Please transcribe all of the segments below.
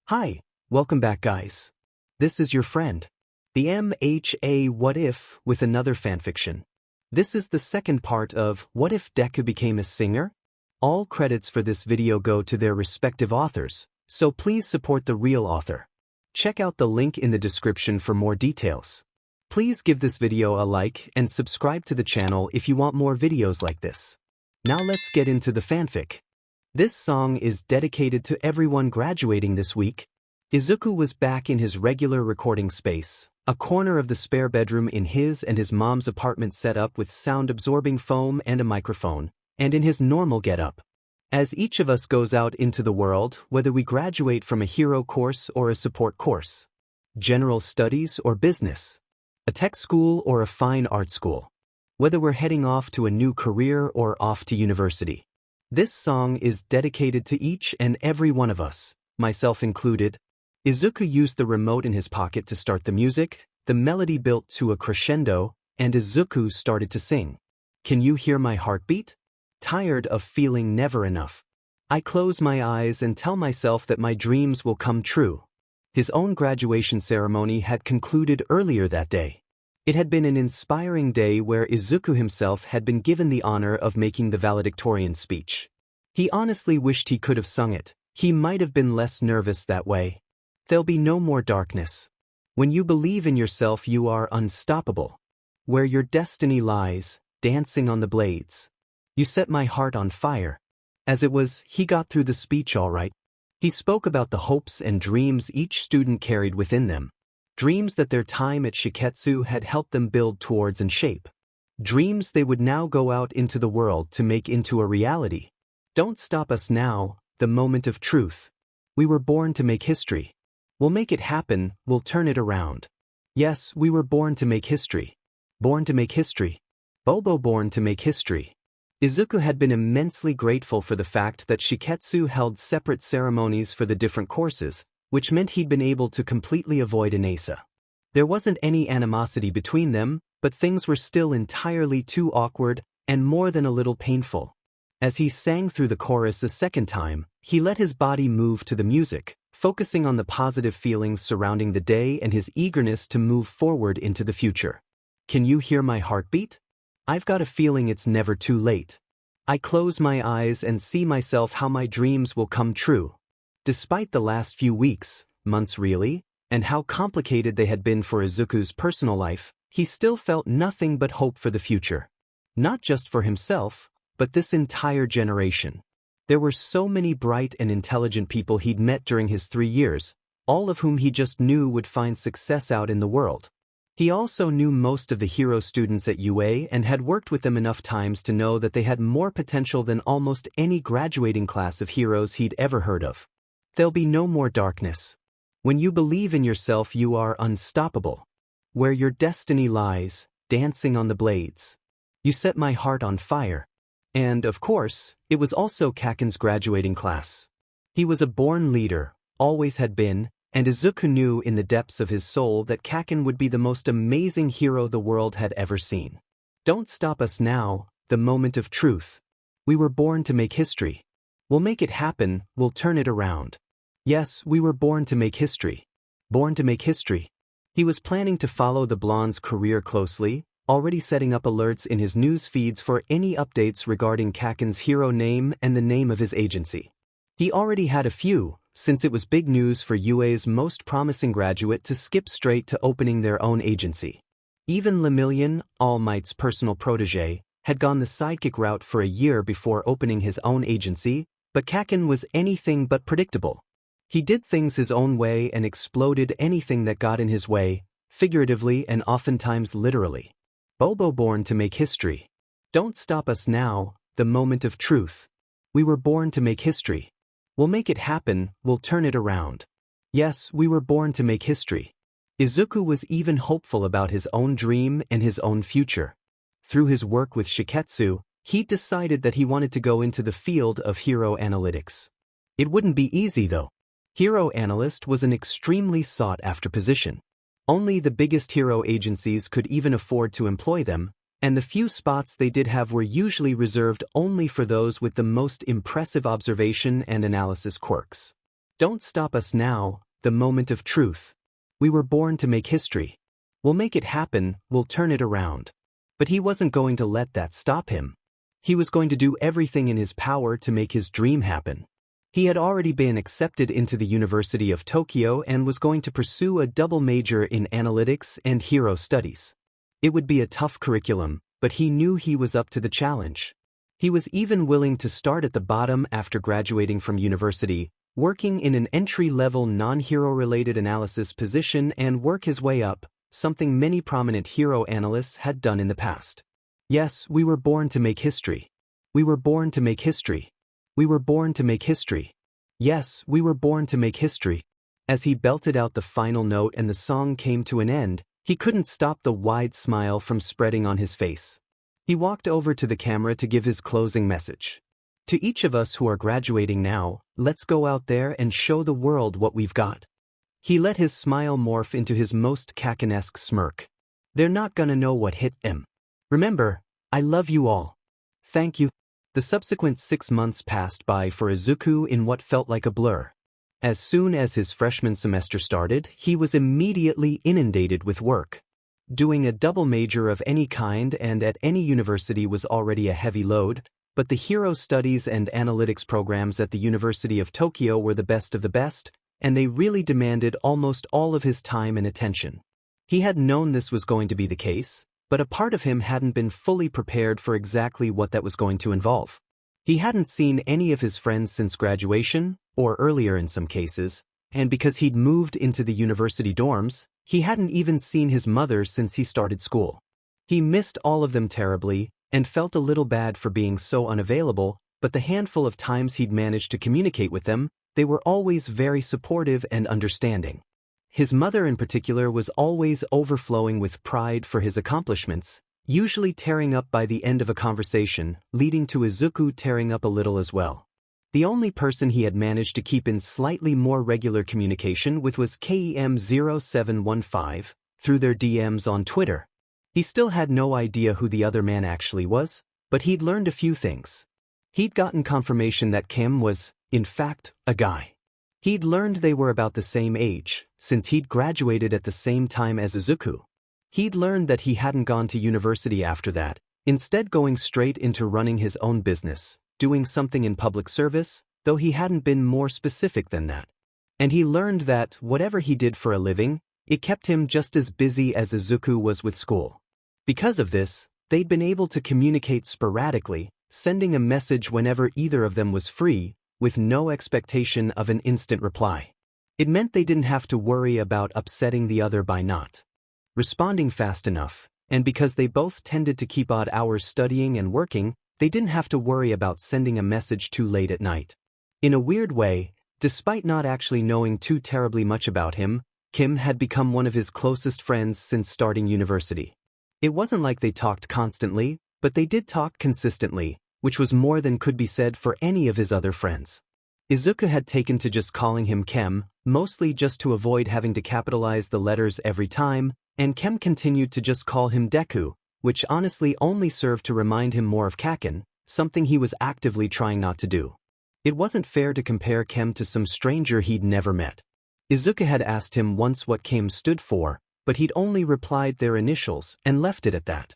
Hi, welcome back guys. This is your friend, the MHA What If with another fanfiction. This is the second part of What If Deku Became a Singer? All credits for this video go to their respective authors, so please support the real author. Check out the link in the description for more details. Please give this video a like and subscribe to the channel if you want more videos like this. Now let's get into the fanfic. This song is dedicated to everyone graduating this week. Izuku was back in his regular recording space, a corner of the spare bedroom in his and his mom's apartment set up with sound-absorbing foam and a microphone, and in his normal getup. As each of us goes out into the world, whether we graduate from a hero course or a support course, general studies or business, a tech school or a fine art school, whether we're heading off to a new career or off to university. This song is dedicated to each and every one of us, myself included. Izuku used the remote in his pocket to start the music, the melody built to a crescendo, and Izuku started to sing. Can you hear my heartbeat? Tired of feeling never enough. I close my eyes and tell myself that my dreams will come true. His own graduation ceremony had concluded earlier that day. It had been an inspiring day where Izuku himself had been given the honor of making the valedictorian speech. He honestly wished he could have sung it. He might have been less nervous that way. There'll be no more darkness. When you believe in yourself, you are unstoppable. Where your destiny lies, dancing on the blades. You set my heart on fire. As it was, he got through the speech all right. He spoke about the hopes and dreams each student carried within them. Dreams that their time at Shiketsu had helped them build towards and shape. Dreams they would now go out into the world to make into a reality. Don't stop us now, the moment of truth. We were born to make history. We'll make it happen, we'll turn it around. Yes, we were born to make history. Born to make history. Bobo born to make history. Izuku had been immensely grateful for the fact that Shiketsu held separate ceremonies for the different courses, which meant he'd been able to completely avoid Inasa. There wasn't any animosity between them, but things were still entirely too awkward and more than a little painful. As he sang through the chorus a second time, he let his body move to the music, focusing on the positive feelings surrounding the day and his eagerness to move forward into the future. Can you hear my heartbeat? I've got a feeling it's never too late. I close my eyes and see myself how my dreams will come true. Despite the last few weeks, months really, and how complicated they had been for Izuku's personal life, he still felt nothing but hope for the future. Not just for himself, but this entire generation. There were so many bright and intelligent people he'd met during his 3 years, all of whom he just knew would find success out in the world. He also knew most of the hero students at UA and had worked with them enough times to know that they had more potential than almost any graduating class of heroes he'd ever heard of. There'll be no more darkness. When you believe in yourself, you are unstoppable. Where your destiny lies, dancing on the blades. You set my heart on fire. And, of course, it was also Kaken's graduating class. He was a born leader, always had been, and Izuku knew in the depths of his soul that Kaken would be the most amazing hero the world had ever seen. Don't stop us now, the moment of truth. We were born to make history. We'll make it happen, we'll turn it around. Yes, we were born to make history. Born to make history. He was planning to follow the blonde's career closely, already setting up alerts in his news feeds for any updates regarding Kaken's hero name and the name of his agency. He already had a few, since it was big news for UA's most promising graduate to skip straight to opening their own agency. Even Lemillion, All Might's personal protege, had gone the sidekick route for a year before opening his own agency, but Kaken was anything but predictable. He did things his own way and exploded anything that got in his way, figuratively and oftentimes literally. Bobo born to make history. Don't stop us now, the moment of truth. We were born to make history. We'll make it happen, we'll turn it around. Yes, we were born to make history. Izuku was even hopeful about his own dream and his own future. Through his work with Shiketsu, he decided that he wanted to go into the field of hero analytics. It wouldn't be easy though. Hero analyst was an extremely sought-after position. Only the biggest hero agencies could even afford to employ them, and the few spots they did have were usually reserved only for those with the most impressive observation and analysis quirks. Don't stop us now, the moment of truth. We were born to make history. We'll make it happen, we'll turn it around. But he wasn't going to let that stop him. He was going to do everything in his power to make his dream happen. He had already been accepted into the University of Tokyo and was going to pursue a double major in analytics and hero studies. It would be a tough curriculum, but he knew he was up to the challenge. He was even willing to start at the bottom after graduating from university, working in an entry-level non-hero-related analysis position and work his way up, something many prominent hero analysts had done in the past. Yes, we were born to make history. We were born to make history. We were born to make history. Yes, we were born to make history. As he belted out the final note and the song came to an end, he couldn't stop the wide smile from spreading on his face. He walked over to the camera to give his closing message. To each of us who are graduating now, let's go out there and show the world what we've got. He let his smile morph into his most Kakin-esque smirk. They're not gonna know what hit them. Remember, I love you all. Thank you. The subsequent 6 months passed by for Izuku in what felt like a blur. As soon as his freshman semester started, he was immediately inundated with work. Doing a double major of any kind and at any university was already a heavy load, but the hero studies and analytics programs at the University of Tokyo were the best of the best, and they really demanded almost all of his time and attention. He had known this was going to be the case, but a part of him hadn't been fully prepared for exactly what that was going to involve. He hadn't seen any of his friends since graduation, or earlier in some cases, and because he'd moved into the university dorms, he hadn't even seen his mother since he started school. He missed all of them terribly, and felt a little bad for being so unavailable, but the handful of times he'd managed to communicate with them, they were always very supportive and understanding. His mother in particular was always overflowing with pride for his accomplishments, usually tearing up by the end of a conversation, leading to Izuku tearing up a little as well. The only person he had managed to keep in slightly more regular communication with was KEM0715, through their DMs on Twitter. He still had no idea who the other man actually was, but he'd learned a few things. He'd gotten confirmation that Kim was, in fact, a guy. He'd learned they were about the same age, since he'd graduated at the same time as Izuku. He'd learned that he hadn't gone to university after that, instead going straight into running his own business, doing something in public service, though he hadn't been more specific than that. And he learned that, whatever he did for a living, it kept him just as busy as Izuku was with school. Because of this, they'd been able to communicate sporadically, sending a message whenever either of them was free, with no expectation of an instant reply. It meant they didn't have to worry about upsetting the other by not responding fast enough, and because they both tended to keep odd hours studying and working, they didn't have to worry about sending a message too late at night. In a weird way, despite not actually knowing too terribly much about him, Kim had become one of his closest friends since starting university. It wasn't like they talked constantly, but they did talk consistently, which was more than could be said for any of his other friends. Izuku had taken to just calling him Kem, mostly just to avoid having to capitalize the letters every time, and Kem continued to just call him Deku, which honestly only served to remind him more of Kakin, something he was actively trying not to do. It wasn't fair to compare Kem to some stranger he'd never met. Izuku had asked him once what Kem stood for, but he'd only replied their initials and left it at that.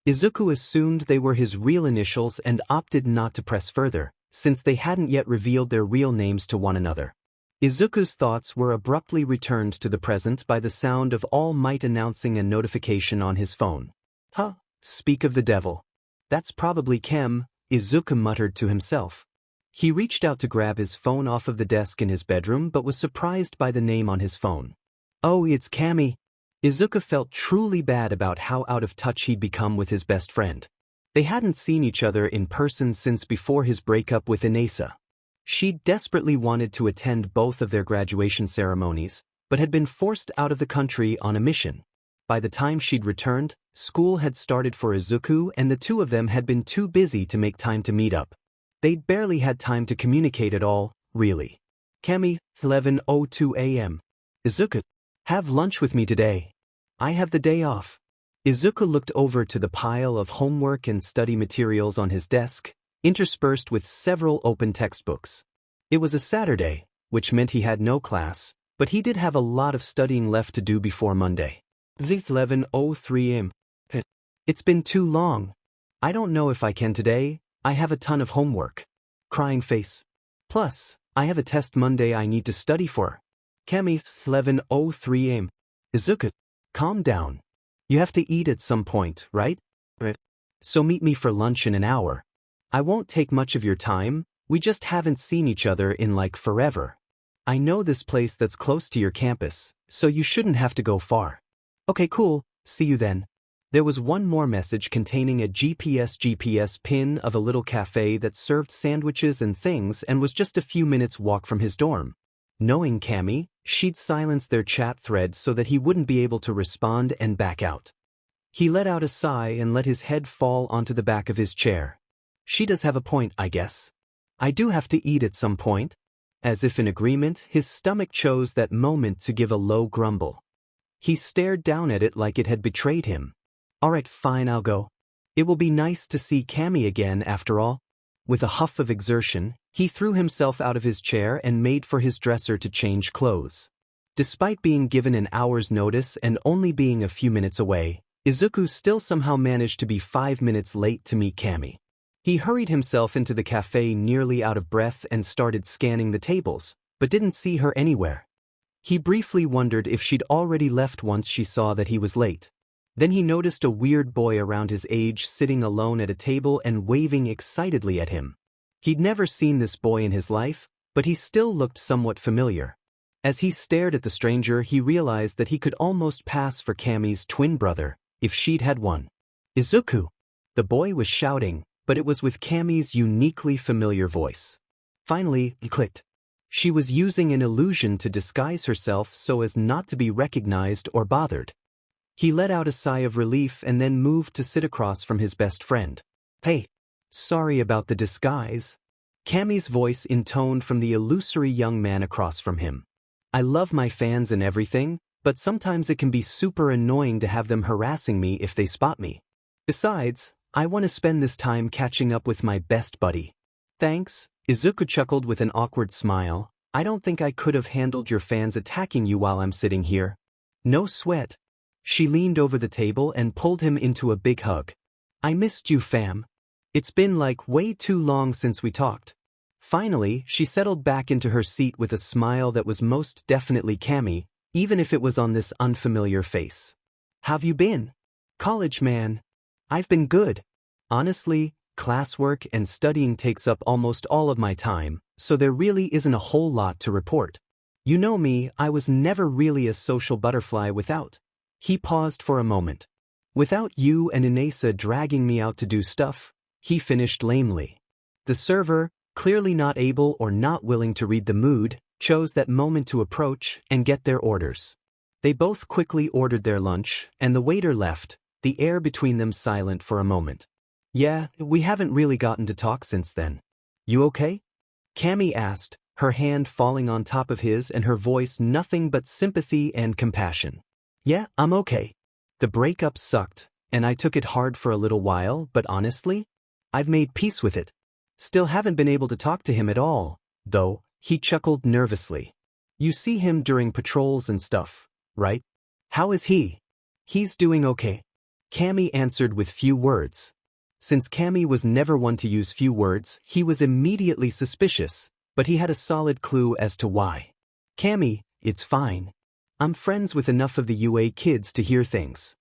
Izuku assumed they were his real initials and opted not to press further, since they hadn't yet revealed their real names to one another. Izuku's thoughts were abruptly returned to the present by the sound of All Might announcing a notification on his phone. Huh, speak of the devil. That's probably Kem, Izuku muttered to himself. He reached out to grab his phone off of the desk in his bedroom but was surprised by the name on his phone. Oh, it's Camie. Izuku felt truly bad about how out of touch he'd become with his best friend. They hadn't seen each other in person since before his breakup with Inesa. She desperately wanted to attend both of their graduation ceremonies, but had been forced out of the country on a mission. By the time she'd returned, school had started for Izuku and the two of them had been too busy to make time to meet up. They'd barely had time to communicate at all, really. Camie, 11:02 a.m. Izuku, have lunch with me today. I have the day off. Izuku looked over to the pile of homework and study materials on his desk, interspersed with several open textbooks. It was a Saturday, which meant he had no class, but he did have a lot of studying left to do before Monday. 11:03 am. It's been too long. I don't know if I can today, I have a ton of homework. Crying face. Plus, I have a test Monday I need to study for. Camie 11:03 am. Izuku, calm down. You have to eat at some point, right? So meet me for lunch in an hour. I won't take much of your time, we just haven't seen each other in like forever. I know this place that's close to your campus, so you shouldn't have to go far. Okay, cool, see you then. There was one more message containing a GPS pin of a little cafe that served sandwiches and things and was just a few minutes walk from his dorm. Knowing Camie, she'd silence their chat thread so that he wouldn't be able to respond and back out. He let out a sigh and let his head fall onto the back of his chair. She does have a point, I guess. I do have to eat at some point. As if in agreement, his stomach chose that moment to give a low grumble. He stared down at it like it had betrayed him. Alright, fine, I'll go. It will be nice to see Camie again after all. With a huff of exertion, he threw himself out of his chair and made for his dresser to change clothes. Despite being given an hour's notice and only being a few minutes away, Izuku still somehow managed to be 5 minutes late to meet Camie. He hurried himself into the cafe nearly out of breath and started scanning the tables, but didn't see her anywhere. He briefly wondered if she'd already left once she saw that he was late. Then he noticed a weird boy around his age sitting alone at a table and waving excitedly at him. He'd never seen this boy in his life, but he still looked somewhat familiar. As he stared at the stranger, he realized that he could almost pass for Camie's twin brother, if she'd had one. Izuku! The boy was shouting, but it was with Camie's uniquely familiar voice. Finally, it clicked. She was using an illusion to disguise herself so as not to be recognized or bothered. He let out a sigh of relief and then moved to sit across from his best friend. Hey, sorry about the disguise. Camie's voice intoned from the illusory young man across from him. I love my fans and everything, but sometimes it can be super annoying to have them harassing me if they spot me. Besides, I want to spend this time catching up with my best buddy. Thanks, Izuku chuckled with an awkward smile. I don't think I could have handled your fans attacking you while I'm sitting here. No sweat. She leaned over the table and pulled him into a big hug. I missed you, fam. It's been like way too long since we talked. Finally, she settled back into her seat with a smile that was most definitely Camie, even if it was on this unfamiliar face. How've you been? College man. I've been good. Honestly, classwork and studying takes up almost all of my time, so there really isn't a whole lot to report. You know me, I was never really a social butterfly without. He paused for a moment. Without you and Inesa dragging me out to do stuff, he finished lamely. The server, clearly not able or not willing to read the mood, chose that moment to approach and get their orders. They both quickly ordered their lunch, and the waiter left, the air between them silent for a moment. Yeah, we haven't really gotten to talk since then. You okay? Camie asked, her hand falling on top of his and her voice nothing but sympathy and compassion. Yeah, I'm okay. The breakup sucked, and I took it hard for a little while, but honestly, I've made peace with it. Still haven't been able to talk to him at all, though, he chuckled nervously. You see him during patrols and stuff, right? How is he? He's doing okay. Camie answered with few words. Since Camie was never one to use few words, he was immediately suspicious, but he had a solid clue as to why. Camie, it's fine. I'm friends with enough of the UA kids to hear things.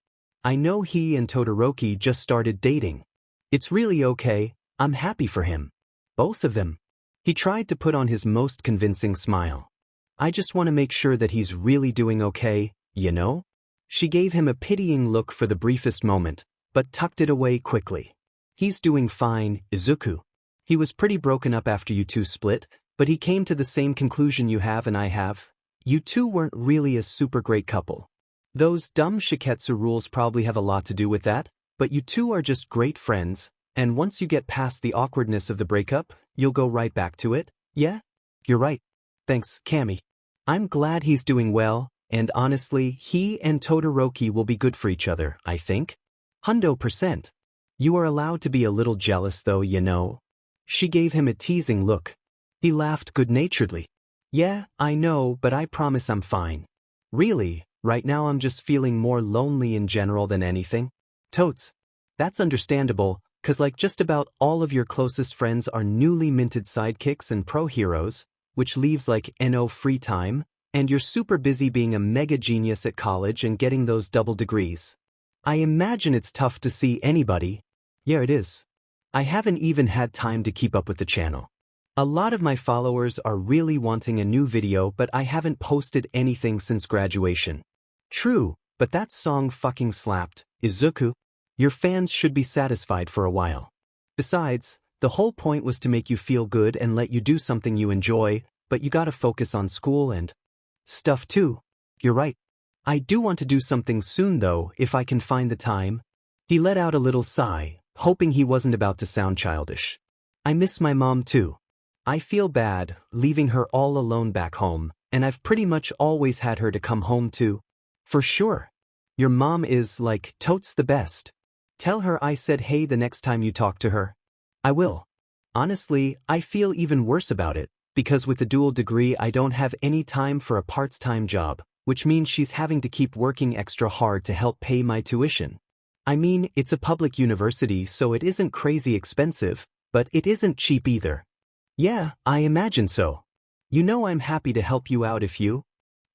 I know he and Todoroki just started dating. It's really okay, I'm happy for him. Both of them. He tried to put on his most convincing smile. I just want to make sure that he's really doing okay, you know? She gave him a pitying look for the briefest moment, but tucked it away quickly. He's doing fine, Izuku. He was pretty broken up after you two split, but he came to the same conclusion you have and I have. You two weren't really a super great couple. Those dumb Shiketsu rules probably have a lot to do with that, but you two are just great friends, and once you get past the awkwardness of the breakup, you'll go right back to it, yeah? You're right. Thanks, Camie. I'm glad he's doing well, and honestly, he and Todoroki will be good for each other, I think. 100%. You are allowed to be a little jealous though, you know. She gave him a teasing look. He laughed good-naturedly. Yeah, I know, but I promise I'm fine. Really, right now I'm just feeling more lonely in general than anything. Totes. That's understandable, 'cause like just about all of your closest friends are newly minted sidekicks and pro heroes, which leaves like no free time, and you're super busy being a mega genius at college and getting those double degrees. I imagine it's tough to see anybody. Yeah, it is. I haven't even had time to keep up with the channel. A lot of my followers are really wanting a new video, but I haven't posted anything since graduation. True, but that song fucking slapped, Izuku. Your fans should be satisfied for a while. Besides, the whole point was to make you feel good and let you do something you enjoy, but you gotta focus on school and stuff too. You're right. I do want to do something soon though, if I can find the time. He let out a little sigh, hoping he wasn't about to sound childish. I miss my mom too. I feel bad, leaving her all alone back home, and I've pretty much always had her to come home to. For sure. Your mom is, like, totes the best. Tell her I said hey the next time you talk to her. I will. Honestly, I feel even worse about it, because with the dual degree I don't have any time for a part-time job, which means she's having to keep working extra hard to help pay my tuition. I mean, it's a public university, so it isn't crazy expensive, but it isn't cheap either. Yeah, I imagine so. You know I'm happy to help you out if you...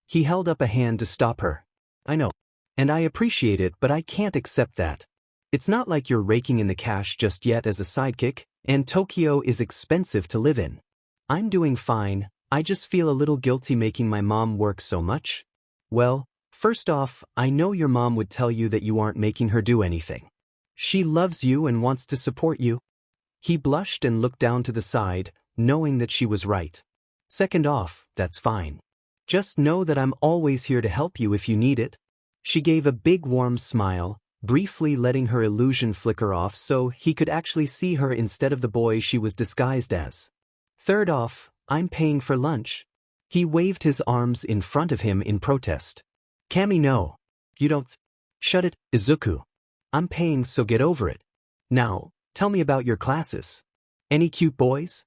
He held up a hand to stop her. I know. And I appreciate it, but I can't accept that. It's not like you're raking in the cash just yet as a sidekick, and Tokyo is expensive to live in. I'm doing fine, I just feel a little guilty making my mom work so much. Well, first off, I know your mom would tell you that you aren't making her do anything. She loves you and wants to support you. He blushed and looked down to the side, knowing that she was right. Second off, that's fine. Just know that I'm always here to help you if you need it. She gave a big warm smile, briefly letting her illusion flicker off so he could actually see her instead of the boy she was disguised as. Third off, I'm paying for lunch. He waved his arms in front of him in protest. Camie, no. You don't. Shut it, Izuku. I'm paying, so get over it. Now, tell me about your classes. Any cute boys?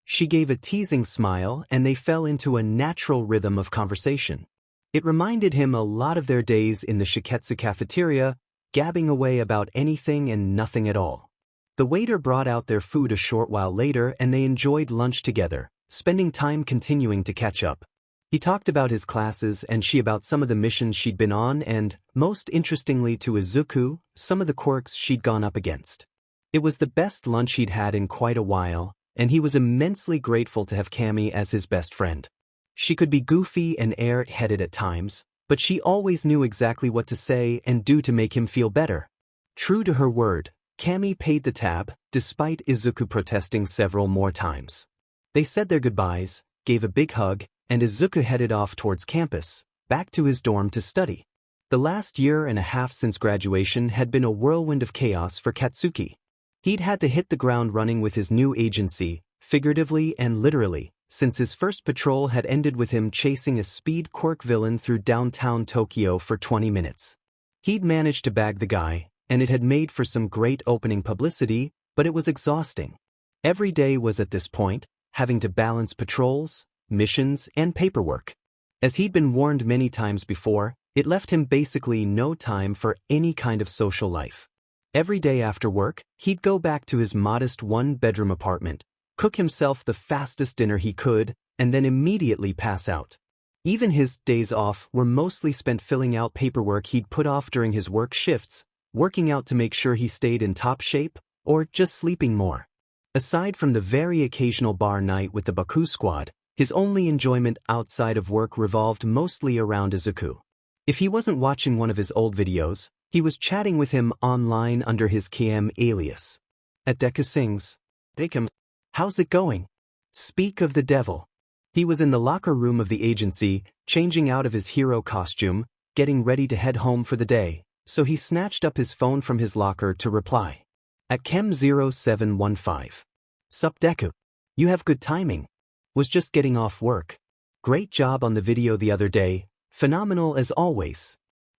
She gave a teasing smile and they fell into a natural rhythm of conversation. It reminded him a lot of their days in the Shiketsu cafeteria, gabbing away about anything and nothing at all. The waiter brought out their food a short while later and they enjoyed lunch together, spending time continuing to catch up. He talked about his classes and she about some of the missions she'd been on and, most interestingly to Izuku, some of the quirks she'd gone up against. It was the best lunch he'd had in quite a while, and he was immensely grateful to have Camie as his best friend. She could be goofy and air-headed at times, but she always knew exactly what to say and do to make him feel better. True to her word, Camie paid the tab, despite Izuku protesting several more times. They said their goodbyes, gave a big hug, and Izuku headed off towards campus, back to his dorm to study. The last year and a half since graduation had been a whirlwind of chaos for Katsuki. He'd had to hit the ground running with his new agency, figuratively and literally, since his first patrol had ended with him chasing a speed quirk villain through downtown Tokyo for 20 minutes. He'd managed to bag the guy, and it had made for some great opening publicity, but it was exhausting. Every day was at this point, having to balance patrols, missions, and paperwork. As he'd been warned many times before, it left him basically no time for any kind of social life. Every day after work, he'd go back to his modest one-bedroom apartment, cook himself the fastest dinner he could, and then immediately pass out. Even his days off were mostly spent filling out paperwork he'd put off during his work shifts, working out to make sure he stayed in top shape, or just sleeping more. Aside from the very occasional bar night with the Baku squad, his only enjoyment outside of work revolved mostly around Izuku. If he wasn't watching one of his old videos, he was chatting with him online under his Camie alias. At Deku sings, Deku, how's it going? Speak of the devil. He was in the locker room of the agency, changing out of his hero costume, getting ready to head home for the day, so he snatched up his phone from his locker to reply. At Chem0715. Sup Deku. You have good timing. Was just getting off work. Great job on the video the other day, phenomenal as always.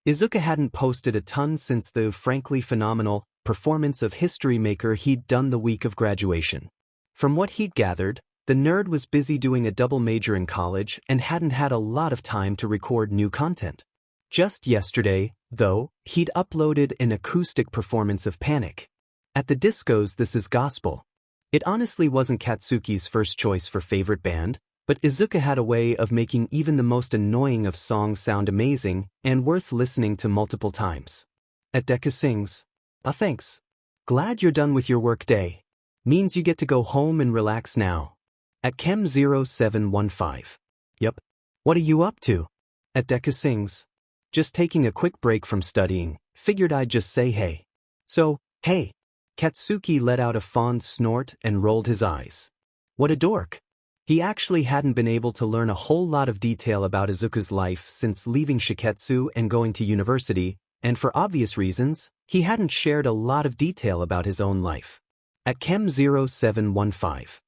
Izuku hadn't posted a ton since the frankly phenomenal performance of History Maker he'd done the week of graduation. From what he'd gathered, The nerd was busy doing a double major in college and hadn't had a lot of time to record new content. Just yesterday, though, he'd uploaded an acoustic performance of Panic. At the discos, this is gospel. It honestly wasn't Katsuki's first choice for favorite band, but Izuku had a way of making even the most annoying of songs sound amazing and worth listening to multiple times. At Deku sings, thanks. Glad you're done with your work day. Means you get to go home and relax now. At Chem0715. Yup. What are you up to? At Deku sings, just taking a quick break from studying, figured I'd just say hey. So, hey. Katsuki let out a fond snort and rolled his eyes. What a dork. He actually hadn't been able to learn a whole lot of detail about Izuku's life since leaving Shiketsu and going to university, and for obvious reasons, he hadn't shared a lot of detail about his own life. At Chem0715.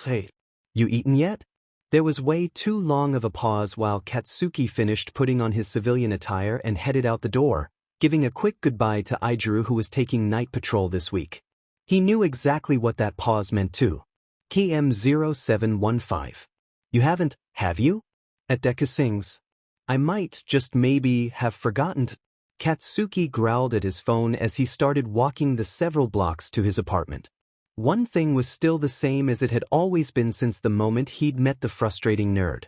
Hey. You eaten yet? There was way too long of a pause while Katsuki finished putting on his civilian attire and headed out the door, giving a quick goodbye to Aijuru, who was taking night patrol this week. He knew exactly what that pause meant too. KM0715. You haven't, have you? At Deku sings, I might just maybe have forgotten to. Katsuki growled at his phone as he started walking the several blocks to his apartment. One thing was still the same as it had always been since the moment he'd met the frustrating nerd.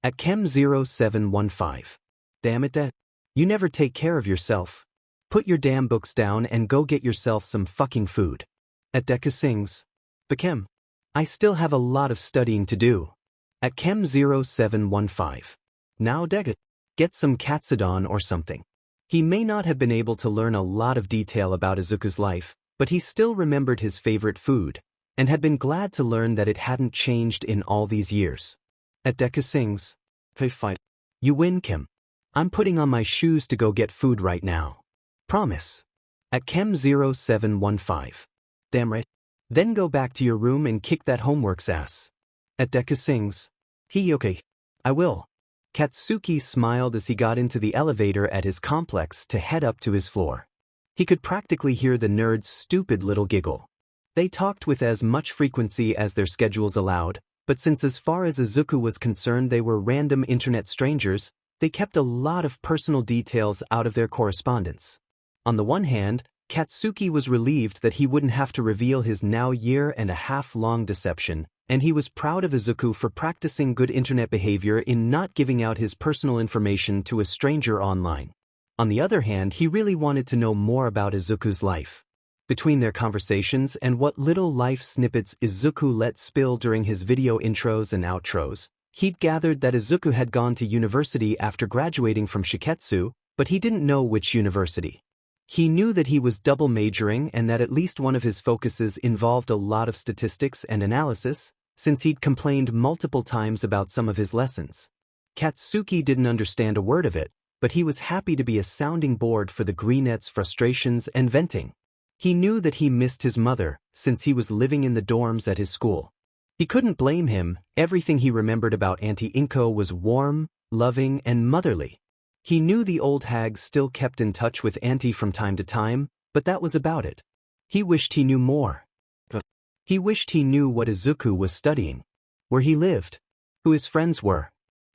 At Chem0715. Damn it, Dad. You never take care of yourself. Put your damn books down and go get yourself some fucking food. At Deku sings, Bakem. I still have a lot of studying to do. At Chem0715. Now Deku. Get some katsudon or something. He may not have been able to learn a lot of detail about Izuku's life, but he still remembered his favorite food, and had been glad to learn that it hadn't changed in all these years. At Deku sings, Hey fight. You win, Kim. I'm putting on my shoes to go get food right now. Promise. At Chem0715. Damn right. Then go back to your room and kick that homework's ass. At Deku sings, okay. I will. Katsuki smiled as he got into the elevator at his complex to head up to his floor. He could practically hear the nerd's stupid little giggle. They talked with as much frequency as their schedules allowed, but since as far as Izuku was concerned they were random internet strangers, they kept a lot of personal details out of their correspondence. On the one hand, Katsuki was relieved that he wouldn't have to reveal his now year-and-a-half-long deception, and he was proud of Izuku for practicing good internet behavior in not giving out his personal information to a stranger online. On the other hand, he really wanted to know more about Izuku's life. Between their conversations and what little life snippets Izuku let spill during his video intros and outros, he'd gathered that Izuku had gone to university after graduating from Shiketsu, but he didn't know which university. He knew that he was double majoring and that at least one of his focuses involved a lot of statistics and analysis, since he'd complained multiple times about some of his lessons. Katsuki didn't understand a word of it, but he was happy to be a sounding board for the Greenette's frustrations and venting. He knew that he missed his mother, since he was living in the dorms at his school. He couldn't blame him. Everything he remembered about Auntie Inko was warm, loving, and motherly. He knew the old hag still kept in touch with Auntie from time to time, but that was about it. He wished he knew more. He wished he knew what Izuku was studying, where he lived, who his friends were,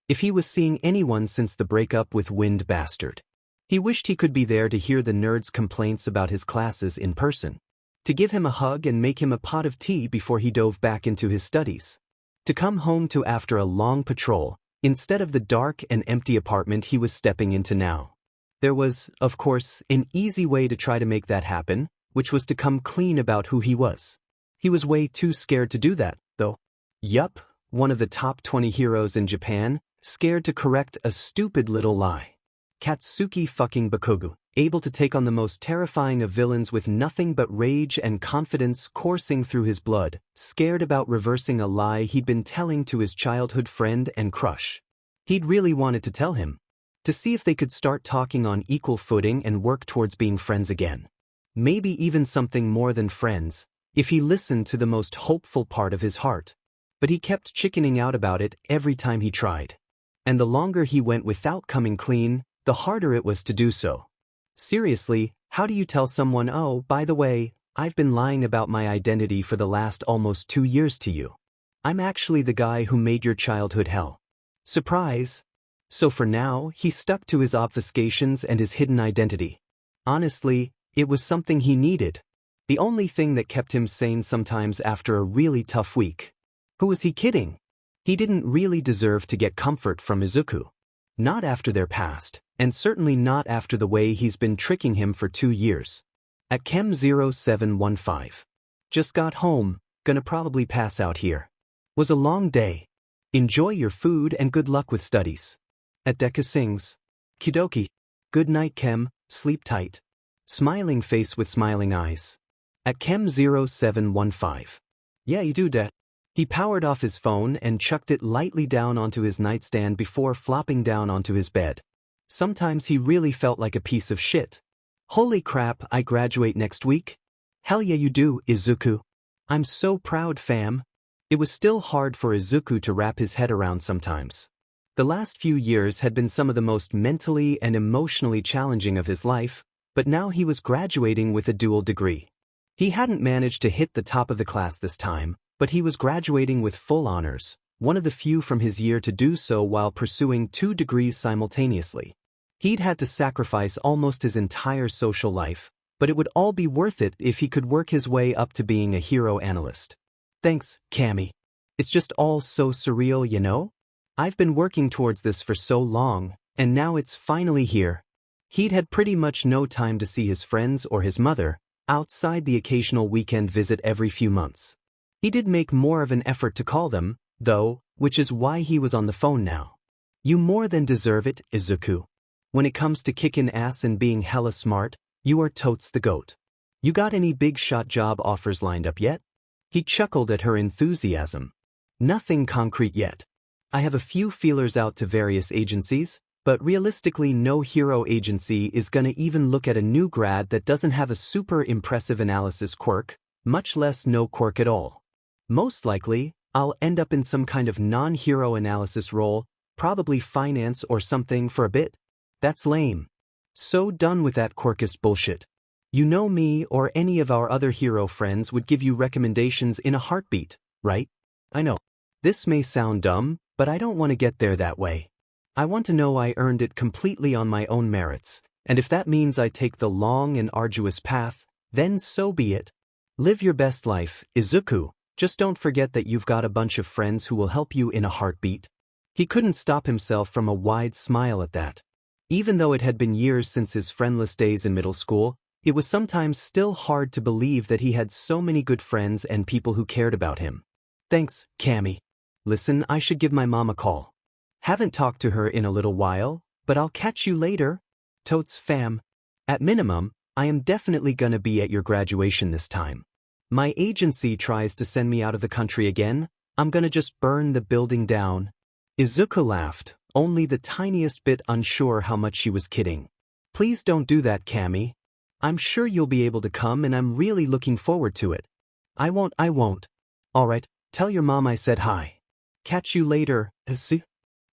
if he was seeing anyone since the breakup with Wind Bastard. He wished he could be there to hear the nerd's complaints about his classes in person, to give him a hug and make him a pot of tea before he dove back into his studies, to come home to after a long patrol, instead of the dark and empty apartment he was stepping into now. There was, of course, an easy way to try to make that happen, which was to come clean about who he was. He was way too scared to do that, though. Yup, one of the top 20 heroes in Japan, scared to correct a stupid little lie. Katsuki fucking Bakugo, able to take on the most terrifying of villains with nothing but rage and confidence coursing through his blood, scared about reversing a lie he'd been telling to his childhood friend and crush. He'd really wanted to tell him, to see if they could start talking on equal footing and work towards being friends again. Maybe even something more than friends, if he listened to the most hopeful part of his heart. But he kept chickening out about it every time he tried. And the longer he went without coming clean, the harder it was to do so. Seriously, how do you tell someone, oh, by the way, I've been lying about my identity for the last almost 2 years to you? I'm actually the guy who made your childhood hell. Surprise! So for now, he stuck to his obfuscations and his hidden identity. Honestly, it was something he needed. The only thing that kept him sane sometimes after a really tough week. Who was he kidding? He didn't really deserve to get comfort from Izuku. Not after their past, and certainly not after the way he's been tricking him for 2 years. At Chem 0715. Just got home, gonna probably pass out here. Was a long day. Enjoy your food and good luck with studies. At Deku sings. Kidoki. Good night Chem, sleep tight. Smiling face with smiling eyes. At Chem 0715. Yeah you do that. He powered off his phone and chucked it lightly down onto his nightstand before flopping down onto his bed. Sometimes he really felt like a piece of shit. Holy crap, I graduate next week? Hell yeah you do, Izuku. I'm so proud fam. It was still hard for Izuku to wrap his head around sometimes. The last few years had been some of the most mentally and emotionally challenging of his life, but now he was graduating with a dual degree. He hadn't managed to hit the top of the class this time, but he was graduating with full honors, one of the few from his year to do so while pursuing 2 degrees simultaneously. He'd had to sacrifice almost his entire social life, but it would all be worth it if he could work his way up to being a hero analyst. Thanks, Camie. It's just all so surreal, you know? I've been working towards this for so long, and now it's finally here. He'd had pretty much no time to see his friends or his mother, outside the occasional weekend visit every few months. He did make more of an effort to call them, though, which is why he was on the phone now. You more than deserve it, Izuku. When it comes to kicking ass and being hella smart, you are totes the goat. You got any big shot job offers lined up yet? He chuckled at her enthusiasm. Nothing concrete yet. I have a few feelers out to various agencies, but realistically no hero agency is gonna even look at a new grad that doesn't have a super impressive analysis quirk, much less no quirk at all. Most likely, I'll end up in some kind of non-hero analysis role, probably finance or something for a bit. That's lame. So done with that quirkist bullshit. You know me or any of our other hero friends would give you recommendations in a heartbeat, right? I know. This may sound dumb, but I don't want to get there that way. I want to know I earned it completely on my own merits, and if that means I take the long and arduous path, then so be it. Live your best life, Izuku. Just don't forget that you've got a bunch of friends who will help you in a heartbeat. He couldn't stop himself from a wide smile at that. Even though it had been years since his friendless days in middle school, it was sometimes still hard to believe that he had so many good friends and people who cared about him. Thanks, Camie. Listen, I should give my mom a call. Haven't talked to her in a little while, but I'll catch you later. Totes fam. At minimum, I am definitely gonna be at your graduation this time. My agency tries to send me out of the country again, I'm gonna just burn the building down. Izuku laughed, only the tiniest bit unsure how much she was kidding. Please don't do that, Camie. I'm sure you'll be able to come and I'm really looking forward to it. I won't. Alright, tell your mom I said hi. Catch you later, Izu.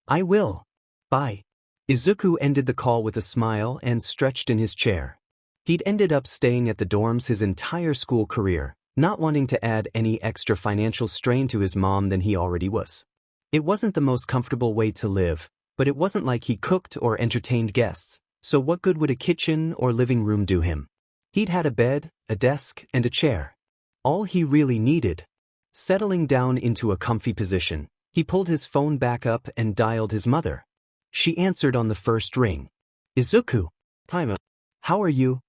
I will. Bye. Izuku ended the call with a smile and stretched in his chair. He'd ended up staying at the dorms his entire school career, not wanting to add any extra financial strain to his mom than he already was. It wasn't the most comfortable way to live, but it wasn't like he cooked or entertained guests, so what good would a kitchen or living room do him? He'd had a bed, a desk, and a chair. All he really needed. Settling down into a comfy position, he pulled his phone back up and dialed his mother. She answered on the first ring. Izuku. Hi, how are you?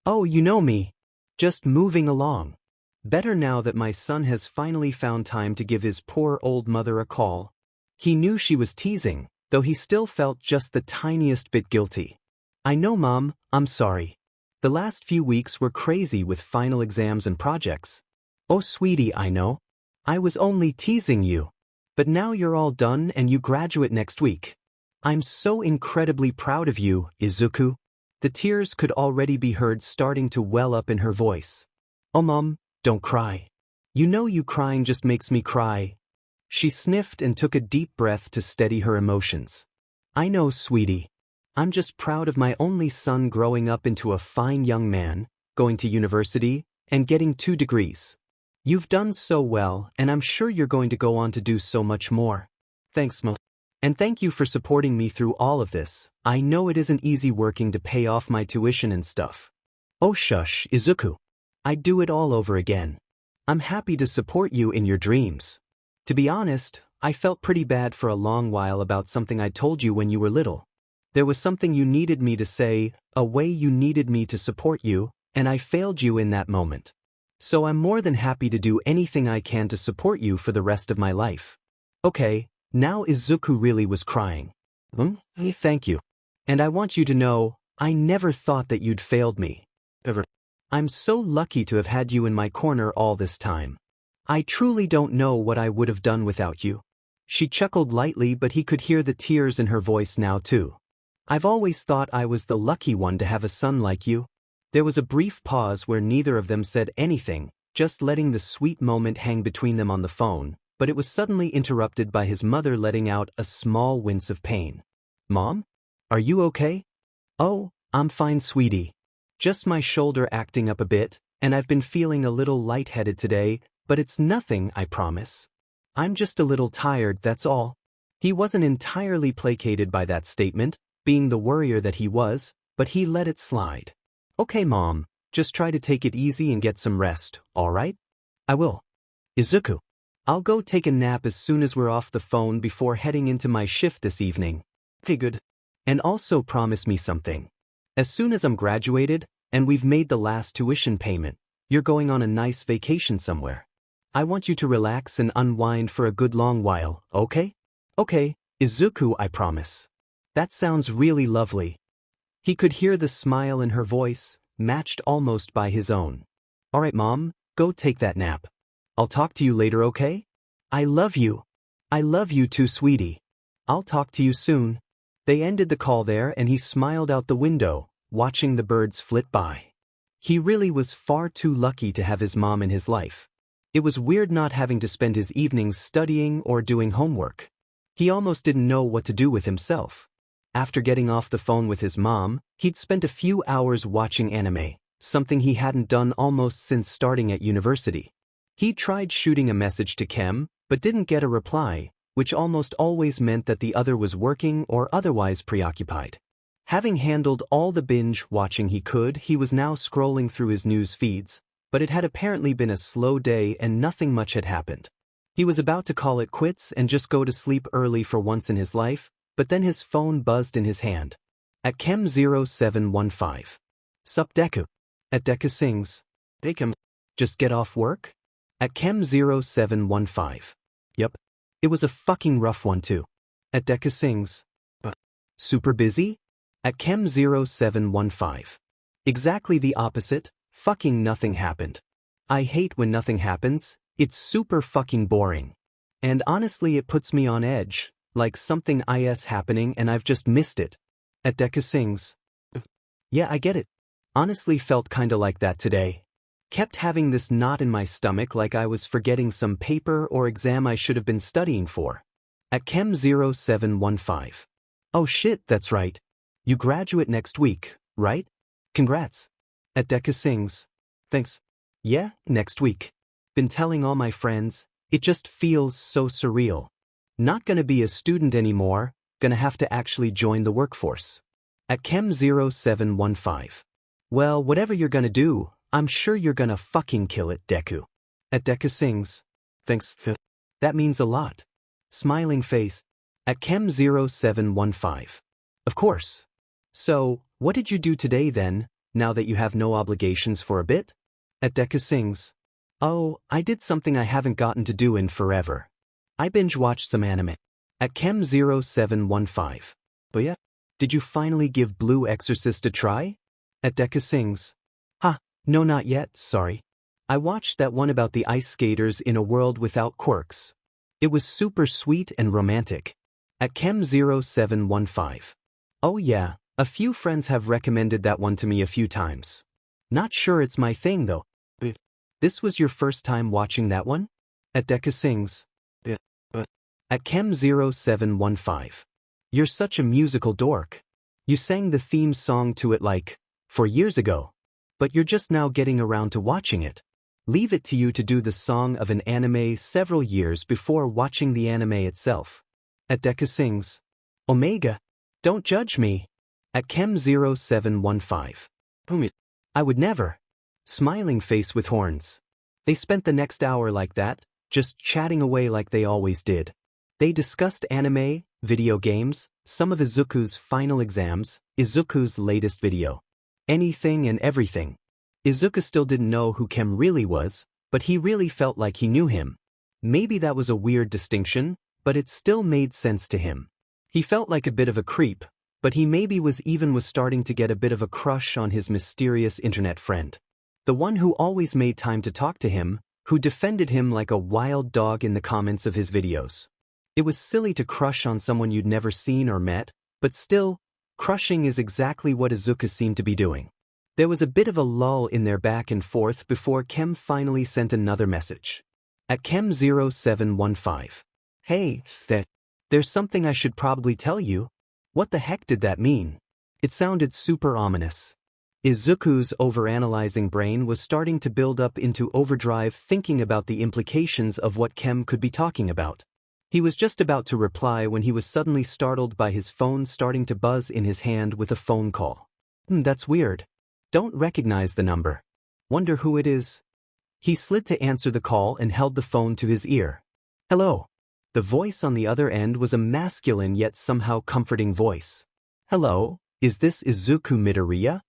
Oh, you know me. Just moving along. Better now that my son has finally found time to give his poor old mother a call. He knew she was teasing, though he still felt just the tiniest bit guilty. I know, Mom, I'm sorry. The last few weeks were crazy with final exams and projects. Oh, sweetie, I know. I was only teasing you. But now you're all done and you graduate next week. I'm so incredibly proud of you, Izuku. The tears could already be heard starting to well up in her voice. Oh, Mom, don't cry. You know you crying just makes me cry. She sniffed and took a deep breath to steady her emotions. I know, sweetie. I'm just proud of my only son growing up into a fine young man, going to university, and getting 2 degrees. You've done so well, and I'm sure you're going to go on to do so much more. Thanks, Mo. And thank you for supporting me through all of this. I know it isn't easy working to pay off my tuition and stuff. Oh shush, Izuku. I'd do it all over again. I'm happy to support you in your dreams. To be honest, I felt pretty bad for a long while about something I told you when you were little. There was something you needed me to say, a way you needed me to support you, and I failed you in that moment. So I'm more than happy to do anything I can to support you for the rest of my life. Okay, now Izuku really was crying. Thank you. And I want you to know, I never thought that you'd failed me. Ever. I'm so lucky to have had you in my corner all this time. I truly don't know what I would have done without you. She chuckled lightly, but he could hear the tears in her voice now too. I've always thought I was the lucky one to have a son like you. There was a brief pause where neither of them said anything, just letting the sweet moment hang between them on the phone, but it was suddenly interrupted by his mother letting out a small wince of pain. Mom? Are you okay? Oh, I'm fine, sweetie. Just my shoulder acting up a bit, and I've been feeling a little lightheaded today, but it's nothing, I promise. I'm just a little tired, that's all. He wasn't entirely placated by that statement, being the worrier that he was, but he let it slide. Okay, Mom, just try to take it easy and get some rest, alright? I will. Izuku. I'll go take a nap as soon as we're off the phone before heading into my shift this evening. Okay, good. And also promise me something. As soon as I'm graduated, and we've made the last tuition payment, you're going on a nice vacation somewhere. I want you to relax and unwind for a good long while, okay? Okay, Izuku, I promise. That sounds really lovely. He could hear the smile in her voice, matched almost by his own. Alright, Mom, go take that nap. I'll talk to you later, okay? I love you. I love you too, sweetie. I'll talk to you soon. They ended the call there and he smiled out the window, watching the birds flit by. He really was far too lucky to have his mom in his life. It was weird not having to spend his evenings studying or doing homework. He almost didn't know what to do with himself. After getting off the phone with his mom, he'd spent a few hours watching anime, something he hadn't done almost since starting at university. He tried shooting a message to Kem, but didn't get a reply, which almost always meant that the other was working or otherwise preoccupied. Having handled all the binge watching he could, he was now scrolling through his news feeds, but it had apparently been a slow day and nothing much had happened. He was about to call it quits and just go to sleep early for once in his life, but then his phone buzzed in his hand. At Chem 0715. Sup Deku. At Deku sings. Hey Chem. Just get off work? At Chem 0715. Yup. It was a fucking rough one too. At Deku sings. Super busy? At Chem 0715. Exactly the opposite, fucking nothing happened. I hate when nothing happens, it's super fucking boring. And honestly it puts me on edge. Like something is happening and I've just missed it. At Deku sings. Yeah, I get it. Honestly felt kinda like that today. Kept having this knot in my stomach like I was forgetting some paper or exam I should have been studying for. At Chem 0715. Oh shit, that's right. You graduate next week, right? Congrats. At Deku sings. Thanks. Yeah, next week. Been telling all my friends, it just feels so surreal. Not gonna be a student anymore, gonna have to actually join the workforce. At Chem 0715. Well, whatever you're gonna do, I'm sure you're gonna fucking kill it, Deku. At Deku sings. Thanks. That means a lot. Smiling face. At Chem 0715. Of course. So, what did you do today then, now that you have no obligations for a bit? At Deku sings. Oh, I did something I haven't gotten to do in forever. I binge-watched some anime. At Chem 0715. But yeah, did you finally give Blue Exorcist a try? At Deku sings. No not yet, sorry. I watched that one about the ice skaters in a world without quirks. It was super sweet and romantic. At Chem 0715. Oh yeah, a few friends have recommended that one to me a few times. Not sure it's my thing though. This was your first time watching that one? At Deku sings. At Chem 0715. You're such a musical dork. You sang the theme song to it like 4 years ago. But you're just now getting around to watching it. Leave it to you to do the song of an anime several years before watching the anime itself. At Deku sings, Omega, don't judge me. At Chem0715. I would never. Smiling face with horns. They spent the next hour like that, just chatting away like they always did. They discussed anime, video games, some of Izuku's final exams, Izuku's latest video. Anything and everything. Izuku still didn't know who Chem really was, but he really felt like he knew him. Maybe that was a weird distinction, but it still made sense to him. He felt like a bit of a creep, but he maybe was starting to get a bit of a crush on his mysterious internet friend. The one who always made time to talk to him, who defended him like a wild dog in the comments of his videos. It was silly to crush on someone you'd never seen or met, but still, crushing is exactly what Izuku seemed to be doing. There was a bit of a lull in their back and forth before Chem finally sent another message. At Chem0715. Hey, there's something I should probably tell you. What the heck did that mean? It sounded super ominous. Izuku's overanalyzing brain was starting to build up into overdrive thinking about the implications of what Chem could be talking about. He was just about to reply when he was suddenly startled by his phone starting to buzz in his hand with a phone call. That's weird. Don't recognize the number. Wonder who it is? He slid to answer the call and held the phone to his ear. Hello. The voice on the other end was a masculine yet somehow comforting voice. Hello, is this Izuku Midoriya?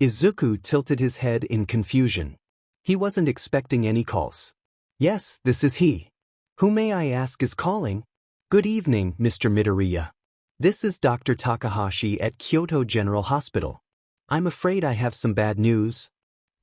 Izuku tilted his head in confusion. He wasn't expecting any calls. Yes, this is he. Who may I ask is calling? Good evening, Mr. Midoriya. This is Dr. Takahashi at Kyoto General Hospital. I'm afraid I have some bad news.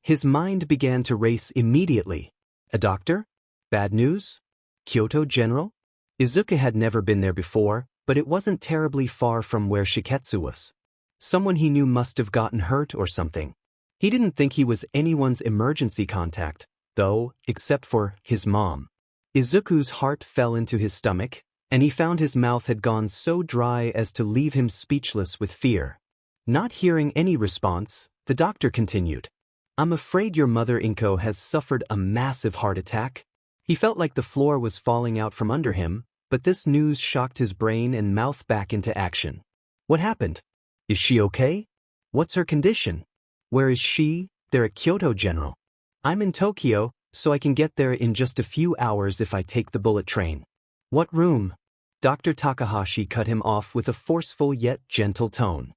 His mind began to race immediately. A doctor? Bad news? Kyoto General? Izuku had never been there before, but it wasn't terribly far from where Shiketsu was. Someone he knew must have gotten hurt or something. He didn't think he was anyone's emergency contact, though, except for his mom. Izuku's heart fell into his stomach, and he found his mouth had gone so dry as to leave him speechless with fear. Not hearing any response, the doctor continued. I'm afraid your mother Inko has suffered a massive heart attack. He felt like the floor was falling out from under him, but this news shocked his brain and mouth back into action. What happened? Is she okay? What's her condition? Where is she? They're at Kyoto General. I'm in Tokyo, so I can get there in just a few hours if I take the bullet train. What room? Dr. Takahashi cut him off with a forceful yet gentle tone.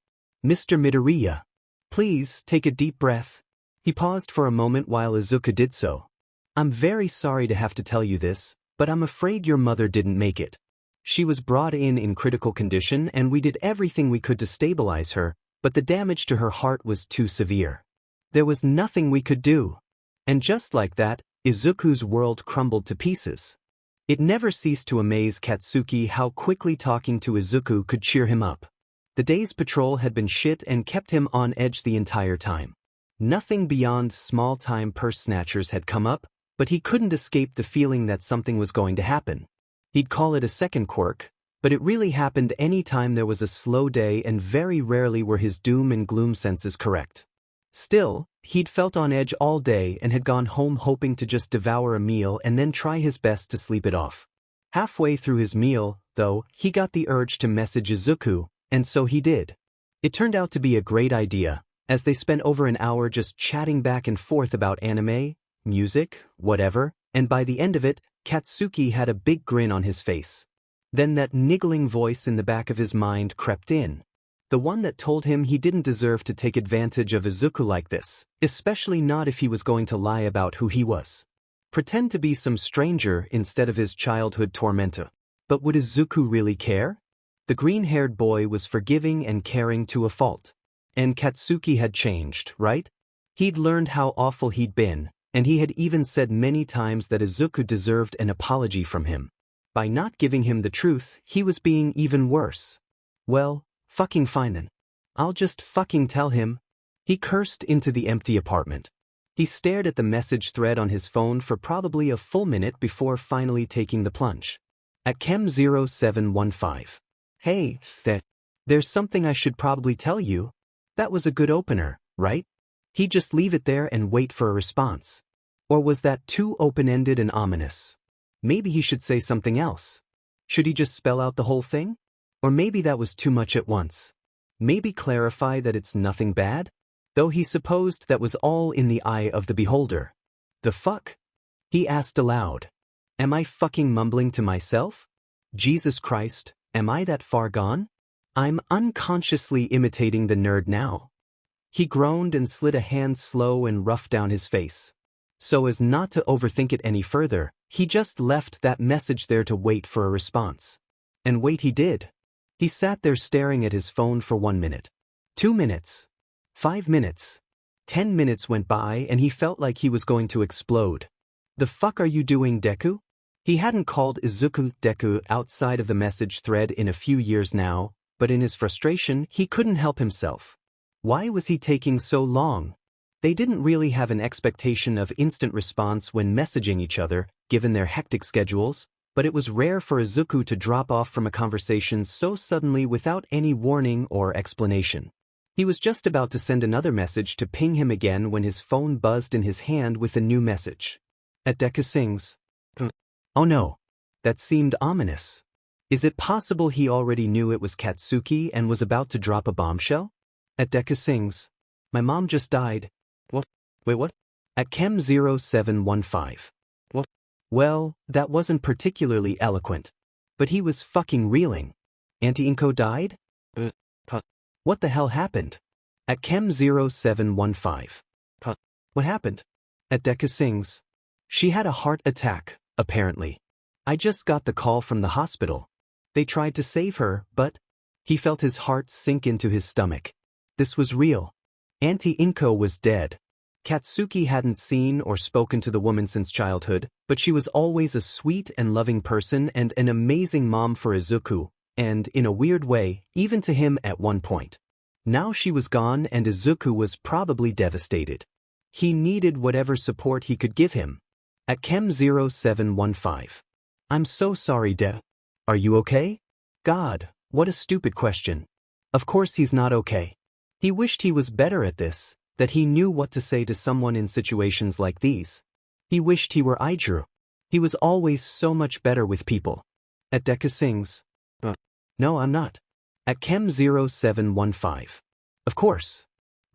Mr. Midoriya, please take a deep breath. He paused for a moment while Izuku did so. I'm very sorry to have to tell you this, but I'm afraid your mother didn't make it. She was brought in critical condition and we did everything we could to stabilize her, but the damage to her heart was too severe. There was nothing we could do. And just like that, Izuku's world crumbled to pieces. It never ceased to amaze Katsuki how quickly talking to Izuku could cheer him up. The day's patrol had been shit and kept him on edge the entire time. Nothing beyond small-time purse snatchers had come up, but he couldn't escape the feeling that something was going to happen. He'd call it a second quirk, but it really happened any time there was a slow day and very rarely were his doom and gloom senses correct. Still, he'd felt on edge all day and had gone home hoping to just devour a meal and then try his best to sleep it off. Halfway through his meal, though, he got the urge to message Izuku, and so he did. It turned out to be a great idea, as they spent over an hour just chatting back and forth about anime, music, whatever, and by the end of it, Katsuki had a big grin on his face. Then that niggling voice in the back of his mind crept in. The one that told him he didn't deserve to take advantage of Izuku like this, especially not if he was going to lie about who he was. Pretend to be some stranger instead of his childhood tormentor. But would Izuku really care? The green-haired boy was forgiving and caring to a fault. And Katsuki had changed, right? He'd learned how awful he'd been, and he had even said many times that Izuku deserved an apology from him. By not giving him the truth, he was being even worse. Well, fucking fine then. I'll just fucking tell him. He cursed into the empty apartment. He stared at the message thread on his phone for probably a full minute before finally taking the plunge. At Chem0715. Hey, there's something I should probably tell you. That was a good opener, right? He'd just leave it there and wait for a response. Or was that too open-ended and ominous? Maybe he should say something else. Should he just spell out the whole thing? Or maybe that was too much at once. Maybe clarify that it's nothing bad? Though he supposed that was all in the eye of the beholder. The fuck? He asked aloud. Am I fucking mumbling to myself? Jesus Christ, am I that far gone? I'm unconsciously imitating the nerd now. He groaned and slid a hand slow and rough down his face. So as not to overthink it any further, he just left that message there to wait for a response. And wait he did. He sat there staring at his phone for 1 minute. 2 minutes. 5 minutes. 10 minutes went by and he felt like he was going to explode. The fuck are you doing, Deku? He hadn't called Izuku Deku outside of the message thread in a few years now, but in his frustration he couldn't help himself. Why was he taking so long? They didn't really have an expectation of instant response when messaging each other, given their hectic schedules, but it was rare for Izuku to drop off from a conversation so suddenly without any warning or explanation. He was just about to send another message to ping him again when his phone buzzed in his hand with a new message. At Deku sings. Oh no. That seemed ominous. Is it possible he already knew it was Katsuki and was about to drop a bombshell? At Deku sings. My mom just died. What? Wait, what? At Chem 0715. What? Well, that wasn't particularly eloquent. But he was fucking reeling. Auntie Inko died? What the hell happened? At Chem 0715. What happened? At Deku sings. She had a heart attack, apparently. I just got the call from the hospital. They tried to save her, but... He felt his heart sink into his stomach. This was real. Auntie Inko was dead. Katsuki hadn't seen or spoken to the woman since childhood, but she was always a sweet and loving person and an amazing mom for Izuku, and, in a weird way, even to him at one point. Now she was gone and Izuku was probably devastated. He needed whatever support he could give him. At Chem 0715. I'm so sorry, Are you okay? God, what a stupid question. Of course he's not okay. He wished he was better at this, that he knew what to say to someone in situations like these. He wished he were Aijuru. He was always so much better with people. At Deku sings. No, I'm not. At Chem 0715. Of course.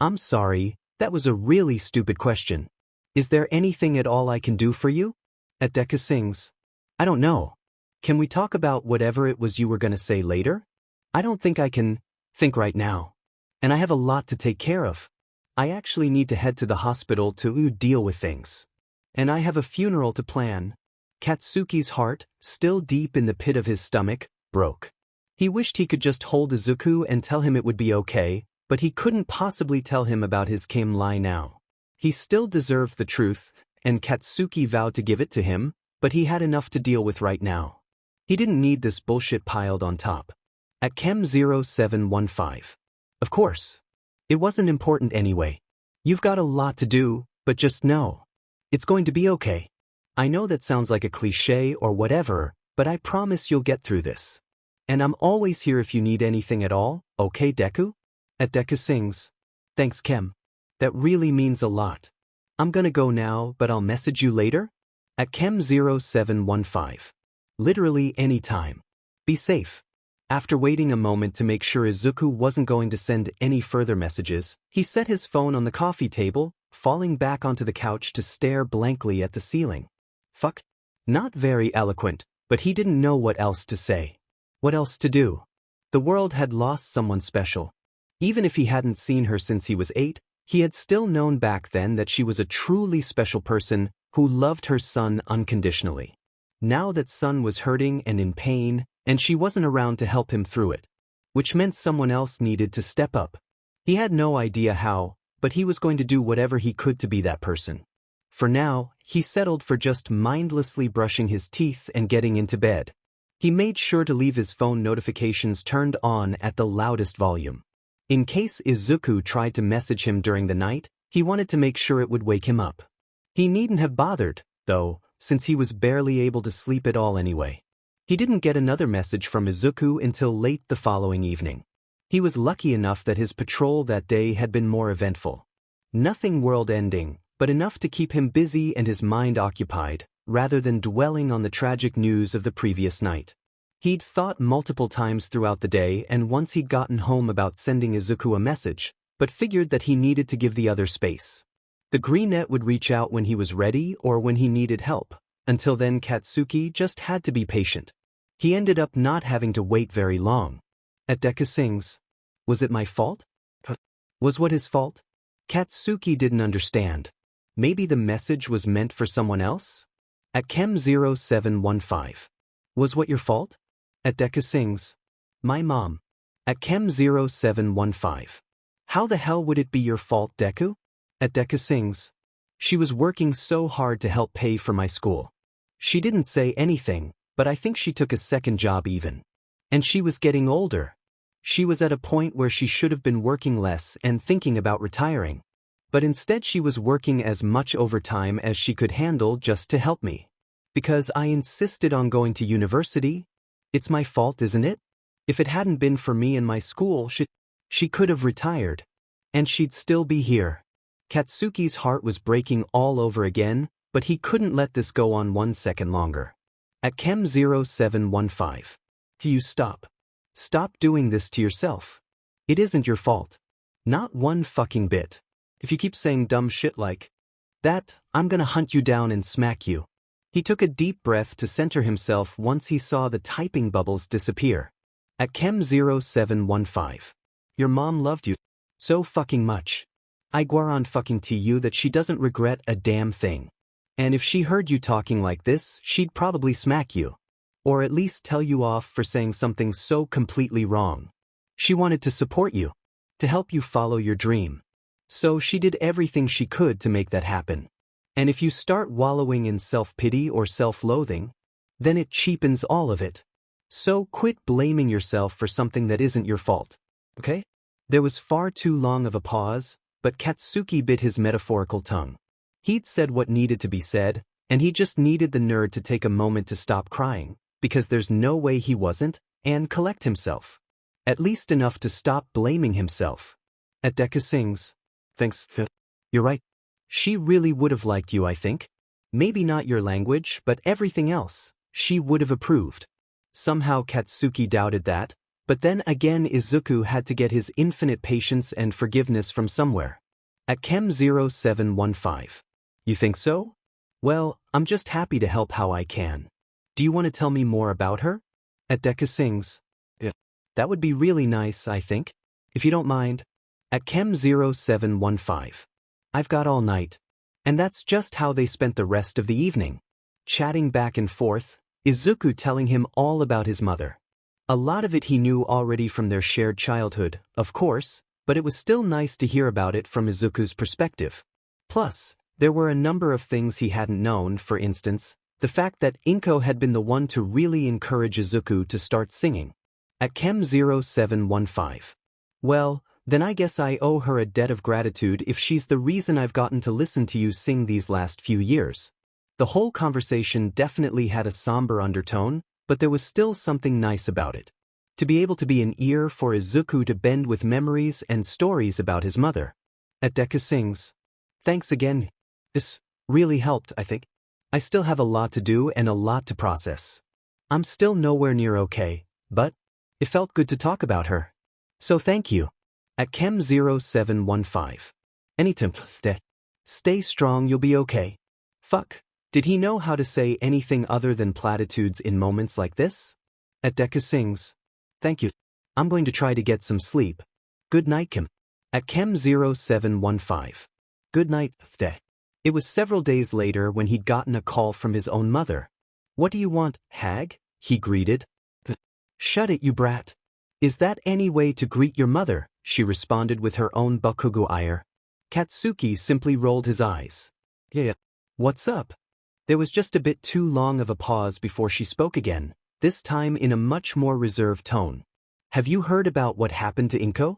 I'm sorry, that was a really stupid question. Is there anything at all I can do for you? At Deku sings. I don't know. Can we talk about whatever it was you were gonna say later? I don't think I can think right now. And I have a lot to take care of. I actually need to head to the hospital to deal with things. And I have a funeral to plan. Katsuki's heart, still deep in the pit of his stomach, broke. He wished he could just hold Izuku and tell him it would be okay, but he couldn't possibly tell him about his Camie now. He still deserved the truth, and Katsuki vowed to give it to him, but he had enough to deal with right now. He didn't need this bullshit piled on top. At Chem 0715. Of course. It wasn't important anyway. You've got a lot to do, but just know. It's going to be okay. I know that sounds like a cliché or whatever, but I promise you'll get through this. And I'm always here if you need anything at all, okay, Deku? At Deku sings. Thanks, Chem. That really means a lot. I'm gonna go now, but I'll message you later? At Chem 0715. Literally any time. Be safe. After waiting a moment to make sure Izuku wasn't going to send any further messages, he set his phone on the coffee table, falling back onto the couch to stare blankly at the ceiling. Fuck. Not very eloquent, but he didn't know what else to say. What else to do? The world had lost someone special. Even if he hadn't seen her since he was 8, he had still known back then that she was a truly special person who loved her son unconditionally. Now that son was hurting and in pain, and she wasn't around to help him through it. Which meant someone else needed to step up. He had no idea how, but he was going to do whatever he could to be that person. For now, he settled for just mindlessly brushing his teeth and getting into bed. He made sure to leave his phone notifications turned on at the loudest volume. In case Izuku tried to message him during the night, he wanted to make sure it would wake him up. He needn't have bothered, though, since he was barely able to sleep at all anyway. He didn't get another message from Izuku until late the following evening. He was lucky enough that his patrol that day had been more eventful. Nothing world-ending, but enough to keep him busy and his mind occupied, rather than dwelling on the tragic news of the previous night. He'd thought multiple times throughout the day and once he'd gotten home about sending Izuku a message, but figured that he needed to give the other space. The greenette would reach out when he was ready or when he needed help. Until then Katsuki just had to be patient. He ended up not having to wait very long. At Deku sings, "Was it my fault?" Was what his fault? Katsuki didn't understand. Maybe the message was meant for someone else? At Chem 0715. Was what your fault? At Deku sings, "My mom." At Chem 0715. How the hell would it be your fault, Deku? At Deku sings, "She was working so hard to help pay for my school. She didn't say anything, but I think she took a second job even. And she was getting older. She was at a point where she should have been working less and thinking about retiring. But instead she was working as much overtime as she could handle just to help me. Because I insisted on going to university. It's my fault, isn't it? If it hadn't been for me and my school, she could have retired. And she'd still be here." Katsuki's heart was breaking all over again, but he couldn't let this go on 1 second longer. At Chem 0715. Do you stop? Stop doing this to yourself. It isn't your fault. Not one fucking bit. If you keep saying dumb shit like that, I'm gonna hunt you down and smack you. He took a deep breath to center himself once he saw the typing bubbles disappear. At Chem 0715. Your mom loved you so fucking much. I guarantee fucking to you that she doesn't regret a damn thing. And if she heard you talking like this, she'd probably smack you. Or at least tell you off for saying something so completely wrong. She wanted to support you, to help you follow your dream. So she did everything she could to make that happen. And if you start wallowing in self-pity or self-loathing, then it cheapens all of it. So quit blaming yourself for something that isn't your fault. Okay? There was far too long of a pause, but Katsuki bit his metaphorical tongue. He'd said what needed to be said, and he just needed the nerd to take a moment to stop crying, because there's no way he wasn't, and collect himself. At least enough to stop blaming himself. At Deku sings, "Thanks. You're right. She really would have liked you, I think. Maybe not your language, but everything else, she would have approved." Somehow Katsuki doubted that, but then again Izuku had to get his infinite patience and forgiveness from somewhere. At Chem 0715. You think so? Well, I'm just happy to help how I can. Do you want to tell me more about her? At Deku sings, "Yeah. That would be really nice, I think. If you don't mind." At Chem 0715. I've got all night. And that's just how they spent the rest of the evening. Chatting back and forth, Izuku telling him all about his mother. A lot of it he knew already from their shared childhood, of course, but it was still nice to hear about it from Izuku's perspective. Plus, there were a number of things he hadn't known, for instance, the fact that Inko had been the one to really encourage Izuku to start singing. At Chem 0715. Well, then I guess I owe her a debt of gratitude if she's the reason I've gotten to listen to you sing these last few years. The whole conversation definitely had a somber undertone, but there was still something nice about it. To be able to be an ear for Izuku to bend with memories and stories about his mother. At Deku sings, "Thanks again. This really helped, I think. I still have a lot to do and a lot to process. I'm still nowhere near okay, but it felt good to talk about her. So thank you." At Chem 0715. Anytime. Stay strong, you'll be okay. Fuck. Did he know how to say anything other than platitudes in moments like this? At Deku sings, "Thank you. I'm going to try to get some sleep. Good night, Kim." At Chem 0715. Good night, Ste. It was several days later when he'd gotten a call from his own mother. "What do you want, hag?" he greeted. "Shut it, you brat. Is that any way to greet your mother?" she responded with her own Bakugo ire. Katsuki simply rolled his eyes. "Yeah. What's up?" There was just a bit too long of a pause before she spoke again, this time in a much more reserved tone. "Have you heard about what happened to Inko?"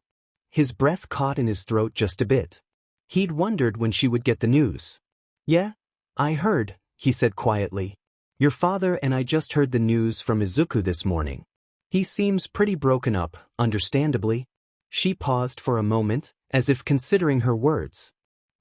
His breath caught in his throat just a bit. He'd wondered when she would get the news. "Yeah, I heard," he said quietly. "Your father and I just heard the news from Izuku this morning. He seems pretty broken up, understandably." She paused for a moment, as if considering her words.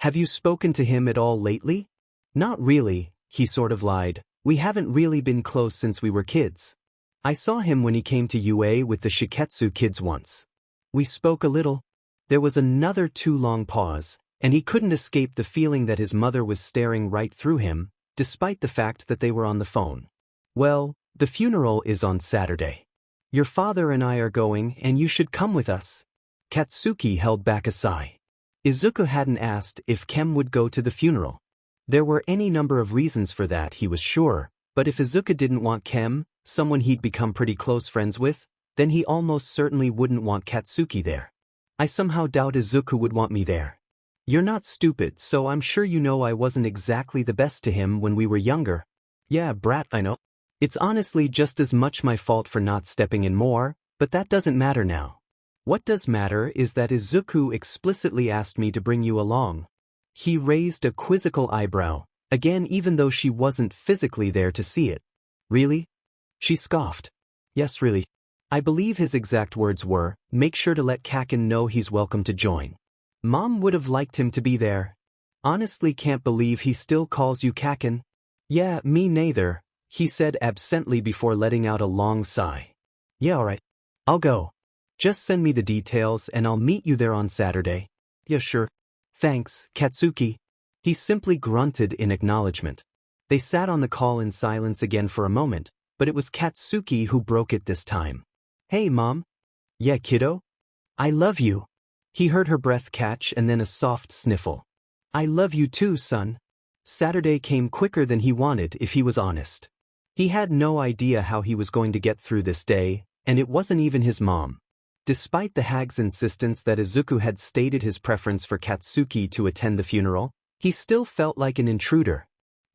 Have you spoken to him at all lately? Not really, he sort of lied. We haven't really been close since we were kids. I saw him when he came to UA with the Shiketsu kids once. We spoke a little. There was another too long pause, and he couldn't escape the feeling that his mother was staring right through him, despite the fact that they were on the phone. Well, the funeral is on Saturday. Your father and I are going and you should come with us. Katsuki held back a sigh. Izuku hadn't asked if Kem would go to the funeral. There were any number of reasons for that, he was sure, but if Izuku didn't want Kem, someone he'd become pretty close friends with, then he almost certainly wouldn't want Katsuki there. I somehow doubt Izuku would want me there. You're not stupid, so I'm sure you know I wasn't exactly the best to him when we were younger. Yeah, brat, I know. It's honestly just as much my fault for not stepping in more, but that doesn't matter now. What does matter is that Izuku explicitly asked me to bring you along. He raised a quizzical eyebrow, again even though she wasn't physically there to see it. Really? She scoffed. Yes, really. I believe his exact words were, make sure to let Kaken know he's welcome to join. Mom would have liked him to be there. Honestly can't believe he still calls you Kaken. Yeah, me neither, he said absently before letting out a long sigh. Yeah, alright. I'll go. Just send me the details and I'll meet you there on Saturday. Yeah, sure. Thanks, Katsuki. He simply grunted in acknowledgement. They sat on the call in silence again for a moment, but it was Katsuki who broke it this time. Hey, Mom. Yeah, kiddo? I love you. He heard her breath catch and then a soft sniffle. I love you too, son. Saturday came quicker than he wanted, if he was honest. He had no idea how he was going to get through this day, and it wasn't even his mom. Despite the hag's insistence that Izuku had stated his preference for Katsuki to attend the funeral, he still felt like an intruder.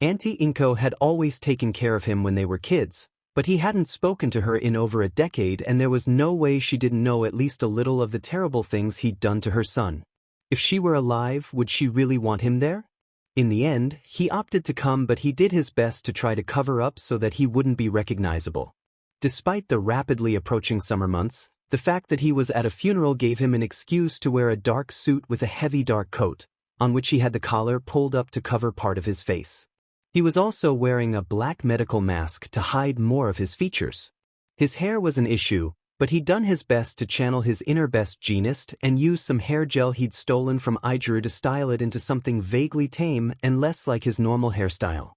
Auntie Inko had always taken care of him when they were kids, but he hadn't spoken to her in over a decade and there was no way she didn't know at least a little of the terrible things he'd done to her son. If she were alive, would she really want him there? In the end, he opted to come, but he did his best to try to cover up so that he wouldn't be recognizable. Despite the rapidly approaching summer months, the fact that he was at a funeral gave him an excuse to wear a dark suit with a heavy dark coat, on which he had the collar pulled up to cover part of his face. He was also wearing a black medical mask to hide more of his features. His hair was an issue, but he'd done his best to channel his inner best genist and use some hair gel he'd stolen from Aijuru to style it into something vaguely tame and less like his normal hairstyle.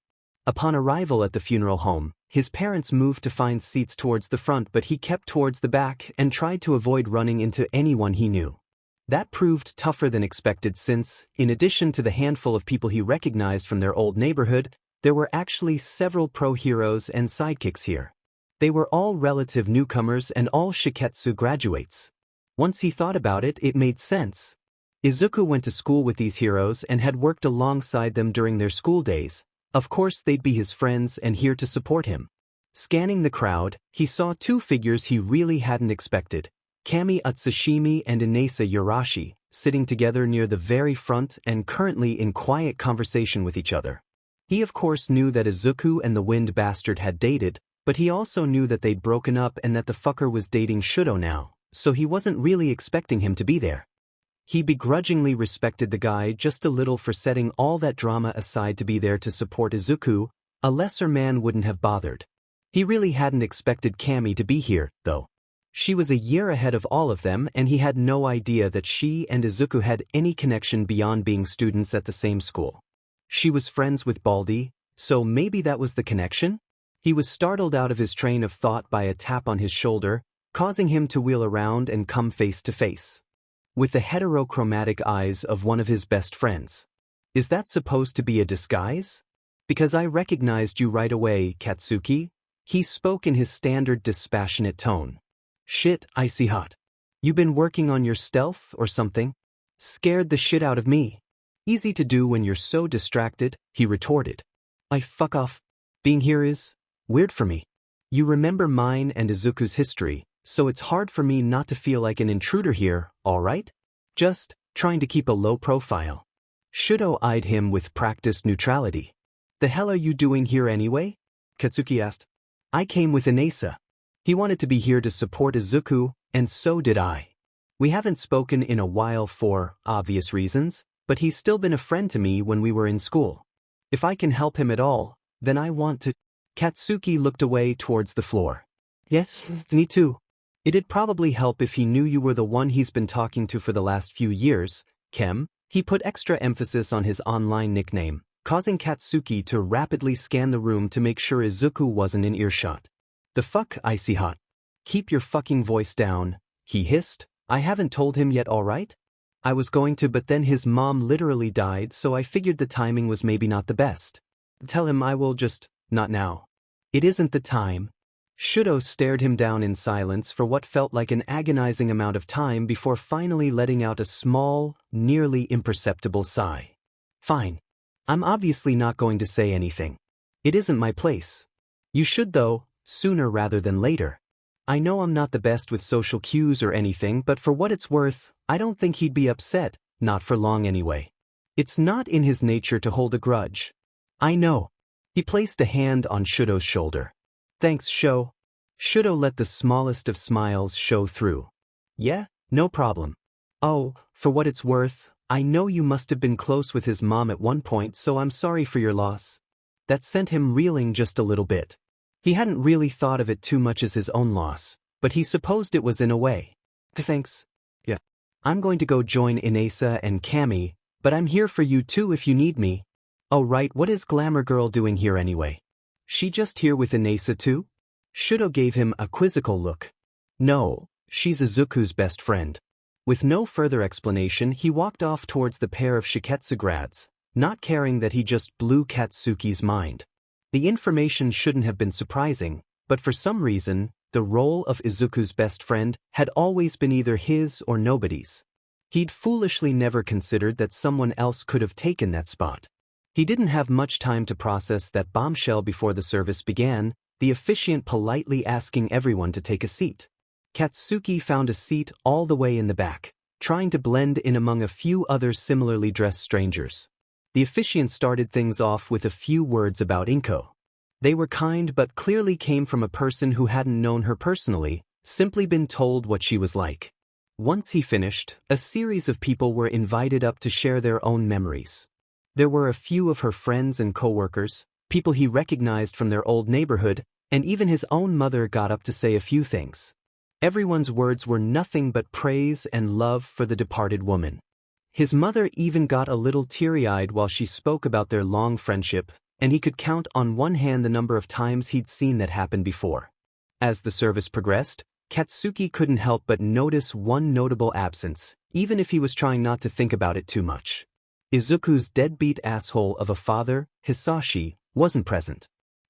Upon arrival at the funeral home, his parents moved to find seats towards the front, but he kept towards the back and tried to avoid running into anyone he knew. That proved tougher than expected since, in addition to the handful of people he recognized from their old neighborhood, there were actually several pro-heroes and sidekicks here. They were all relative newcomers and all Shiketsu graduates. Once he thought about it, it made sense. Izuku went to school with these heroes and had worked alongside them during their school days. Of course they'd be his friends and here to support him. Scanning the crowd, he saw two figures he really hadn't expected, Camie Utsushimi and Inasa Yurashi, sitting together near the very front and currently in quiet conversation with each other. He of course knew that Izuku and the Wind Bastard had dated, but he also knew that they'd broken up and that the fucker was dating Shudo now, so he wasn't really expecting him to be there. He begrudgingly respected the guy just a little for setting all that drama aside to be there to support Izuku. A lesser man wouldn't have bothered. He really hadn't expected Camie to be here, though. She was a year ahead of all of them and he had no idea that she and Izuku had any connection beyond being students at the same school. She was friends with Baldy, so maybe that was the connection? He was startled out of his train of thought by a tap on his shoulder, causing him to wheel around and come face to face with the heterochromatic eyes of one of his best friends. Is that supposed to be a disguise? Because I recognized you right away, Katsuki. He spoke in his standard dispassionate tone. Shit, icy hot. You been working on your stealth or something? Scared the shit out of me. Easy to do when you're so distracted, he retorted. I fuck off. Being here is weird for me. You remember mine and Izuku's history, so it's hard for me not to feel like an intruder here, alright? Just trying to keep a low profile. Shudo eyed him with practiced neutrality. The hell are you doing here anyway? Katsuki asked. I came with Inasa. He wanted to be here to support Izuku, and so did I. We haven't spoken in a while for obvious reasons, But he's still been a friend to me when we were in school. If I can help him at all, then I want to. Katsuki looked away towards the floor. Yes, me too. It'd probably help if he knew you were the one he's been talking to for the last few years, Kem. He put extra emphasis on his online nickname, causing Katsuki to rapidly scan the room to make sure Izuku wasn't in earshot. The fuck, icy hot. Keep your fucking voice down, he hissed. I haven't told him yet, alright? I was going to, but then his mom literally died, so I figured the timing was maybe not the best. Tell him I will just, not now. It isn't the time. Shudo stared him down in silence for what felt like an agonizing amount of time before finally letting out a small, nearly imperceptible sigh. Fine. I'm obviously not going to say anything. It isn't my place. You should though, sooner rather than later. I know I'm not the best with social cues or anything, but for what it's worth, I don't think he'd be upset, not for long anyway. It's not in his nature to hold a grudge. I know. He placed a hand on Shudo's shoulder. Thanks, Sho. Shudo let the smallest of smiles show through. Yeah, no problem. Oh, for what it's worth, I know you must have been close with his mom at one point, so I'm sorry for your loss. That sent him reeling just a little bit. He hadn't really thought of it too much as his own loss, but he supposed it was in a way. Thanks. Yeah. I'm going to go join Inesa and Camie, but I'm here for you too if you need me. Oh right, what is Glamour Girl doing here anyway? She just here with Inesa too? Shudo gave him a quizzical look. No, she's Izuku's best friend. With no further explanation, he walked off towards the pair of Shiketsu grads, not caring that he just blew Katsuki's mind. The information shouldn't have been surprising, but for some reason, the role of Izuku's best friend had always been either his or nobody's. He'd foolishly never considered that someone else could have taken that spot. He didn't have much time to process that bombshell before the service began, the officiant politely asking everyone to take a seat. Katsuki found a seat all the way in the back, trying to blend in among a few other similarly dressed strangers. The officiant started things off with a few words about Inko. They were kind but clearly came from a person who hadn't known her personally, simply been told what she was like. Once he finished, a series of people were invited up to share their own memories. There were a few of her friends and co-workers, people he recognized from their old neighborhood, and even his own mother got up to say a few things. Everyone's words were nothing but praise and love for the departed woman. His mother even got a little teary-eyed while she spoke about their long friendship, and he could count on one hand the number of times he'd seen that happen before. As the service progressed, Katsuki couldn't help but notice one notable absence, even if he was trying not to think about it too much. Izuku's deadbeat asshole of a father, Hisashi, wasn't present.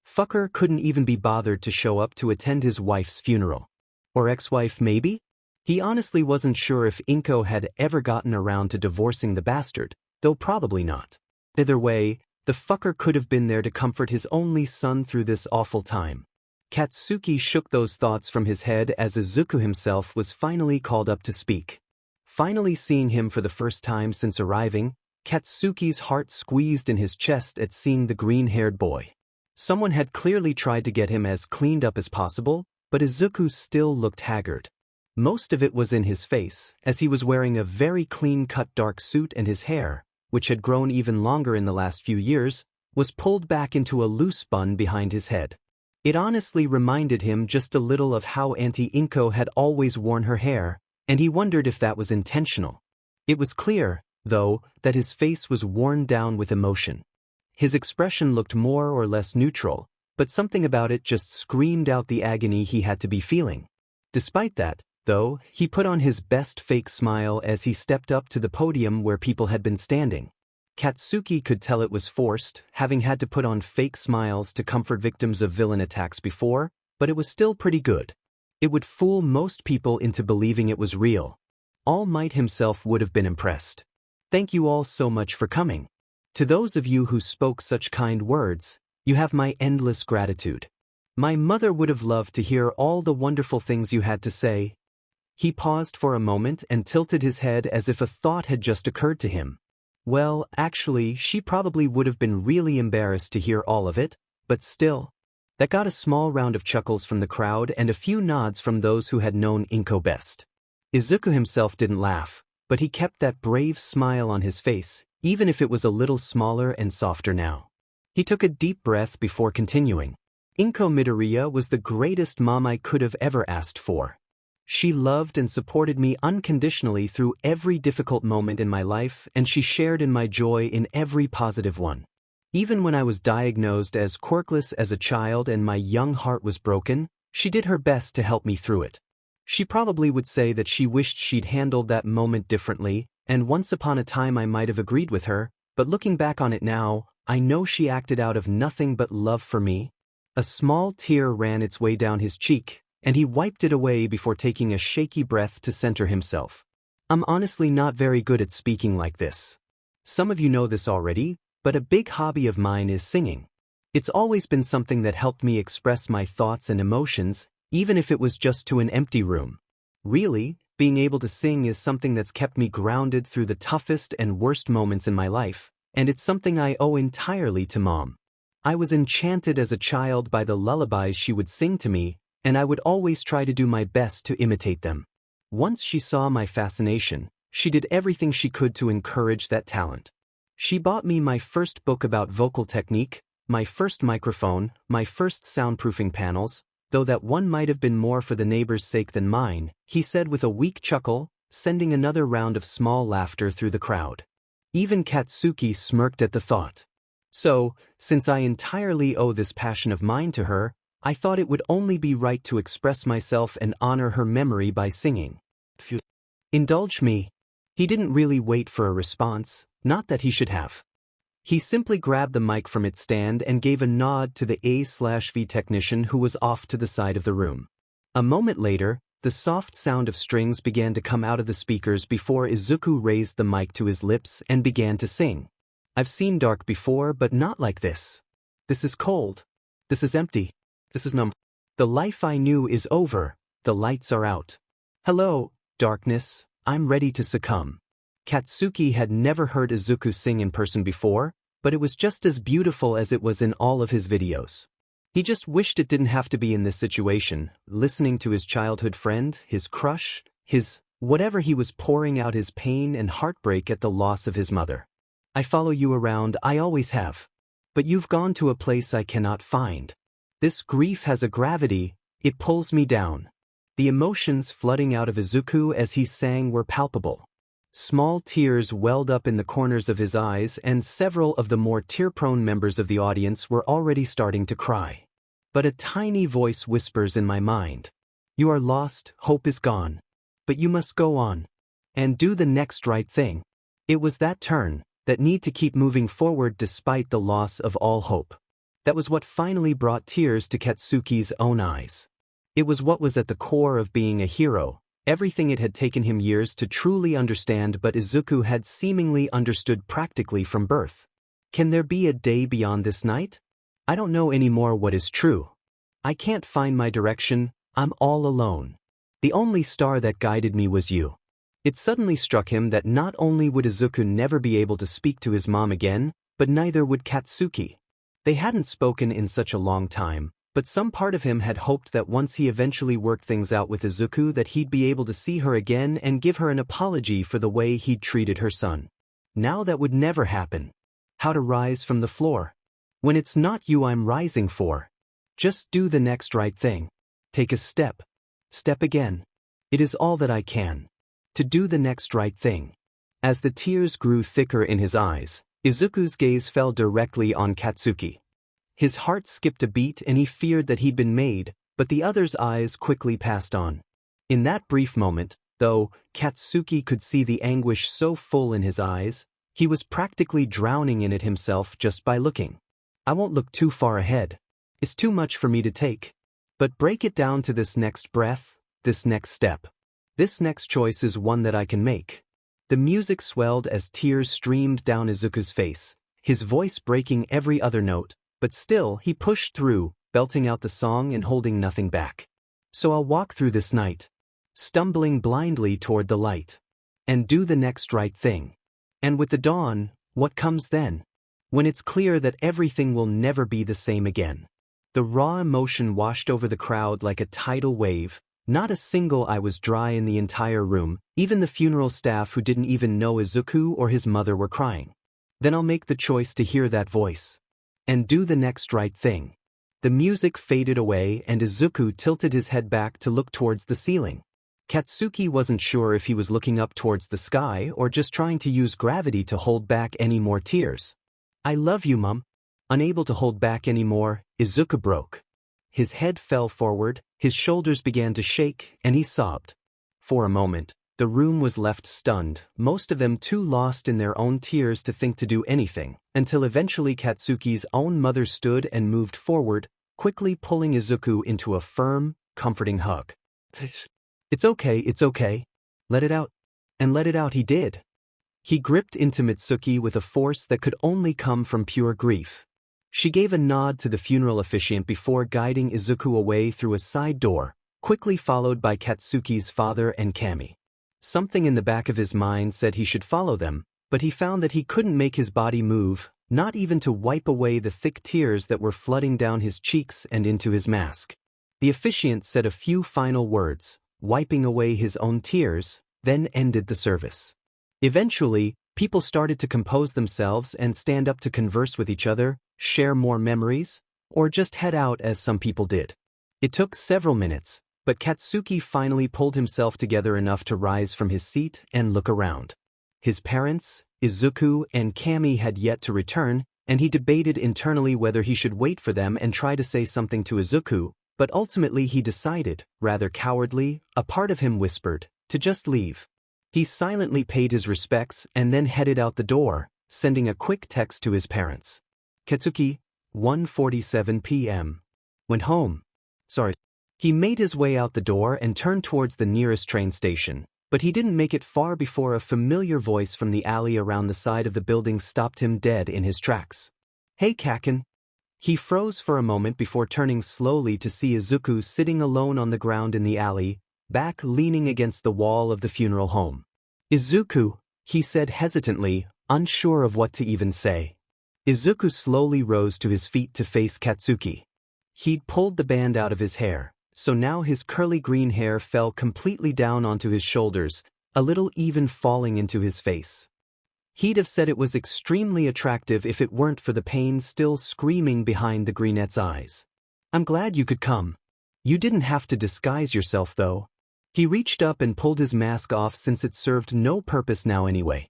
Fucker couldn't even be bothered to show up to attend his wife's funeral. Or ex-wife maybe? He honestly wasn't sure if Inko had ever gotten around to divorcing the bastard, though probably not. Either way, the fucker could have been there to comfort his only son through this awful time. Katsuki shook those thoughts from his head as Izuku himself was finally called up to speak. Finally seeing him for the first time since arriving, Katsuki's heart squeezed in his chest at seeing the green-haired boy. Someone had clearly tried to get him as cleaned up as possible, but Izuku still looked haggard. Most of it was in his face, as he was wearing a very clean-cut dark suit and his hair, which had grown even longer in the last few years, was pulled back into a loose bun behind his head. It honestly reminded him just a little of how Auntie Inko had always worn her hair, and he wondered if that was intentional. It was clear, though, that his face was worn down with emotion. His expression looked more or less neutral, but something about it just screamed out the agony he had to be feeling. Despite that, though, he put on his best fake smile as he stepped up to the podium where people had been standing. Katsuki could tell it was forced, having had to put on fake smiles to comfort victims of villain attacks before, but it was still pretty good. It would fool most people into believing it was real. All Might himself would have been impressed. Thank you all so much for coming. To those of you who spoke such kind words, you have my endless gratitude. My mother would have loved to hear all the wonderful things you had to say. He paused for a moment and tilted his head as if a thought had just occurred to him. Well, actually, she probably would have been really embarrassed to hear all of it, but still. That got a small round of chuckles from the crowd and a few nods from those who had known Inko best. Izuku himself didn't laugh, but he kept that brave smile on his face, even if it was a little smaller and softer now. He took a deep breath before continuing. Inko Midoriya was the greatest mom I could have ever asked for. She loved and supported me unconditionally through every difficult moment in my life, and she shared in my joy in every positive one. Even when I was diagnosed as quirkless as a child and my young heart was broken, she did her best to help me through it. She probably would say that she wished she'd handled that moment differently, and once upon a time I might have agreed with her, but looking back on it now, I know she acted out of nothing but love for me. A small tear ran its way down his cheek, and he wiped it away before taking a shaky breath to center himself. I'm honestly not very good at speaking like this. Some of you know this already, but a big hobby of mine is singing. It's always been something that helped me express my thoughts and emotions, even if it was just to an empty room. Really, being able to sing is something that's kept me grounded through the toughest and worst moments in my life, and it's something I owe entirely to Mom. I was enchanted as a child by the lullabies she would sing to me, and I would always try to do my best to imitate them. Once she saw my fascination, she did everything she could to encourage that talent. She bought me my first book about vocal technique, my first microphone, my first soundproofing panels, though that one might have been more for the neighbor's sake than mine, he said with a weak chuckle, sending another round of small laughter through the crowd. Even Katsuki smirked at the thought. So, since I entirely owe this passion of mine to her, I thought it would only be right to express myself and honor her memory by singing. Indulge me. He didn't really wait for a response, not that he should have. He simply grabbed the mic from its stand and gave a nod to the A/V technician who was off to the side of the room. A moment later, the soft sound of strings began to come out of the speakers before Izuku raised the mic to his lips and began to sing. I've seen dark before, but not like this. This is cold. This is empty. This is numb. The life I knew is over. The lights are out. Hello, darkness. I'm ready to succumb. Katsuki had never heard Izuku sing in person before, but it was just as beautiful as it was in all of his videos. He just wished it didn't have to be in this situation, listening to his childhood friend, his crush, his whatever he was pouring out his pain and heartbreak at the loss of his mother. I follow you around, I always have. But you've gone to a place I cannot find. This grief has a gravity, it pulls me down. The emotions flooding out of Izuku as he sang were palpable. Small tears welled up in the corners of his eyes, and several of the more tear-prone members of the audience were already starting to cry. But a tiny voice whispers in my mind. You are lost, hope is gone. But you must go on. And do the next right thing. It was that turn, that need to keep moving forward despite the loss of all hope. That was what finally brought tears to Katsuki's own eyes. It was what was at the core of being a hero, everything it had taken him years to truly understand but Izuku had seemingly understood practically from birth. Can there be a day beyond this night? I don't know anymore what is true. I can't find my direction, I'm all alone. The only star that guided me was you. It suddenly struck him that not only would Izuku never be able to speak to his mom again, but neither would Katsuki. They hadn't spoken in such a long time, but some part of him had hoped that once he eventually worked things out with Izuku that he'd be able to see her again and give her an apology for the way he'd treated her son. Now that would never happen. How to rise from the floor. When it's not you I'm rising for. Just do the next right thing. Take a step. Step again. It is all that I can. To do the next right thing. As the tears grew thicker in his eyes, Izuku's gaze fell directly on Katsuki. His heart skipped a beat and he feared that he'd been made, but the other's eyes quickly passed on. In that brief moment, though, Katsuki could see the anguish so full in his eyes, he was practically drowning in it himself just by looking. I won't look too far ahead. It's too much for me to take. But break it down to this next breath, this next step. This next choice is one that I can make. The music swelled as tears streamed down Izuku's face, his voice breaking every other note, but still he pushed through, belting out the song and holding nothing back. So I'll walk through this night, stumbling blindly toward the light, and do the next right thing. And with the dawn, what comes then? When it's clear that everything will never be the same again. The raw emotion washed over the crowd like a tidal wave, Not a single eye was dry in the entire room, even the funeral staff who didn't even know Izuku or his mother were crying. Then I'll make the choice to hear that voice. And do the next right thing. The music faded away and Izuku tilted his head back to look towards the ceiling. Katsuki wasn't sure if he was looking up towards the sky or just trying to use gravity to hold back any more tears. I love you, Mom. Unable to hold back anymore, Izuku broke. His head fell forward, his shoulders began to shake, and he sobbed. For a moment, the room was left stunned, most of them too lost in their own tears to think to do anything, until eventually Katsuki's own mother stood and moved forward, quickly pulling Izuku into a firm, comforting hug. It's okay. Let it out. And let it out he did. He gripped into Mitsuki with a force that could only come from pure grief. She gave a nod to the funeral officiant before guiding Izuku away through a side door, quickly followed by Katsuki's father and Camie. Something in the back of his mind said he should follow them, but he found that he couldn't make his body move, not even to wipe away the thick tears that were flooding down his cheeks and into his mask. The officiant said a few final words, wiping away his own tears, then ended the service. Eventually, people started to compose themselves and stand up to converse with each other, share more memories, or just head out as some people did. It took several minutes, but Katsuki finally pulled himself together enough to rise from his seat and look around. His parents, Izuku and Camie had yet to return, and he debated internally whether he should wait for them and try to say something to Izuku, but ultimately he decided, rather cowardly, a part of him whispered, to just leave. He silently paid his respects and then headed out the door, sending a quick text to his parents. Katsuki, 1:47 p.m. Went home. Sorry. He made his way out the door and turned towards the nearest train station, but he didn't make it far before a familiar voice from the alley around the side of the building stopped him dead in his tracks. Hey Kaken. He froze for a moment before turning slowly to see Izuku sitting alone on the ground in the alley, back leaning against the wall of the funeral home. Izuku, he said hesitantly, unsure of what to even say. Izuku slowly rose to his feet to face Katsuki. He'd pulled the band out of his hair, so now his curly green hair fell completely down onto his shoulders, a little even falling into his face. He'd have said it was extremely attractive if it weren't for the pain still screaming behind the greenette's eyes. I'm glad you could come. You didn't have to disguise yourself though. He reached up and pulled his mask off since it served no purpose now anyway.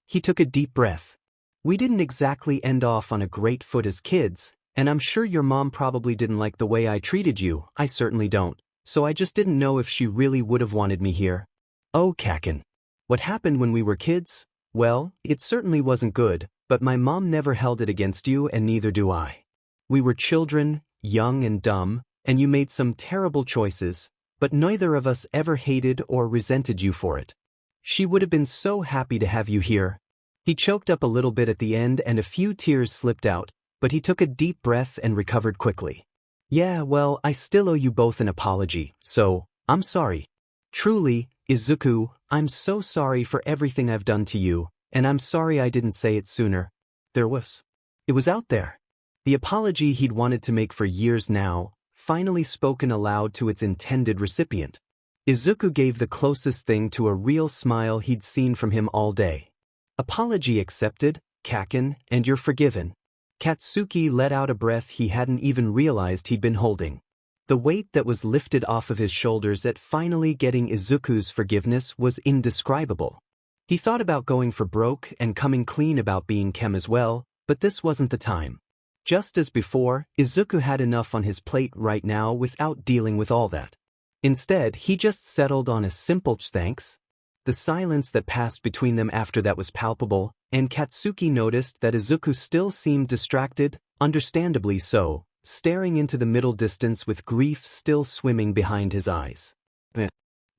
He took a deep breath. We didn't exactly end off on a great foot as kids, and I'm sure your mom probably didn't like the way I treated you, I certainly don't, so I just didn't know if she really would have wanted me here. Oh Kaken. What happened when we were kids? Well, it certainly wasn't good, but my mom never held it against you and neither do I. We were children, young and dumb, and you made some terrible choices, but neither of us ever hated or resented you for it. She would have been so happy to have you here. He choked up a little bit at the end and a few tears slipped out, but he took a deep breath and recovered quickly. Yeah, well, I still owe you both an apology, so, I'm sorry. Truly, Izuku, I'm so sorry for everything I've done to you, and I'm sorry I didn't say it sooner. It was out there. The apology he'd wanted to make for years now, finally spoken aloud to its intended recipient. Izuku gave the closest thing to a real smile he'd seen from him all day. Apology accepted, Kaken, and you're forgiven. Katsuki let out a breath he hadn't even realized he'd been holding. The weight that was lifted off of his shoulders at finally getting Izuku's forgiveness was indescribable. He thought about going for broke and coming clean about being Chem as well, but this wasn't the time. Just as before, Izuku had enough on his plate right now without dealing with all that. Instead, he just settled on a simple thanks. The silence that passed between them after that was palpable, and Katsuki noticed that Izuku still seemed distracted, understandably so, staring into the middle distance with grief still swimming behind his eyes.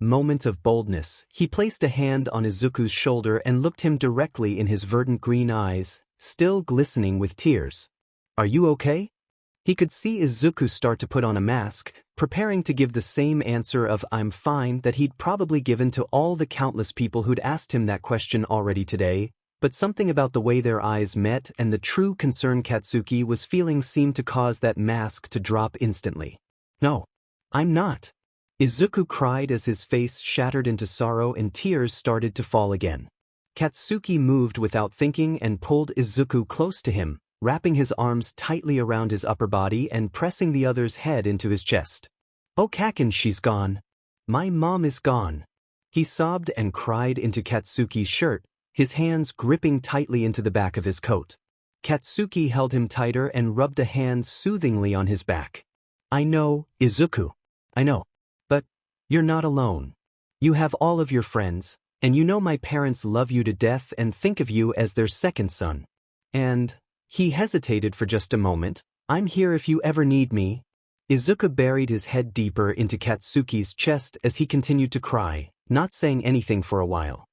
Moment of boldness, he placed a hand on Izuku's shoulder and looked him directly in his verdant green eyes, still glistening with tears. Are you okay? He could see Izuku start to put on a mask, preparing to give the same answer of I'm fine that he'd probably given to all the countless people who'd asked him that question already today, but something about the way their eyes met and the true concern Katsuki was feeling seemed to cause that mask to drop instantly. No. I'm not. Izuku cried as his face shattered into sorrow and tears started to fall again. Katsuki moved without thinking and pulled Izuku close to him, wrapping his arms tightly around his upper body and pressing the other's head into his chest. Oh Kaken, she's gone. My mom is gone. He sobbed and cried into Katsuki's shirt, his hands gripping tightly into the back of his coat. Katsuki held him tighter and rubbed a hand soothingly on his back. I know, Izuku. I know. But you're not alone. You have all of your friends, and you know my parents love you to death and think of you as their second son. And, he hesitated for just a moment, I'm here if you ever need me. Izuku buried his head deeper into Katsuki's chest as he continued to cry, not saying anything for a while.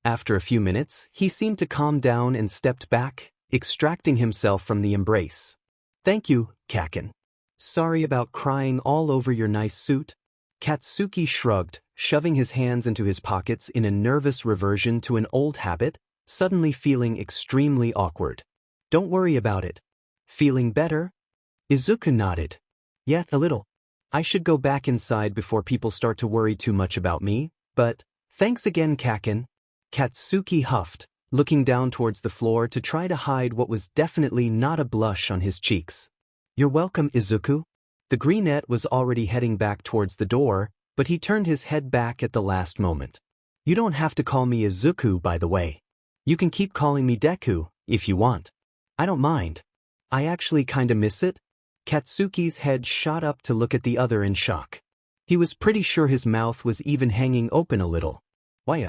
After a few minutes, he seemed to calm down and stepped back, extracting himself from the embrace. Thank you, Kaken. Sorry about crying all over your nice suit. Katsuki shrugged, shoving his hands into his pockets in a nervous reversion to an old habit, suddenly feeling extremely awkward. Don't worry about it. Feeling better? Izuku nodded. Yeah, a little. I should go back inside before people start to worry too much about me, but thanks again, Kaken. Katsuki huffed, looking down towards the floor to try to hide what was definitely not a blush on his cheeks. You're welcome, Izuku. The greenette was already heading back towards the door, but he turned his head back at the last moment. You don't have to call me Izuku, by the way. You can keep calling me Deku, if you want. I don't mind. I actually kinda miss it. Katsuki's head shot up to look at the other in shock. He was pretty sure his mouth was even hanging open a little. Why,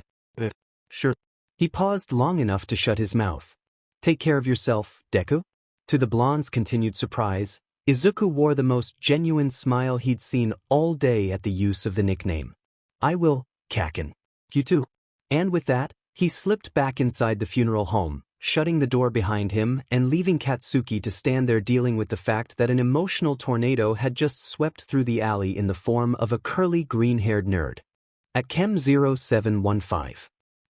sure. He paused long enough to shut his mouth. Take care of yourself, Deku. To the blonde's continued surprise, Izuku wore the most genuine smile he'd seen all day at the use of the nickname. I will, Kaken. You too. And with that, he slipped back inside the funeral home, shutting the door behind him and leaving Katsuki to stand there dealing with the fact that an emotional tornado had just swept through the alley in the form of a curly green-haired nerd. At Chem 0715.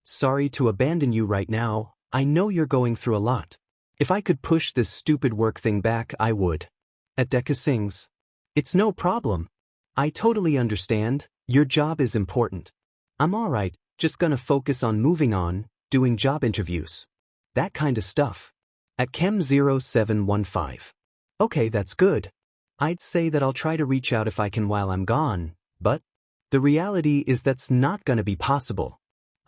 Sorry to abandon you right now, I know you're going through a lot. If I could push this stupid work thing back, I would. At Deku sings. It's no problem. I totally understand, your job is important. I'm alright, just gonna focus on moving on, doing job interviews. That kind of stuff. At Chem 0715. Okay, that's good. I'd say that I'll try to reach out if I can while I'm gone, but the reality is that's not gonna be possible.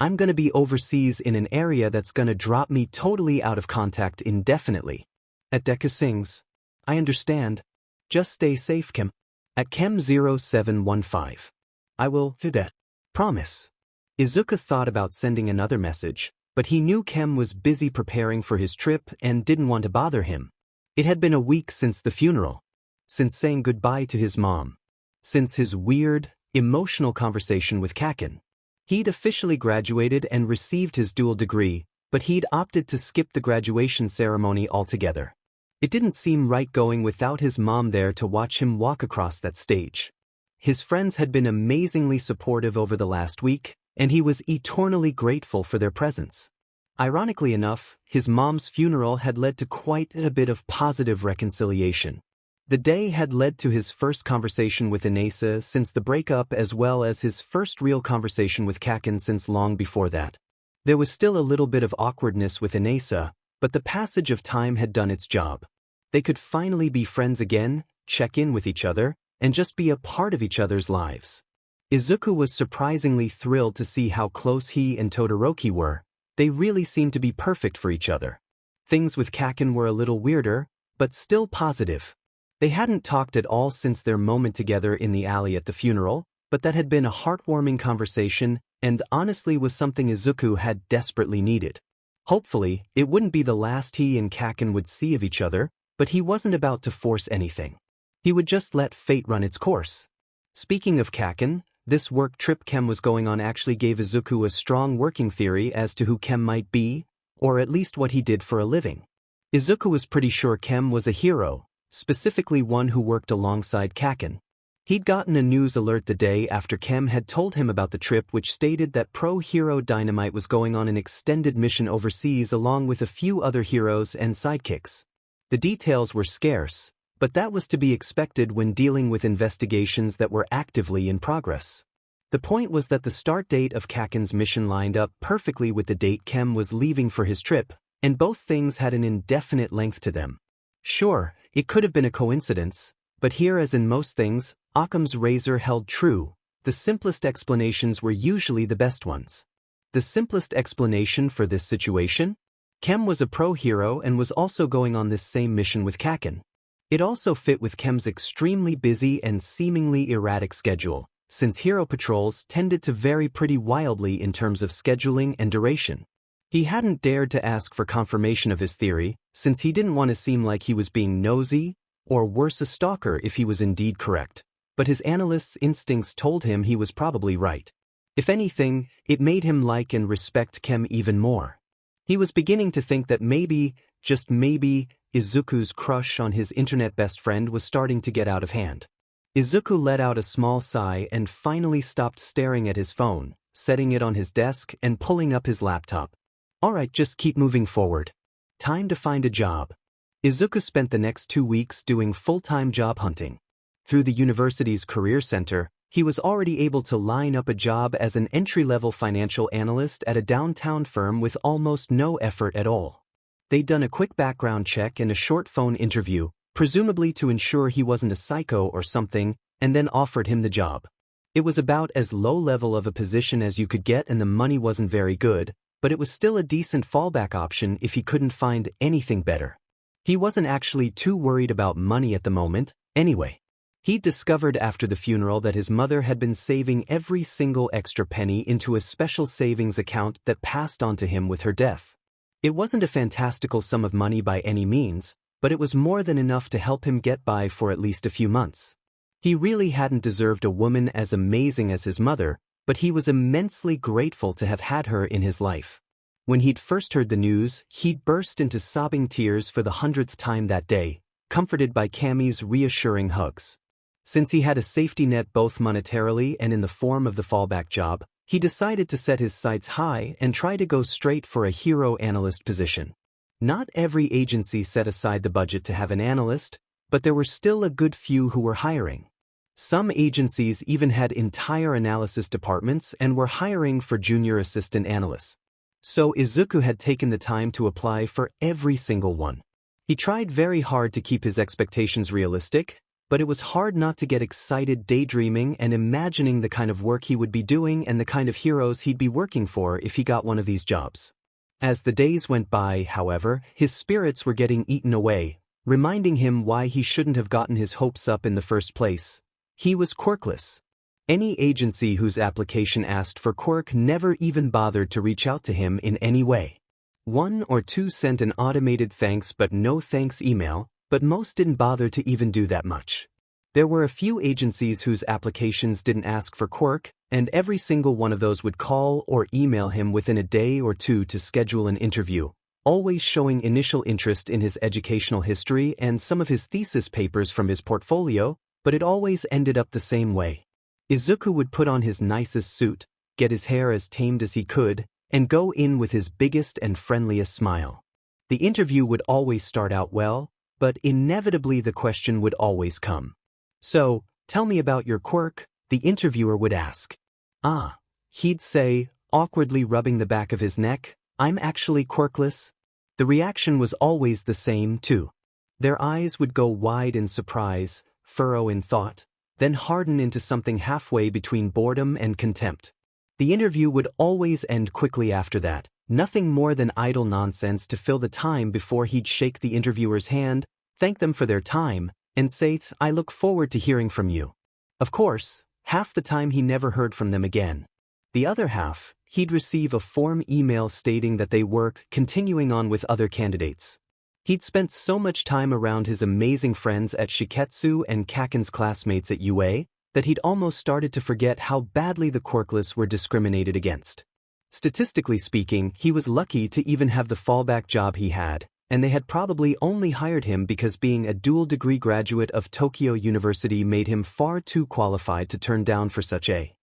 I'm gonna be overseas in an area that's gonna drop me totally out of contact indefinitely. At Deku sings. I understand. Just stay safe, Chem. At Chem 0715. I will do that. Promise. Izuku thought about sending another message, but he knew Chem was busy preparing for his trip and didn't want to bother him. It had been a week since the funeral. Since saying goodbye to his mom. Since his weird, emotional conversation with Kaken. He'd officially graduated and received his dual degree, but he'd opted to skip the graduation ceremony altogether. It didn't seem right going without his mom there to watch him walk across that stage. His friends had been amazingly supportive over the last week, and he was eternally grateful for their presence. Ironically enough, his mom's funeral had led to quite a bit of positive reconciliation. The day had led to his first conversation with Inesa since the breakup as well as his first real conversation with Kaken since long before that. There was still a little bit of awkwardness with Inesa, but the passage of time had done its job. They could finally be friends again, check in with each other, and just be a part of each other's lives. Izuku was surprisingly thrilled to see how close he and Todoroki were. They really seemed to be perfect for each other. Things with Kaken were a little weirder, but still positive. They hadn't talked at all since their moment together in the alley at the funeral, but that had been a heartwarming conversation and honestly was something Izuku had desperately needed. Hopefully, it wouldn't be the last he and Kaken would see of each other, but he wasn't about to force anything. He would just let fate run its course. Speaking of Kaken, this work trip Chem was going on actually gave Izuku a strong working theory as to who Chem might be, or at least what he did for a living. Izuku was pretty sure Chem was a hero, specifically one who worked alongside Kaken. He'd gotten a news alert the day after Chem had told him about the trip, which stated that pro-hero Dynamite was going on an extended mission overseas along with a few other heroes and sidekicks. The details were scarce, But that was to be expected when dealing with investigations that were actively in progress. The point was that the start date of Kaken's mission lined up perfectly with the date Kem was leaving for his trip, and both things had an indefinite length to them. Sure, it could have been a coincidence, but here as in most things, Occam's razor held true. The simplest explanations were usually the best ones. The simplest explanation for this situation? Kem was a pro-hero and was also going on this same mission with Kaken. It also fit with Kem's extremely busy and seemingly erratic schedule, since hero patrols tended to vary pretty wildly in terms of scheduling and duration. He hadn't dared to ask for confirmation of his theory, since he didn't want to seem like he was being nosy, or worse, a stalker if he was indeed correct, but his analyst's instincts told him he was probably right. If anything, it made him like and respect Kem even more. He was beginning to think that maybe, just maybe, Izuku's crush on his internet best friend was starting to get out of hand. Izuku let out a small sigh and finally stopped staring at his phone, setting it on his desk and pulling up his laptop. Alright, just keep moving forward. Time to find a job. Izuku spent the next 2 weeks doing full-time job hunting. Through the university's career center, he was already able to line up a job as an entry-level financial analyst at a downtown firm with almost no effort at all. They'd done a quick background check and a short phone interview, presumably to ensure he wasn't a psycho or something, and then offered him the job. It was about as low-level of a position as you could get and the money wasn't very good, but it was still a decent fallback option if he couldn't find anything better. He wasn't actually too worried about money at the moment, anyway. He'd discovered after the funeral that his mother had been saving every single extra penny into a special savings account that passed on to him with her death. It wasn't a fantastical sum of money by any means, but it was more than enough to help him get by for at least a few months. He really hadn't deserved a woman as amazing as his mother, but he was immensely grateful to have had her in his life. When he'd first heard the news, he'd burst into sobbing tears for the 100th time that day, comforted by Camie's reassuring hugs. Since he had a safety net both monetarily and in the form of the fallback job, he decided to set his sights high and try to go straight for a hero analyst position. Not every agency set aside the budget to have an analyst, but there were still a good few who were hiring. Some agencies even had entire analysis departments and were hiring for junior assistant analysts. So Izuku had taken the time to apply for every single one. He tried very hard to keep his expectations realistic, but it was hard not to get excited daydreaming and imagining the kind of work he would be doing and the kind of heroes he'd be working for if he got one of these jobs. As the days went by, however, his spirits were getting eaten away, reminding him why he shouldn't have gotten his hopes up in the first place. He was quirkless. Any agency whose application asked for quirk never even bothered to reach out to him in any way. 1 or 2 sent an automated thanks but no thanks email, but most didn't bother to even do that much. There were a few agencies whose applications didn't ask for quirk, and every single one of those would call or email him within a day or 2 to schedule an interview, always showing initial interest in his educational history and some of his thesis papers from his portfolio, but it always ended up the same way. Izuku would put on his nicest suit, get his hair as tamed as he could, and go in with his biggest and friendliest smile. The interview would always start out well, but inevitably the question would always come. So, tell me about your quirk, the interviewer would ask. Ah, he'd say, awkwardly rubbing the back of his neck, I'm actually quirkless. The reaction was always the same, too. Their eyes would go wide in surprise, furrow in thought, then harden into something halfway between boredom and contempt. The interview would always end quickly after that, nothing more than idle nonsense to fill the time before he'd shake the interviewer's hand, thank them for their time, and say, I look forward to hearing from you. Of course, half the time he never heard from them again. The other half, he'd receive a form email stating that they were continuing on with other candidates. He'd spent so much time around his amazing friends at Shiketsu and Kaken's classmates at UA that he'd almost started to forget how badly the quirkless were discriminated against. Statistically speaking, he was lucky to even have the fallback job he had, and they had probably only hired him because being a dual-degree graduate of Tokyo University made him far too qualified to turn down for such a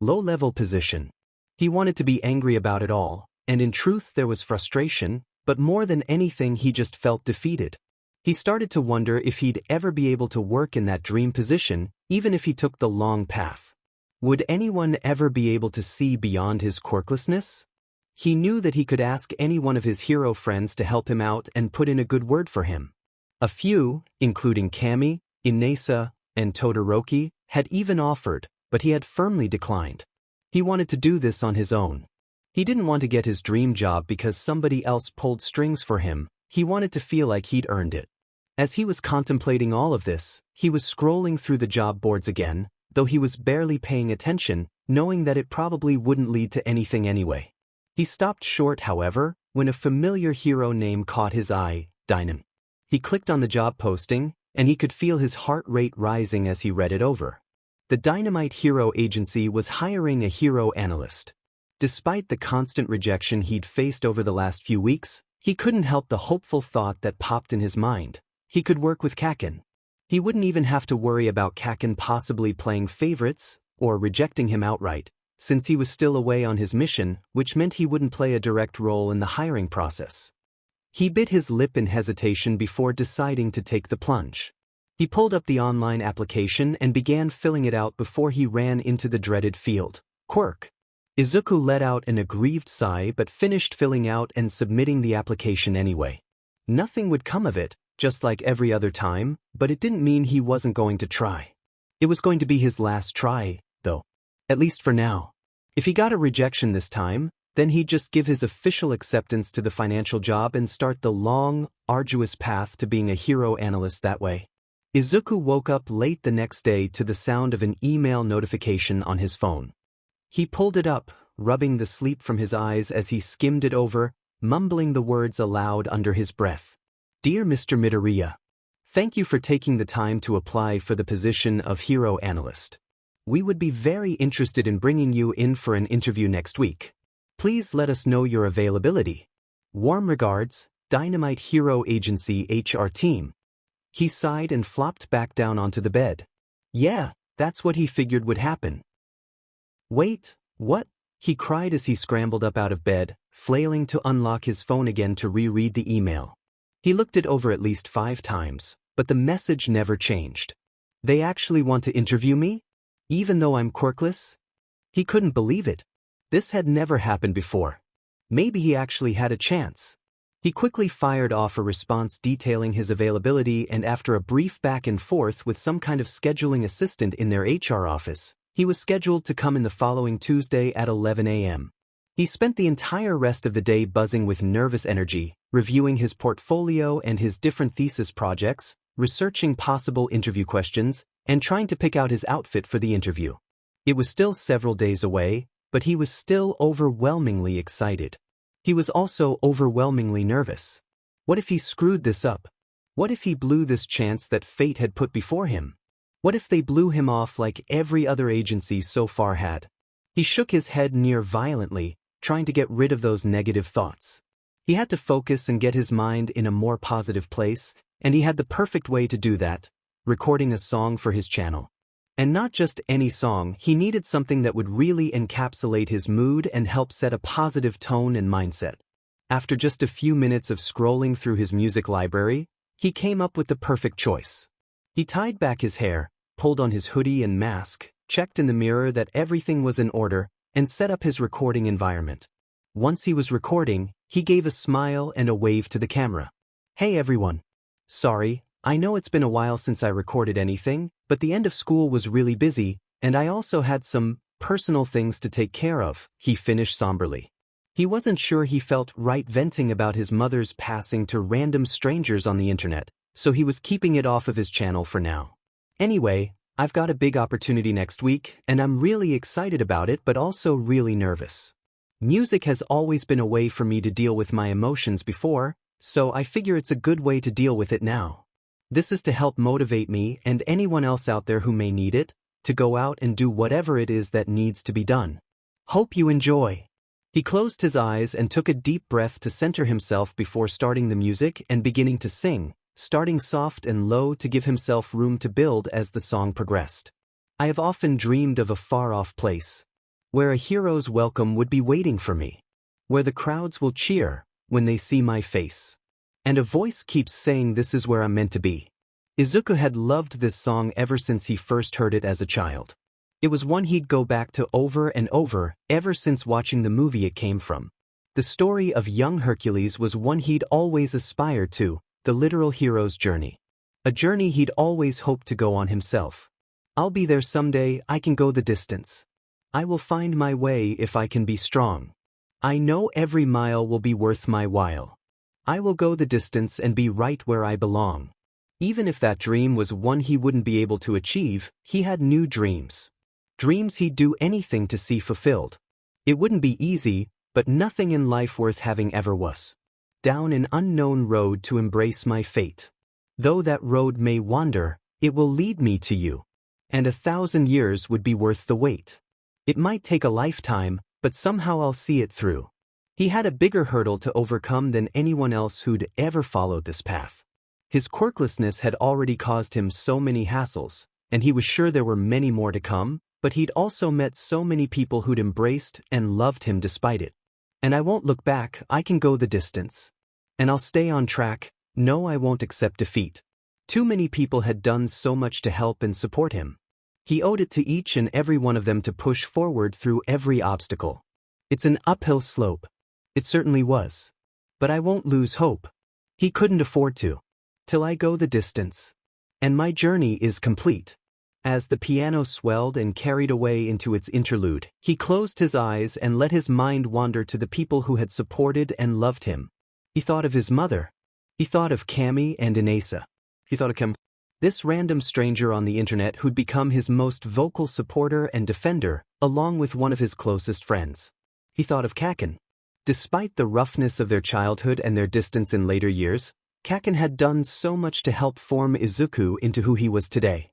low-level position. He wanted to be angry about it all, and in truth there was frustration, but more than anything he just felt defeated. He started to wonder if he'd ever be able to work in that dream position, even if he took the long path. Would anyone ever be able to see beyond his quirklessness? He knew that he could ask any one of his hero friends to help him out and put in a good word for him. A few, including Camie, Inesa, and Todoroki, had even offered, but he had firmly declined. He wanted to do this on his own. He didn't want to get his dream job because somebody else pulled strings for him. He wanted to feel like he'd earned it. As he was contemplating all of this, he was scrolling through the job boards again, though he was barely paying attention, knowing that it probably wouldn't lead to anything anyway. He stopped short, however, when a familiar hero name caught his eye, Dynam. He clicked on the job posting, and he could feel his heart rate rising as he read it over. The Dynamite Hero Agency was hiring a hero analyst. Despite the constant rejection he'd faced over the last few weeks, he couldn't help the hopeful thought that popped in his mind. He could work with Kaken. He wouldn't even have to worry about Kaken possibly playing favorites or rejecting him outright, since he was still away on his mission, which meant he wouldn't play a direct role in the hiring process. He bit his lip in hesitation before deciding to take the plunge. He pulled up the online application and began filling it out before he ran into the dreaded field, Quirk. Izuku let out an aggrieved sigh but finished filling out and submitting the application anyway. Nothing would come of it, just like every other time, but it didn't mean he wasn't going to try. It was going to be his last try, though. At least for now. If he got a rejection this time, then he'd just give his official acceptance to the financial job and start the long, arduous path to being a hero analyst that way. Izuku woke up late the next day to the sound of an email notification on his phone. He pulled it up, rubbing the sleep from his eyes as he skimmed it over, mumbling the words aloud under his breath. Dear Mr. Midoriya, thank you for taking the time to apply for the position of hero analyst. We would be very interested in bringing you in for an interview next week. Please let us know your availability. Warm regards, Dynamite Hero Agency HR team. He sighed and flopped back down onto the bed. Yeah, that's what he figured would happen. Wait, what? He cried as he scrambled up out of bed, flailing to unlock his phone again to reread the email. He looked it over at least 5 times, but the message never changed. They actually want to interview me? Even though I'm quirkless? He couldn't believe it. This had never happened before. Maybe he actually had a chance. He quickly fired off a response detailing his availability, and after a brief back and forth with some kind of scheduling assistant in their HR office, he was scheduled to come in the following Tuesday at 11 a.m. He spent the entire rest of the day buzzing with nervous energy, reviewing his portfolio and his different thesis projects, researching possible interview questions, and trying to pick out his outfit for the interview. It was still several days away, but he was still overwhelmingly excited. He was also overwhelmingly nervous. What if he screwed this up? What if he blew this chance that fate had put before him? What if they blew him off like every other agency so far had? He shook his head near violently, trying to get rid of those negative thoughts. He had to focus and get his mind in a more positive place, and he had the perfect way to do that, recording a song for his channel. And not just any song, he needed something that would really encapsulate his mood and help set a positive tone and mindset. After just a few minutes of scrolling through his music library, he came up with the perfect choice. He tied back his hair, pulled on his hoodie and mask, checked in the mirror that everything was in order, and set up his recording environment. Once he was recording, he gave a smile and a wave to the camera. Hey everyone. Sorry, I know it's been a while since I recorded anything, but the end of school was really busy, and I also had some personal things to take care of, he finished somberly. He wasn't sure he felt right venting about his mother's passing to random strangers on the internet, so he was keeping it off of his channel for now. Anyway, I've got a big opportunity next week, and I'm really excited about it but also really nervous. Music has always been a way for me to deal with my emotions before, so I figure it's a good way to deal with it now. This is to help motivate me and anyone else out there who may need it, to go out and do whatever it is that needs to be done. Hope you enjoy. He closed his eyes and took a deep breath to center himself before starting the music and beginning to sing, starting soft and low to give himself room to build as the song progressed. I have often dreamed of a far-off place, where a hero's welcome would be waiting for me, where the crowds will cheer when they see my face. And a voice keeps saying this is where I'm meant to be. Izuku had loved this song ever since he first heard it as a child. It was one he'd go back to over and over, ever since watching the movie it came from. The story of young Hercules was one he'd always aspired to, the literal hero's journey. A journey he'd always hoped to go on himself. I'll be there someday, I can go the distance. I will find my way if I can be strong. I know every mile will be worth my while. I will go the distance and be right where I belong. Even if that dream was one he wouldn't be able to achieve, he had new dreams. Dreams he'd do anything to see fulfilled. It wouldn't be easy, but nothing in life worth having ever was. Down an unknown road to embrace my fate. Though that road may wander, it will lead me to you. And 1,000 years would be worth the wait. It might take a lifetime, but somehow I'll see it through. He had a bigger hurdle to overcome than anyone else who'd ever followed this path. His quirklessness had already caused him so many hassles, and he was sure there were many more to come, but he'd also met so many people who'd embraced and loved him despite it. And I won't look back, I can go the distance. And I'll stay on track, no I won't accept defeat. Too many people had done so much to help and support him. He owed it to each and every one of them to push forward through every obstacle. It's an uphill slope. It certainly was. But I won't lose hope. He couldn't afford to. Till I go the distance. And my journey is complete. As the piano swelled and carried away into its interlude, he closed his eyes and let his mind wander to the people who had supported and loved him. He thought of his mother. He thought of Camie and Inesa. He thought of this random stranger on the internet who'd become his most vocal supporter and defender, along with one of his closest friends. He thought of Kaken. Despite the roughness of their childhood and their distance in later years, Kaken had done so much to help form Izuku into who he was today.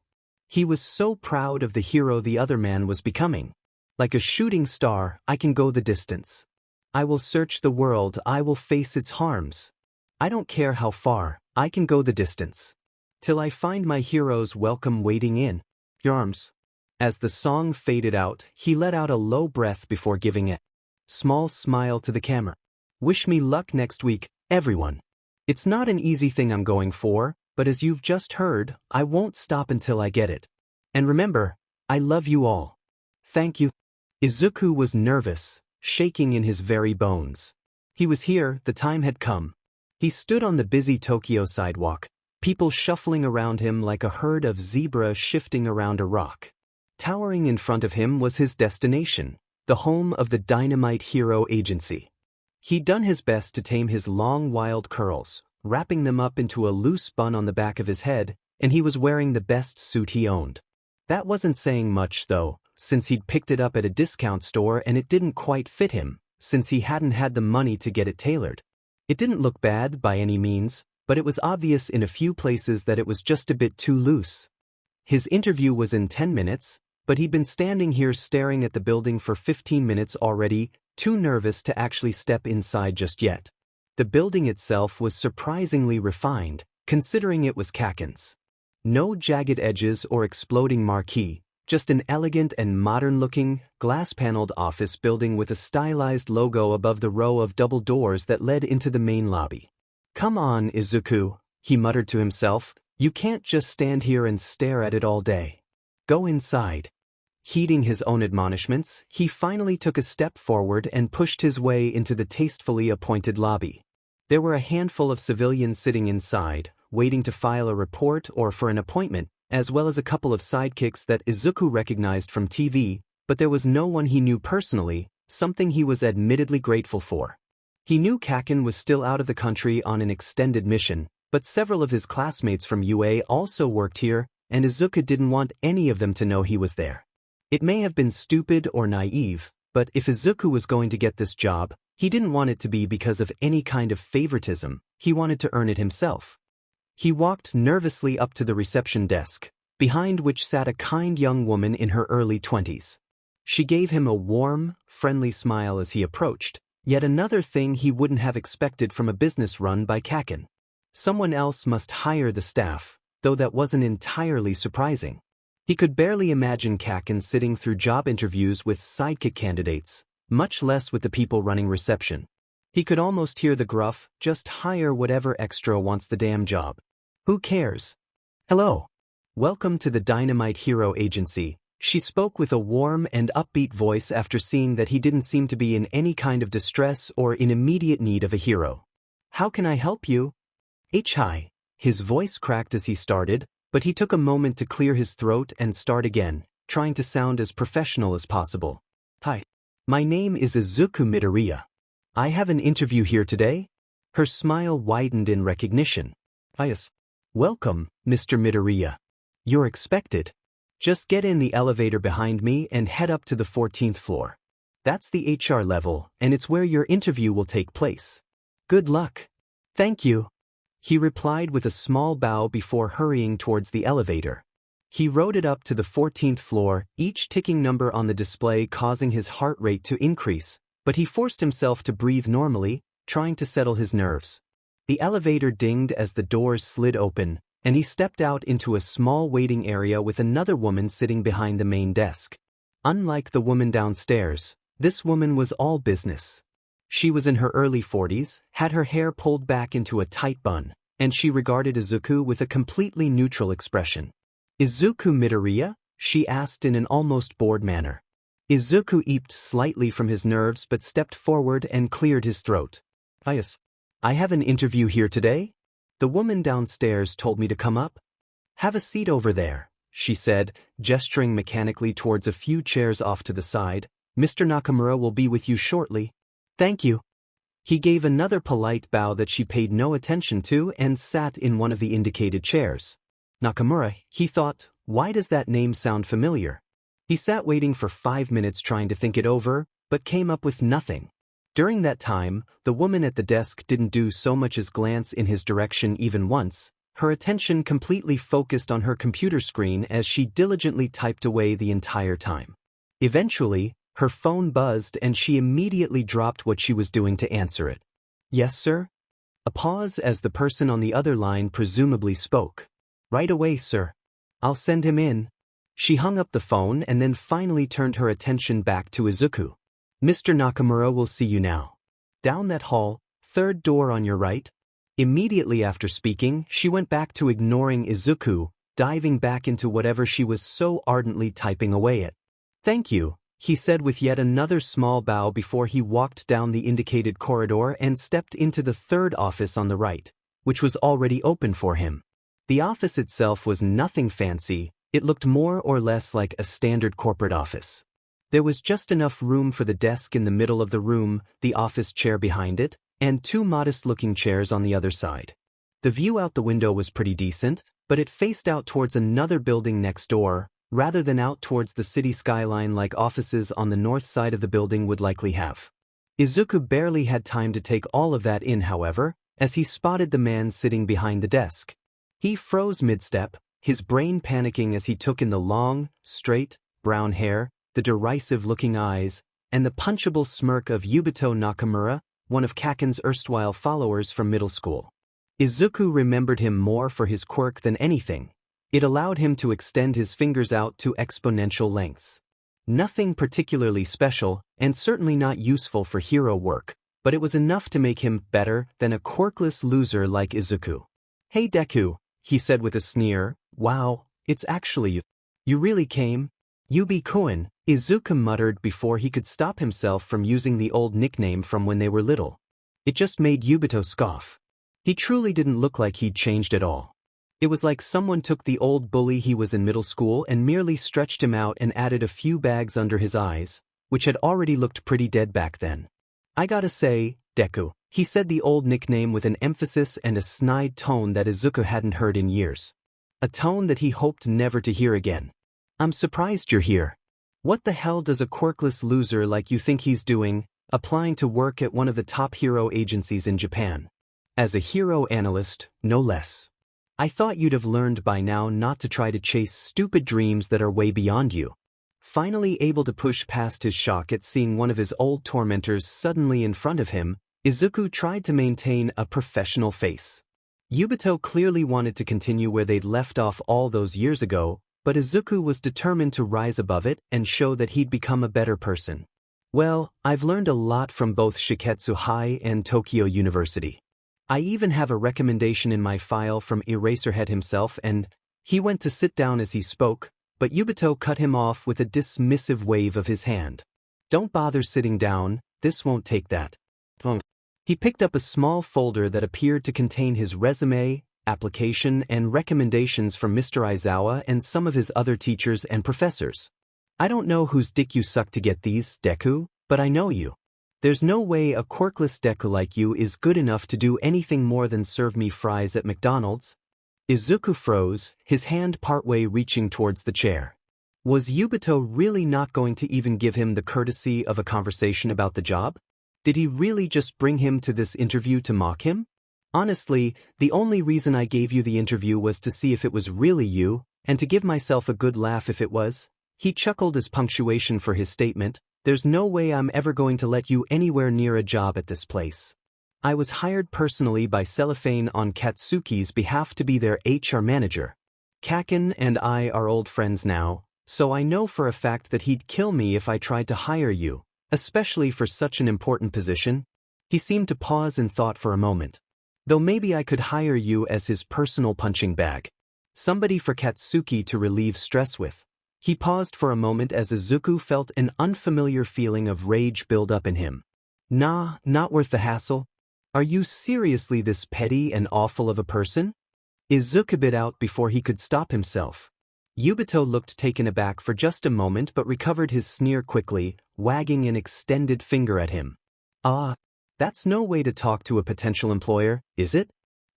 He was so proud of the hero the other man was becoming. Like a shooting star, I can go the distance. I will search the world, I will face its harms. I don't care how far, I can go the distance. Till I find my hero's welcome waiting in your arms. As the song faded out, he let out a low breath before giving a small smile to the camera. Wish me luck next week, everyone. It's not an easy thing I'm going for, but as you've just heard, I won't stop until I get it. And remember, I love you all. Thank you. Izuku was nervous, shaking in his very bones. He was here, the time had come. He stood on the busy Tokyo sidewalk, people shuffling around him like a herd of zebras shifting around a rock. Towering in front of him was his destination, the home of the Dynamite Hero Agency. He'd done his best to tame his long wild curls, wrapping them up into a loose bun on the back of his head, and he was wearing the best suit he owned. That wasn't saying much, though, since he'd picked it up at a discount store and it didn't quite fit him, since he hadn't had the money to get it tailored. It didn't look bad by any means, but it was obvious in a few places that it was just a bit too loose. His interview was in 10 minutes, but he'd been standing here staring at the building for 15 minutes already, too nervous to actually step inside just yet. The building itself was surprisingly refined, considering it was Kaken's. No jagged edges or exploding marquee, just an elegant and modern-looking, glass-paneled office building with a stylized logo above the row of double doors that led into the main lobby. Come on, Izuku, he muttered to himself, you can't just stand here and stare at it all day. Go inside. Heeding his own admonishments, he finally took a step forward and pushed his way into the tastefully appointed lobby. There were a handful of civilians sitting inside, waiting to file a report or for an appointment, as well as a couple of sidekicks that Izuku recognized from TV, but there was no one he knew personally, something he was admittedly grateful for. He knew Kaken was still out of the country on an extended mission, but several of his classmates from UA also worked here, and Izuku didn't want any of them to know he was there. It may have been stupid or naive, but if Izuku was going to get this job, he didn't want it to be because of any kind of favoritism, he wanted to earn it himself. He walked nervously up to the reception desk, behind which sat a kind young woman in her early 20s. She gave him a warm, friendly smile as he approached, yet another thing he wouldn't have expected from a business run by Kaken. Someone else must hire the staff, though that wasn't entirely surprising. He could barely imagine Kaken sitting through job interviews with sidekick candidates, much less with the people running reception. He could almost hear the gruff, "Just hire whatever extra wants the damn job. Who cares?" "Hello. Welcome to the Dynamite Hero Agency." She spoke with a warm and upbeat voice after seeing that he didn't seem to be in any kind of distress or in immediate need of a hero. "How can I help you?" Hi. His voice cracked as he started, but he took a moment to clear his throat and start again, trying to sound as professional as possible. "Hi. My name is Izuku Midoriya. I have an interview here today." Her smile widened in recognition. "Yes. Welcome, Mr. Midoriya. You're expected. Just get in the elevator behind me and head up to the 14th floor. That's the HR level, and it's where your interview will take place. Good luck." "Thank you," he replied with a small bow before hurrying towards the elevator. He rode it up to the 14th floor, each ticking number on the display causing his heart rate to increase, but he forced himself to breathe normally, trying to settle his nerves. The elevator dinged as the doors slid open, and he stepped out into a small waiting area with another woman sitting behind the main desk. Unlike the woman downstairs, this woman was all business. She was in her early 40s, had her hair pulled back into a tight bun, and she regarded Izuku with a completely neutral expression. "Izuku Midoriya?" she asked in an almost bored manner. Izuku eeped slightly from his nerves but stepped forward and cleared his throat. "Yes. I have an interview here today. The woman downstairs told me to come up." "Have a seat over there," she said, gesturing mechanically towards a few chairs off to the side. "Mr. Nakamura will be with you shortly." "Thank you." He gave another polite bow that she paid no attention to and sat in one of the indicated chairs. Nakamura, he thought, why does that name sound familiar? He sat waiting for 5 minutes trying to think it over, but came up with nothing. During that time, the woman at the desk didn't do so much as glance in his direction even once, her attention completely focused on her computer screen as she diligently typed away the entire time. Eventually, her phone buzzed and she immediately dropped what she was doing to answer it. "Yes, sir?" A pause as the person on the other line presumably spoke. "Right away, sir. I'll send him in." She hung up the phone and then finally turned her attention back to Izuku. "Mr. Nakamura will see you now. Down that hall, 3rd door on your right." Immediately after speaking, she went back to ignoring Izuku, diving back into whatever she was so ardently typing away at. "Thank you," he said with yet another small bow before he walked down the indicated corridor and stepped into the 3rd office on the right, which was already open for him. The office itself was nothing fancy, it looked more or less like a standard corporate office. There was just enough room for the desk in the middle of the room, the office chair behind it, and 2 modest-looking chairs on the other side. The view out the window was pretty decent, but it faced out towards another building next door, rather than out towards the city skyline like offices on the north side of the building would likely have. Izuku barely had time to take all of that in, however, as he spotted the man sitting behind the desk. He froze mid-step, his brain panicking as he took in the long, straight, brown hair, the derisive-looking eyes, and the punchable smirk of Yubito Nakamura, one of Kaken's erstwhile followers from middle school. Izuku remembered him more for his quirk than anything. It allowed him to extend his fingers out to exponential lengths. Nothing particularly special, and certainly not useful for hero work, but it was enough to make him better than a quirkless loser like Izuku. "Hey Deku," he said with a sneer. "Wow, it's actually you. You really came?" "Yubi-kun," Izuku muttered before he could stop himself from using the old nickname from when they were little. It just made Yubito scoff. He truly didn't look like he'd changed at all. It was like someone took the old bully he was in middle school and merely stretched him out and added a few bags under his eyes, which had already looked pretty dead back then. "I gotta say, Deku," he said the old nickname with an emphasis and a snide tone that Izuku hadn't heard in years. A tone that he hoped never to hear again. "I'm surprised you're here. What the hell does a quirkless loser like you think he's doing, applying to work at one of the top hero agencies in Japan? As a hero analyst, no less. I thought you'd have learned by now not to try to chase stupid dreams that are way beyond you." Finally able to push past his shock at seeing one of his old tormentors suddenly in front of him, Izuku tried to maintain a professional face. Yubito clearly wanted to continue where they'd left off all those years ago, but Izuku was determined to rise above it and show that he'd become a better person. Well, I've learned a lot from both Shiketsu High and Tokyo University. I even have a recommendation in my file from Eraserhead himself, and he went to sit down as he spoke, but Yubito cut him off with a dismissive wave of his hand. Don't bother sitting down, this won't take that. He picked up a small folder that appeared to contain his resume, application, and recommendations from Mr. Aizawa and some of his other teachers and professors. I don't know whose dick you suck to get these, Deku, but I know you. There's no way a quirkless Deku like you is good enough to do anything more than serve me fries at McDonald's. Izuku froze, his hand partway reaching towards the chair. Was Yubito really not going to even give him the courtesy of a conversation about the job? Did he really just bring him to this interview to mock him? Honestly, the only reason I gave you the interview was to see if it was really you, and to give myself a good laugh if it was. He chuckled as punctuation for his statement. There's no way I'm ever going to let you anywhere near a job at this place. I was hired personally by Cellophane on Katsuki's behalf to be their HR manager. Kaken and I are old friends now, so I know for a fact that he'd kill me if I tried to hire you, especially for such an important position. He seemed to pause and thought for a moment. Though maybe I could hire you as his personal punching bag. Somebody for Katsuki to relieve stress with. He paused for a moment as Izuku felt an unfamiliar feeling of rage build up in him. Nah, not worth the hassle. Are you seriously this petty and awful of a person? Izuku bit out before he could stop himself. Yubito looked taken aback for just a moment but recovered his sneer quickly, wagging an extended finger at him. Ah, that's no way to talk to a potential employer, is it?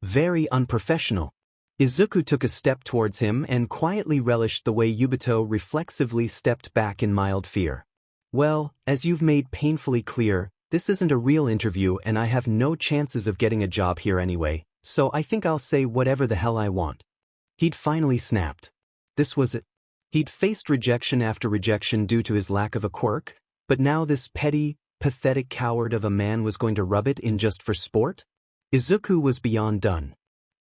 Very unprofessional. Izuku took a step towards him and quietly relished the way Yubito reflexively stepped back in mild fear. Well, as you've made painfully clear, this isn't a real interview and I have no chances of getting a job here anyway, so I think I'll say whatever the hell I want. He'd finally snapped. This was it. He'd faced rejection after rejection due to his lack of a quirk, but now this petty, pathetic coward of a man was going to rub it in just for sport? Izuku was beyond done.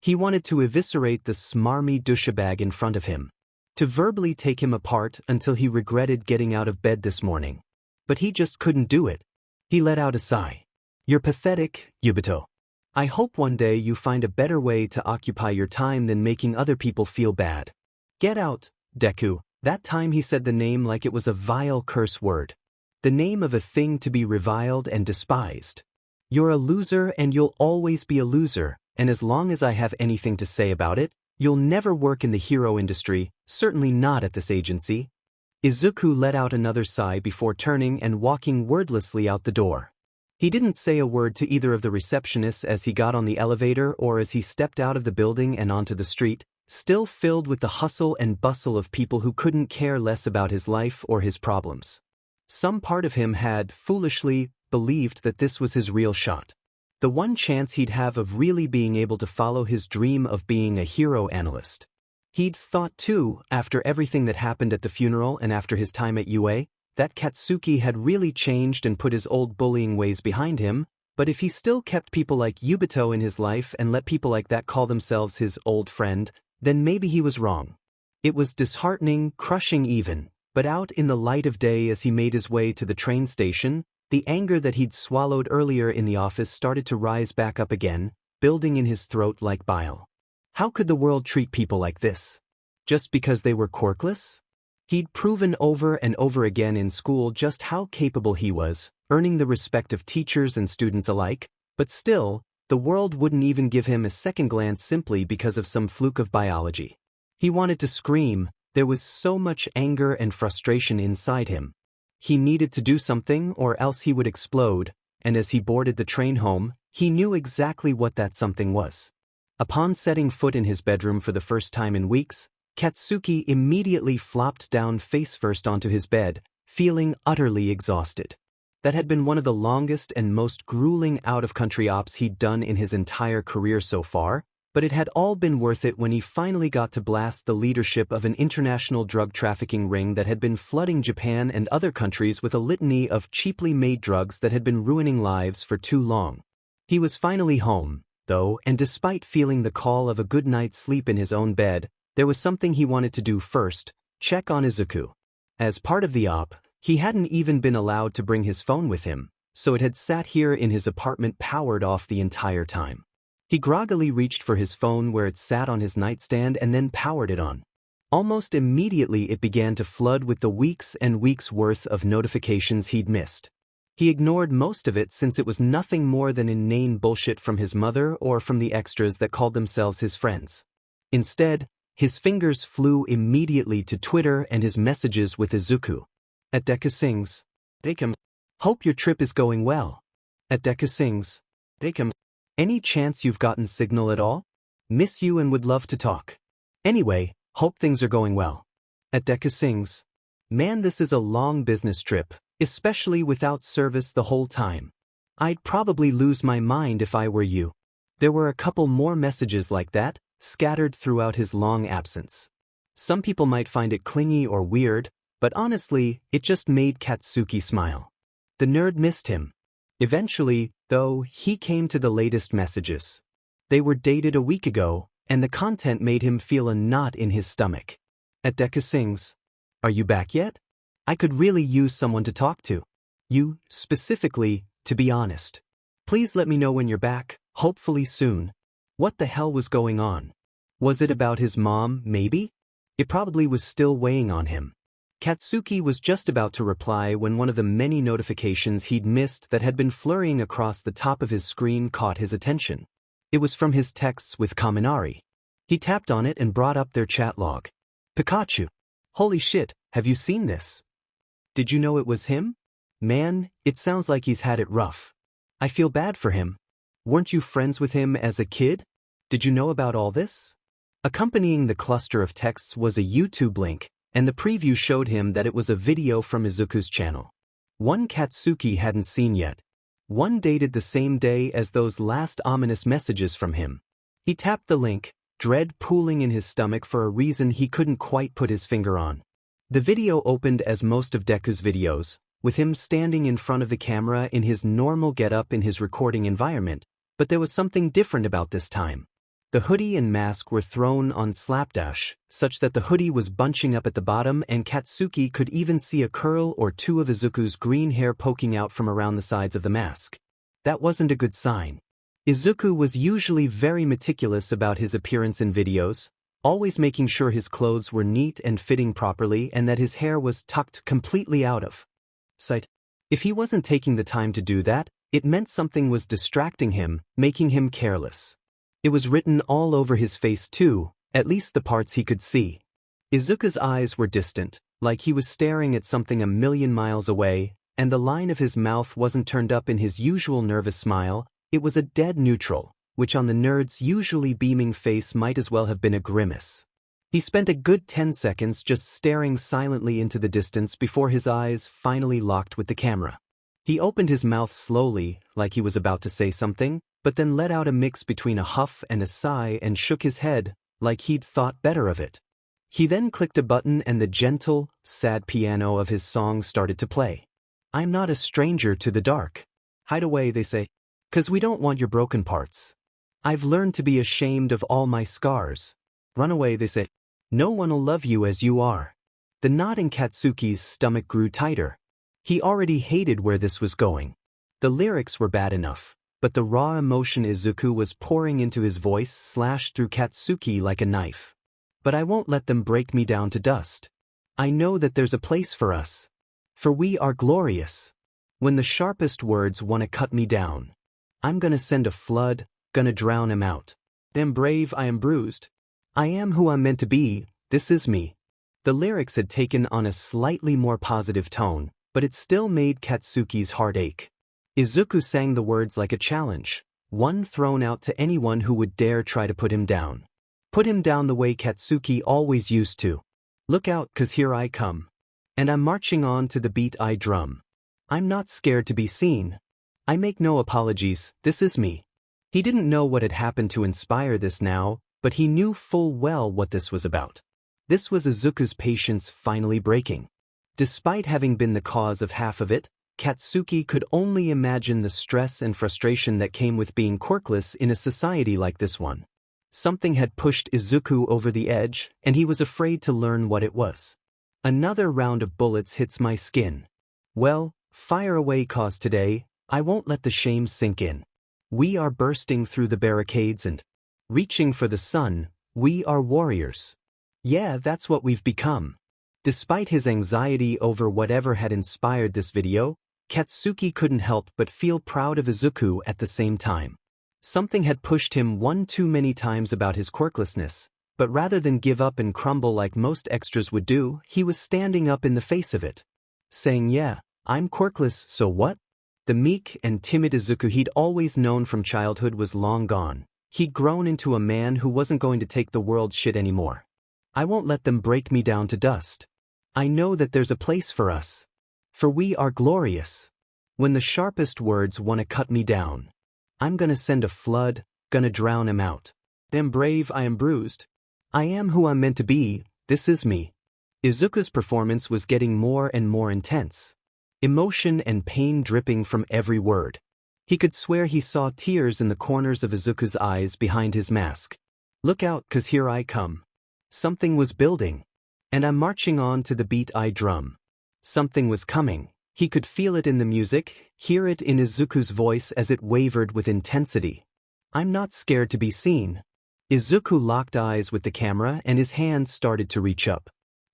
He wanted to eviscerate the smarmy douchebag in front of him. To verbally take him apart until he regretted getting out of bed this morning. But he just couldn't do it. He let out a sigh. You're pathetic, Yubito. I hope one day you find a better way to occupy your time than making other people feel bad. Get out, Deku. That time he said the name like it was a vile curse word. The name of a thing to be reviled and despised. You're a loser and you'll always be a loser. And as long as I have anything to say about it, you'll never work in the hero industry, certainly not at this agency. Izuku let out another sigh before turning and walking wordlessly out the door. He didn't say a word to either of the receptionists as he got on the elevator or as he stepped out of the building and onto the street, still filled with the hustle and bustle of people who couldn't care less about his life or his problems. Some part of him had, foolishly, believed that this was his real shot. The one chance he'd have of really being able to follow his dream of being a hero analyst. He'd thought too, after everything that happened at the funeral and after his time at UA, that Katsuki had really changed and put his old bullying ways behind him, but if he still kept people like Yubito in his life and let people like that call themselves his old friend, then maybe he was wrong. It was disheartening, crushing even, but out in the light of day as he made his way to the train station, the anger that he'd swallowed earlier in the office started to rise back up again, building in his throat like bile. How could the world treat people like this? Just because they were quirkless? He'd proven over and over again in school just how capable he was, earning the respect of teachers and students alike, but still, the world wouldn't even give him a second glance simply because of some fluke of biology. He wanted to scream. There was so much anger and frustration inside him. He needed to do something or else he would explode, and as he boarded the train home, he knew exactly what that something was. Upon setting foot in his bedroom for the first time in weeks, Katsuki immediately flopped down face first onto his bed, feeling utterly exhausted. That had been one of the longest and most grueling out-of-country ops he'd done in his entire career so far, but it had all been worth it when he finally got to blast the leadership of an international drug trafficking ring that had been flooding Japan and other countries with a litany of cheaply made drugs that had been ruining lives for too long. He was finally home, though, and despite feeling the call of a good night's sleep in his own bed, there was something he wanted to do first: check on Izuku. As part of the op, He hadn't even been allowed to bring his phone with him, so it had sat here in his apartment powered off the entire time. He groggily reached for his phone where it sat on his nightstand and then powered it on. Almost immediately it began to flood with the weeks and weeks worth of notifications he'd missed. He ignored most of it since it was nothing more than inane bullshit from his mother or from the extras that called themselves his friends. Instead, his fingers flew immediately to Twitter and his messages with Izuku. At Deku sings, Deku, hope your trip is going well. At Deku sings, Deku, any chance you've gotten signal at all? Miss you and would love to talk. Anyway, hope things are going well. At Deku sings, man, this is a long business trip, especially without service the whole time. I'd probably lose my mind if I were you. There were a couple more messages like that, scattered throughout his long absence. Some people might find it clingy or weird, but honestly, it just made Katsuki smile. The nerd missed him. Eventually, though, he came to the latest messages. They were dated a week ago, and the content made him feel a knot in his stomach. At Deku sings, are you back yet? I could really use someone to talk to. You, specifically, to be honest. Please let me know when you're back, hopefully soon. What the hell was going on? Was it about his mom, maybe? It probably was still weighing on him. Katsuki was just about to reply when one of the many notifications he'd missed that had been flurrying across the top of his screen caught his attention. It was from his texts with Kaminari. He tapped on it and brought up their chat log. Pikachu. Holy shit, have you seen this? Did you know it was him? Man, it sounds like he's had it rough. I feel bad for him. Weren't you friends with him as a kid? Did you know about all this? Accompanying the cluster of texts was a YouTube link, and the preview showed him that it was a video from Izuku's channel. One Katsuki hadn't seen yet. One dated the same day as those last ominous messages from him. He tapped the link, dread pooling in his stomach for a reason he couldn't quite put his finger on. The video opened as most of Deku's videos, with him standing in front of the camera in his normal getup in his recording environment, but there was something different about this time. The hoodie and mask were thrown on slapdash, such that the hoodie was bunching up at the bottom and Katsuki could even see a curl or two of Izuku's green hair poking out from around the sides of the mask. That wasn't a good sign. Izuku was usually very meticulous about his appearance in videos, always making sure his clothes were neat and fitting properly and that his hair was tucked completely out of sight. If he wasn't taking the time to do that, it meant something was distracting him, making him careless. It was written all over his face too, at least the parts he could see. Izuku's eyes were distant, like he was staring at something a million miles away, and the line of his mouth wasn't turned up in his usual nervous smile, it was a dead neutral, which on the nerd's usually beaming face might as well have been a grimace. He spent a good 10 seconds just staring silently into the distance before his eyes finally locked with the camera. He opened his mouth slowly, like he was about to say something, but then let out a mix between a huff and a sigh and shook his head, like he'd thought better of it. He then clicked a button and the gentle, sad piano of his song started to play. I'm not a stranger to the dark. Hide away, they say. 'Cause we don't want your broken parts. I've learned to be ashamed of all my scars. Run away, they say. No one'll love you as you are. The knot in Katsuki's stomach grew tighter. He already hated where this was going. The lyrics were bad enough, but the raw emotion Izuku was pouring into his voice slashed through Katsuki like a knife. But I won't let them break me down to dust. I know that there's a place for us. For we are glorious. When the sharpest words want to cut me down, I'm gonna send a flood, gonna drown him out. Am brave, I am bruised. I am who I'm meant to be, this is me. The lyrics had taken on a slightly more positive tone, but it still made Katsuki's heart ache. Izuku sang the words like a challenge, one thrown out to anyone who would dare try to put him down. Put him down the way Katsuki always used to. Look out, 'cause here I come. And I'm marching on to the beat I drum. I'm not scared to be seen. I make no apologies, this is me. He didn't know what had happened to inspire this now, but he knew full well what this was about. This was Izuku's patience finally breaking. Despite having been the cause of half of it, Katsuki could only imagine the stress and frustration that came with being quirkless in a society like this one. Something had pushed Izuku over the edge, and he was afraid to learn what it was. Another round of bullets hits my skin. Well, fire away cause today, I won't let the shame sink in. We are bursting through the barricades and reaching for the sun, we are warriors. Yeah, that's what we've become. Despite his anxiety over whatever had inspired this video, Katsuki couldn't help but feel proud of Izuku at the same time. Something had pushed him one too many times about his quirklessness, but rather than give up and crumble like most extras would do, he was standing up in the face of it. Saying, yeah, I'm quirkless, so what? The meek and timid Izuku he'd always known from childhood was long gone. He'd grown into a man who wasn't going to take the world's shit anymore. I won't let them break me down to dust. I know that there's a place for us. For we are glorious. When the sharpest words wanna cut me down, I'm gonna send a flood, gonna drown him out. Am brave, I am bruised. I am who I'm meant to be, this is me. Izuku's performance was getting more and more intense. Emotion and pain dripping from every word. He could swear he saw tears in the corners of Izuku's eyes behind his mask. Look out, 'cause here I come. Something was building. And I'm marching on to the beat I drum. Something was coming. He could feel it in the music, hear it in Izuku's voice as it wavered with intensity. I'm not scared to be seen. Izuku locked eyes with the camera and his hands started to reach up.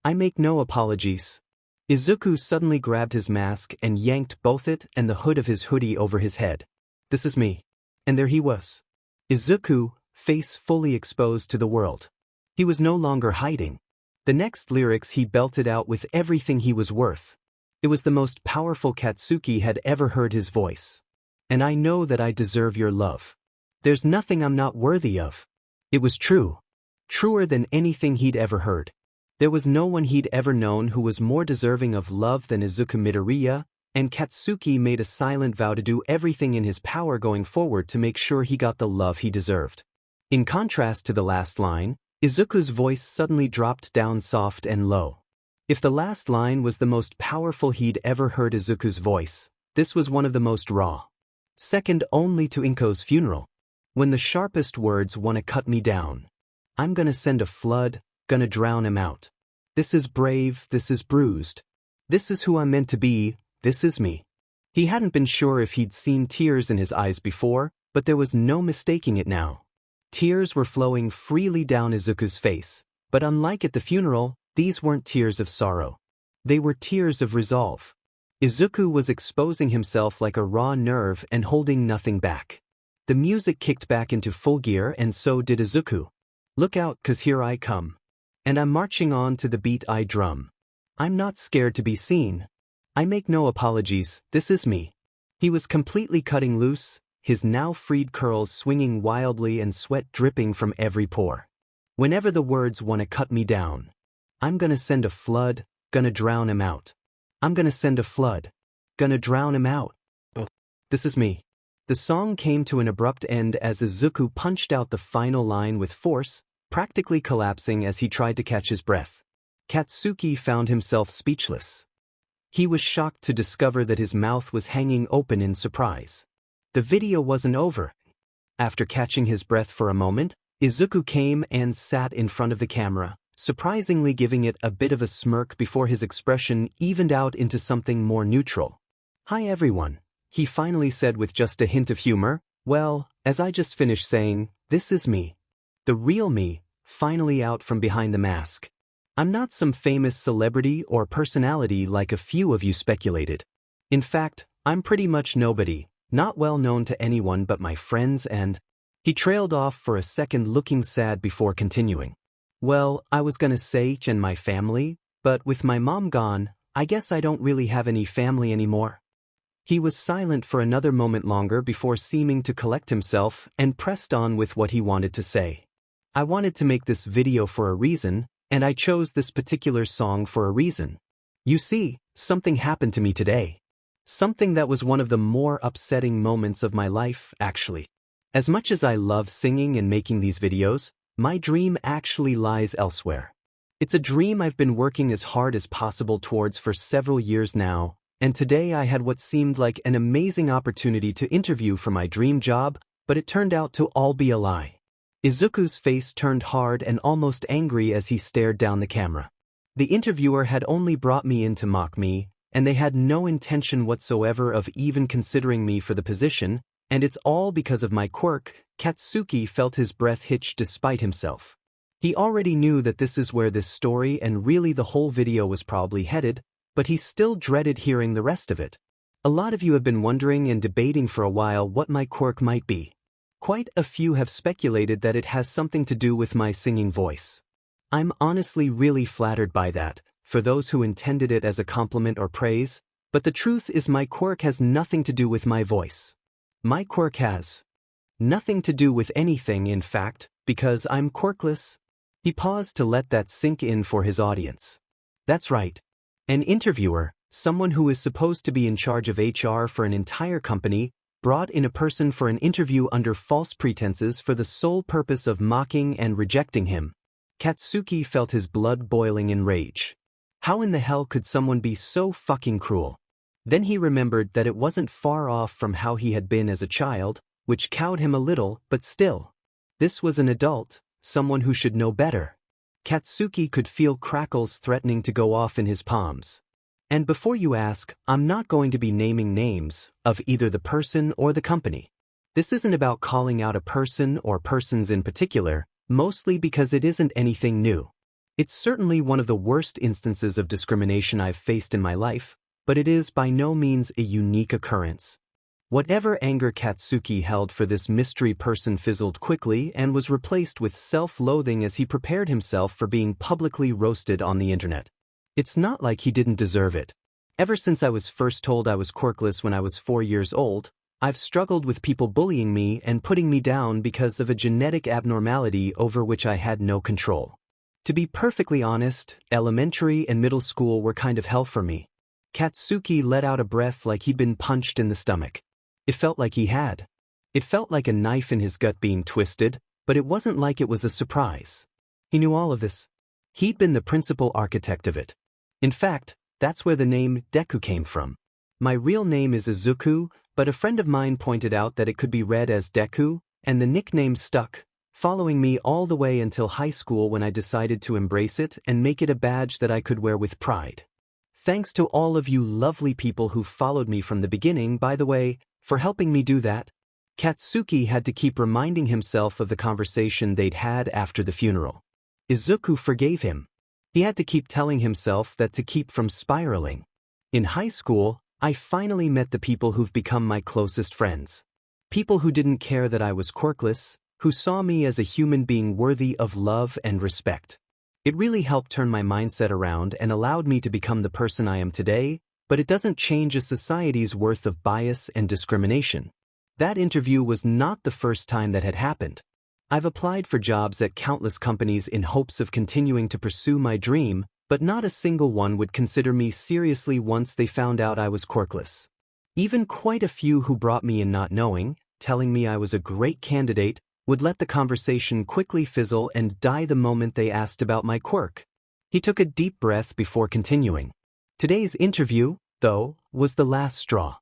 I make no apologies. Izuku suddenly grabbed his mask and yanked both it and the hood of his hoodie over his head. This is me. And there he was. Izuku, face fully exposed to the world. He was no longer hiding. The next lyrics he belted out with everything he was worth. It was the most powerful Katsuki had ever heard his voice. And I know that I deserve your love. There's nothing I'm not worthy of. It was true. Truer than anything he'd ever heard. There was no one he'd ever known who was more deserving of love than Izuku Midoriya, and Katsuki made a silent vow to do everything in his power going forward to make sure he got the love he deserved. In contrast to the last line, Izuku's voice suddenly dropped down soft and low. If the last line was the most powerful he'd ever heard Izuku's voice, this was one of the most raw. Second only to Inko's funeral. When the sharpest words wanna cut me down, I'm gonna send a flood, gonna drown him out. This is brave, this is bruised. This is who I'm meant to be, this is me. He hadn't been sure if he'd seen tears in his eyes before, but there was no mistaking it now. Tears were flowing freely down Izuku's face, but unlike at the funeral, these weren't tears of sorrow. They were tears of resolve. Izuku was exposing himself like a raw nerve and holding nothing back. The music kicked back into full gear and so did Izuku. Look out, 'cause here I come. And I'm marching on to the beat I drum. I'm not scared to be seen. I make no apologies, this is me. He was completely cutting loose, his now freed curls swinging wildly and sweat dripping from every pore. Whenever the words wanna cut me down, I'm gonna send a flood, gonna drown him out. I'm gonna send a flood, gonna drown him out. This is me. The song came to an abrupt end as Izuku punched out the final line with force, practically collapsing as he tried to catch his breath. Katsuki found himself speechless. He was shocked to discover that his mouth was hanging open in surprise. The video wasn't over. After catching his breath for a moment, Izuku came and sat in front of the camera, surprisingly giving it a bit of a smirk before his expression evened out into something more neutral. Hi everyone, he finally said with just a hint of humor. Well, as I just finished saying, this is me. The real me, finally out from behind the mask. I'm not some famous celebrity or personality like a few of you speculated. In fact, I'm pretty much nobody. Not well known to anyone but my friends and... He trailed off for a second looking sad before continuing. Well, I was gonna say and my family, but with my mom gone, I guess I don't really have any family anymore. He was silent for another moment longer before seeming to collect himself and pressed on with what he wanted to say. I wanted to make this video for a reason, and I chose this particular song for a reason. You see, something happened to me today. Something that was one of the more upsetting moments of my life, actually. As much as I love singing and making these videos, my dream actually lies elsewhere. It's a dream I've been working as hard as possible towards for several years now, and today I had what seemed like an amazing opportunity to interview for my dream job, but it turned out to all be a lie. Izuku's face turned hard and almost angry as he stared down the camera. The interviewer had only brought me in to mock me, and they had no intention whatsoever of even considering me for the position, and it's all because of my quirk. Katsuki felt his breath hitch despite himself. He already knew that this is where this story and really the whole video was probably headed, but he still dreaded hearing the rest of it. A lot of you have been wondering and debating for a while what my quirk might be. Quite a few have speculated that it has something to do with my singing voice. I'm honestly really flattered by that, for those who intended it as a compliment or praise, but the truth is my quirk has nothing to do with my voice. My quirk has nothing to do with anything, in fact, because I'm quirkless. He paused to let that sink in for his audience. That's right. An interviewer, someone who is supposed to be in charge of HR for an entire company, brought in a person for an interview under false pretenses for the sole purpose of mocking and rejecting him. Katsuki felt his blood boiling in rage. How in the hell could someone be so fucking cruel? Then he remembered that it wasn't far off from how he had been as a child, which cowed him a little, but still. This was an adult, someone who should know better. Katsuki could feel crackles threatening to go off in his palms. And before you ask, I'm not going to be naming names of either the person or the company. This isn't about calling out a person or persons in particular, mostly because it isn't anything new. It's certainly one of the worst instances of discrimination I've faced in my life, but it is by no means a unique occurrence. Whatever anger Katsuki held for this mystery person fizzled quickly and was replaced with self-loathing as he prepared himself for being publicly roasted on the internet. It's not like he didn't deserve it. Ever since I was first told I was quirkless when I was 4 years old, I've struggled with people bullying me and putting me down because of a genetic abnormality over which I had no control. To be perfectly honest, elementary and middle school were kind of hell for me. Katsuki let out a breath like he'd been punched in the stomach. It felt like he had. It felt like a knife in his gut being twisted, but it wasn't like it was a surprise. He knew all of this. He'd been the principal architect of it. In fact, that's where the name Deku came from. My real name is Izuku, but a friend of mine pointed out that it could be read as Deku, and the nickname stuck, following me all the way until high school when I decided to embrace it and make it a badge that I could wear with pride. Thanks to all of you lovely people who followed me from the beginning, by the way, for helping me do that. Katsuki had to keep reminding himself of the conversation they'd had after the funeral. Izuku forgave him. He had to keep telling himself that to keep from spiraling. In high school, I finally met the people who've become my closest friends. People who didn't care that I was quirkless, who saw me as a human being worthy of love and respect. It really helped turn my mindset around and allowed me to become the person I am today, but it doesn't change a society's worth of bias and discrimination. That interview was not the first time that had happened. I've applied for jobs at countless companies in hopes of continuing to pursue my dream, but not a single one would consider me seriously once they found out I was quirkless. Even quite a few who brought me in not knowing, telling me I was a great candidate, would let the conversation quickly fizzle and die the moment they asked about my quirk. He took a deep breath before continuing. Today's interview, though, was the last straw.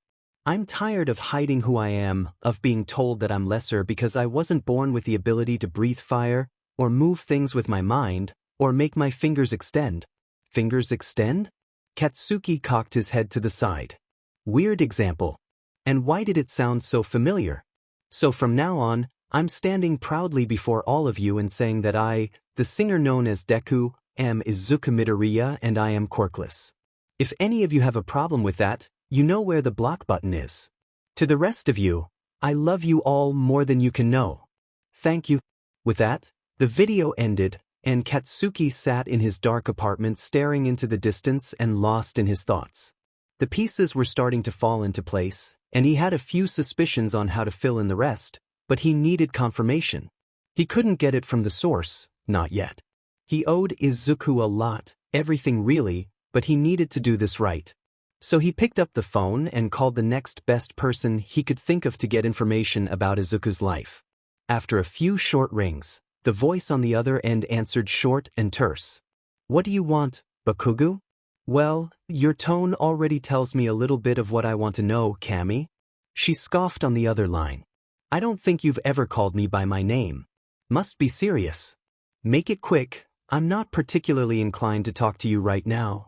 I'm tired of hiding who I am, of being told that I'm lesser because I wasn't born with the ability to breathe fire, or move things with my mind, or make my fingers extend. Fingers extend? Katsuki cocked his head to the side. Weird example. And why did it sound so familiar? So from now on, I'm standing proudly before all of you and saying that I, the singer known as Deku, am Izuku Midoriya and I am quirkless. If any of you have a problem with that, you know where the block button is. To the rest of you, I love you all more than you can know. Thank you. With that, the video ended, and Katsuki sat in his dark apartment staring into the distance and lost in his thoughts. The pieces were starting to fall into place, and he had a few suspicions on how to fill in the rest, but he needed confirmation. He couldn't get it from the source, not yet. He owed Izuku a lot, everything really, but he needed to do this right. So he picked up the phone and called the next best person he could think of to get information about Izuku's life. After a few short rings, the voice on the other end answered short and terse. What do you want, Bakugo? Well, your tone already tells me a little bit of what I want to know, Camie. She scoffed on the other line. I don't think you've ever called me by my name. Must be serious. Make it quick, I'm not particularly inclined to talk to you right now.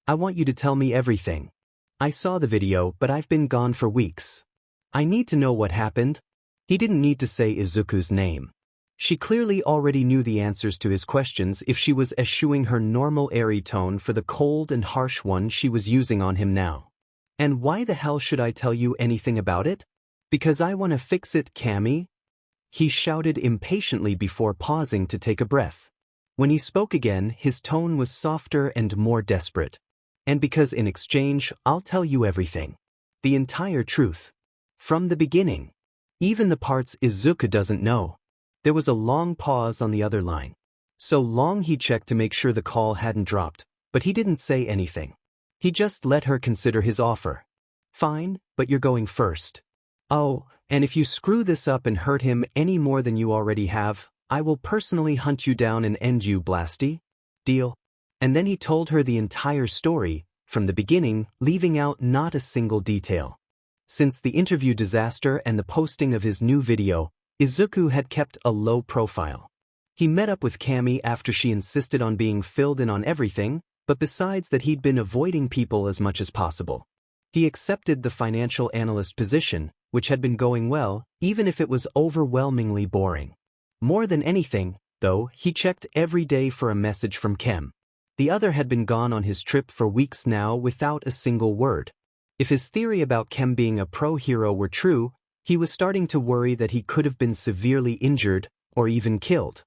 I want you to tell me everything. I saw the video, but I've been gone for weeks. I need to know what happened. He didn't need to say Izuku's name. She clearly already knew the answers to his questions if she was eschewing her normal airy tone for the cold and harsh one she was using on him now. And why the hell should I tell you anything about it? Because I want to fix it, Camie? He shouted impatiently before pausing to take a breath. When he spoke again, his tone was softer and more desperate. And because in exchange, I'll tell you everything. The entire truth. From the beginning. Even the parts Izuku doesn't know. There was a long pause on the other line. So long he checked to make sure the call hadn't dropped, but he didn't say anything. He just let her consider his offer. Fine, but you're going first. Oh, and if you screw this up and hurt him any more than you already have, I will personally hunt you down and end you, Blasty. Deal? And then he told her the entire story, from the beginning, leaving out not a single detail. Since the interview disaster and the posting of his new video, Izuku had kept a low profile. He met up with Camie after she insisted on being filled in on everything, but besides that he'd been avoiding people as much as possible. He accepted the financial analyst position, which had been going well, even if it was overwhelmingly boring. More than anything, though, he checked every day for a message from Kem. The other had been gone on his trip for weeks now without a single word. If his theory about Kem being a pro-hero were true, he was starting to worry that he could have been severely injured, or even killed.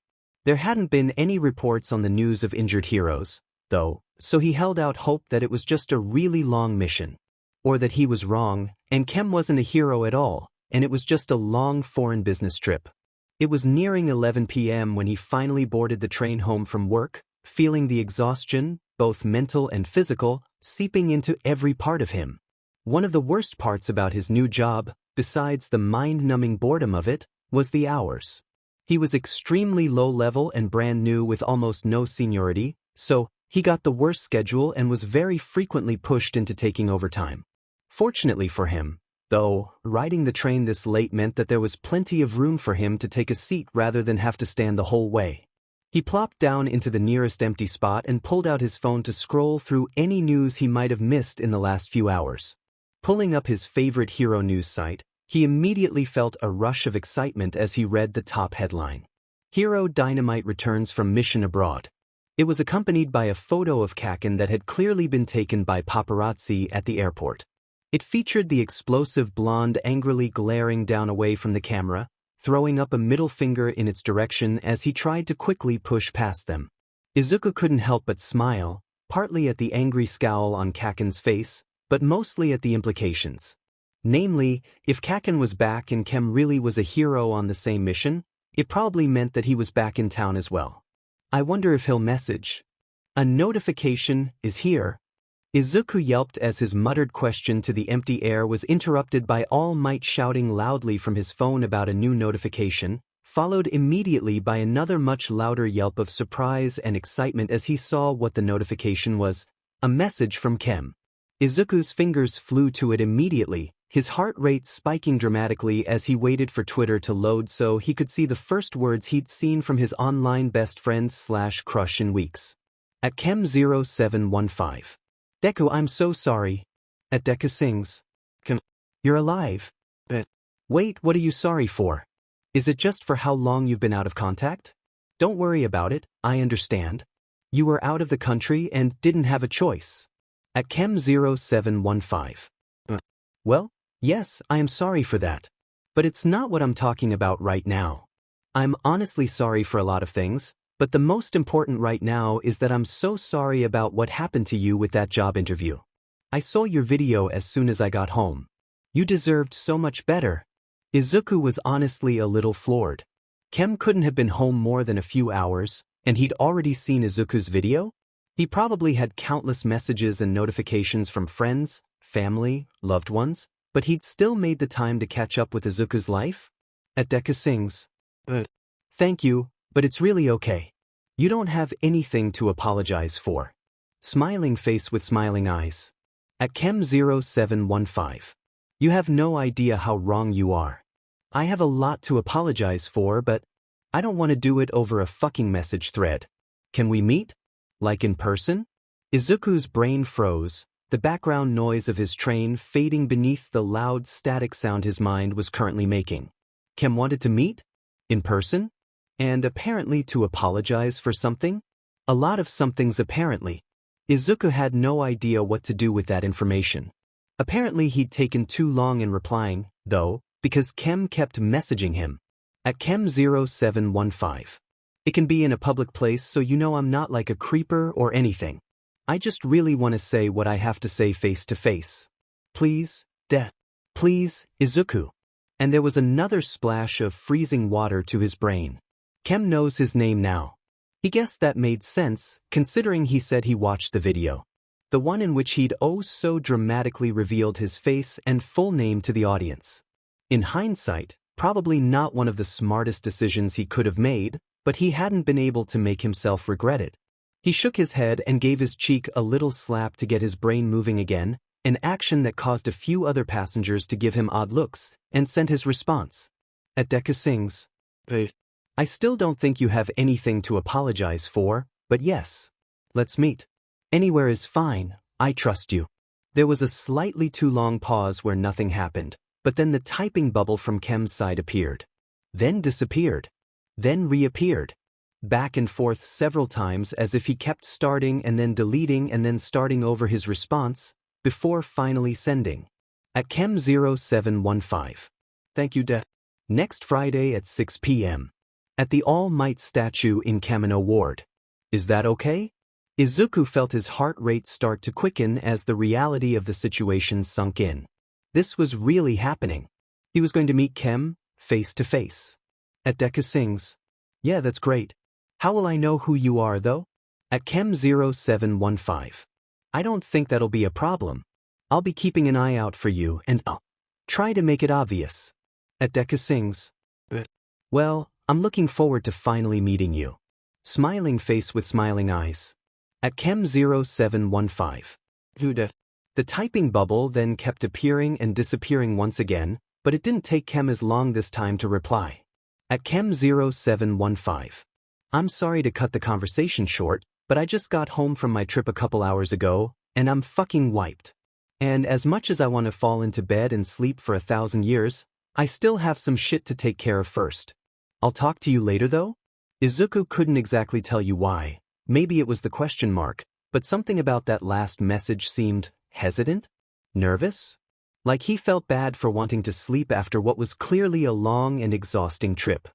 There hadn't been any reports on the news of injured heroes, though, so he held out hope that it was just a really long mission. Or that he was wrong, and Kem wasn't a hero at all, and it was just a long foreign business trip. It was nearing 11 p.m. when he finally boarded the train home from work, feeling the exhaustion, both mental and physical, seeping into every part of him. One of the worst parts about his new job, besides the mind-numbing boredom of it, was the hours. He was extremely low-level and brand new with almost no seniority, so he got the worst schedule and was very frequently pushed into taking overtime. Fortunately for him, though, riding the train this late meant that there was plenty of room for him to take a seat rather than have to stand the whole way. He plopped down into the nearest empty spot and pulled out his phone to scroll through any news he might have missed in the last few hours. Pulling up his favorite hero news site, he immediately felt a rush of excitement as he read the top headline. Hero Dynamite returns from mission abroad. It was accompanied by a photo of Kaken that had clearly been taken by paparazzi at the airport. It featured the explosive blonde angrily glaring down away from the camera, throwing up a middle finger in its direction as he tried to quickly push past them. Izuku couldn't help but smile, partly at the angry scowl on Kaken's face, but mostly at the implications. Namely, if Kaken was back and Kem really was a hero on the same mission, it probably meant that he was back in town as well. I wonder if he'll message. A notification is here. Izuku yelped as his muttered question to the empty air was interrupted by All Might shouting loudly from his phone about a new notification, followed immediately by another much louder yelp of surprise and excitement as he saw what the notification was, a message from Kem. Izuku's fingers flew to it immediately, his heart rate spiking dramatically as he waited for Twitter to load so he could see the first words he'd seen from his online best friend/crush in weeks. At Chem0715. Deku, I'm so sorry. At Deku sings. You're alive. Wait, what are you sorry for? Is it just for how long you've been out of contact? Don't worry about it, I understand. You were out of the country and didn't have a choice. At Chem0715. Well, yes, I am sorry for that. But it's not what I'm talking about right now. I'm honestly sorry for a lot of things, but the most important right now is that I'm so sorry about what happened to you with that job interview. I saw your video as soon as I got home. You deserved so much better. Izuku was honestly a little floored. Kem couldn't have been home more than a few hours, and he'd already seen Izuku's video? He probably had countless messages and notifications from friends, family, loved ones, but he'd still made the time to catch up with Izuku's life? At Deku sings. Thank you, but it's really okay. You don't have anything to apologize for. Smiling face with smiling eyes. At Chem0715. You have no idea how wrong you are. I have a lot to apologize for, but I don't want to do it over a fucking message thread. Can we meet? Like in person? Izuku's brain froze, the background noise of his train fading beneath the loud static sound his mind was currently making. Kem wanted to meet? In person? And apparently to apologize for something? A lot of somethings apparently. Izuku had no idea what to do with that information. Apparently he'd taken too long in replying, though, because Kem kept messaging him. At Chem0715. It can be in a public place so you know I'm not like a creeper or anything. I just really want to say what I have to say face to face. Please, please, Izuku. And there was another splash of freezing water to his brain. Kem knows his name now. He guessed that made sense, considering he said he watched the video. The one in which he'd oh so dramatically revealed his face and full name to the audience. In hindsight, probably not one of the smartest decisions he could have made, but he hadn't been able to make himself regret it. He shook his head and gave his cheek a little slap to get his brain moving again, an action that caused a few other passengers to give him odd looks, and sent his response. At Deku sings, I still don't think you have anything to apologize for, but yes. Let's meet. Anywhere is fine, I trust you. There was a slightly too long pause where nothing happened, but then the typing bubble from Kem's side appeared. Then disappeared. Then reappeared. Back and forth several times as if he kept starting and then deleting and then starting over his response, before finally sending. At Chem0715. Thank you, Next Friday at 6 p.m. At the All Might statue in Kamino Ward. Is that okay? Izuku felt his heart rate start to quicken as the reality of the situation sunk in. This was really happening. He was going to meet Kem, face to face. At Deku sings. Yeah, that's great. How will I know who you are, though? At Chem0715. I don't think that'll be a problem. I'll be keeping an eye out for you and I'll try to make it obvious. At Deku sings. Well, I'm looking forward to finally meeting you. Smiling face with smiling eyes. At Chem0715. The typing bubble then kept appearing and disappearing once again, but it didn't take Kem as long this time to reply. At Chem0715. I'm sorry to cut the conversation short, but I just got home from my trip a couple hours ago, and I'm fucking wiped. And as much as I want to fall into bed and sleep for 1,000 years, I still have some shit to take care of first. I'll talk to you later though? Izuku couldn't exactly tell you why. Maybe it was the question mark, but something about that last message seemed hesitant? Nervous? Like he felt bad for wanting to sleep after what was clearly a long and exhausting trip.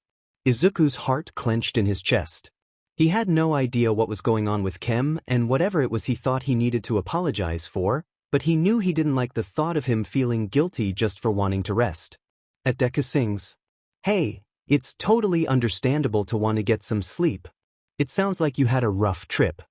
Izuku's heart clenched in his chest. He had no idea what was going on with Kem and whatever it was he thought he needed to apologize for, but he knew he didn't like the thought of him feeling guilty just for wanting to rest. At Deku sings. Hey, it's totally understandable to want to get some sleep. It sounds like you had a rough trip.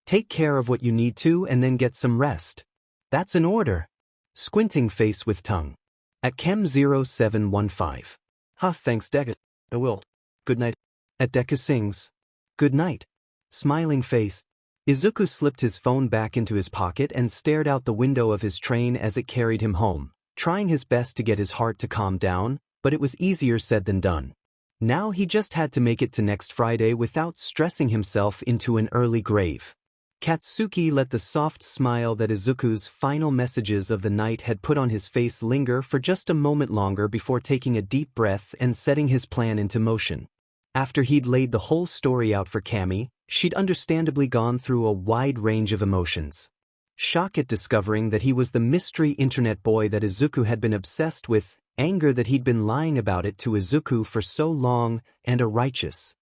Take care of what you need to and then get some rest. That's an order. Squinting face with tongue. At Chem0715. Thanks Deku. I will. Good night. At Deku sings. Good night. Smiling face. Izuku slipped his phone back into his pocket and stared out the window of his train as it carried him home, trying his best to get his heart to calm down, but it was easier said than done. Now he just had to make it to next Friday without stressing himself into an early grave. Katsuki let the soft smile that Izuku's final messages of the night had put on his face linger for just a moment longer before taking a deep breath and setting his plan into motion. After he'd laid the whole story out for Camie, she'd understandably gone through a wide range of emotions. Shock at discovering that he was the mystery internet boy that Izuku had been obsessed with, anger that he'd been lying about it to Izuku for so long, and a righteous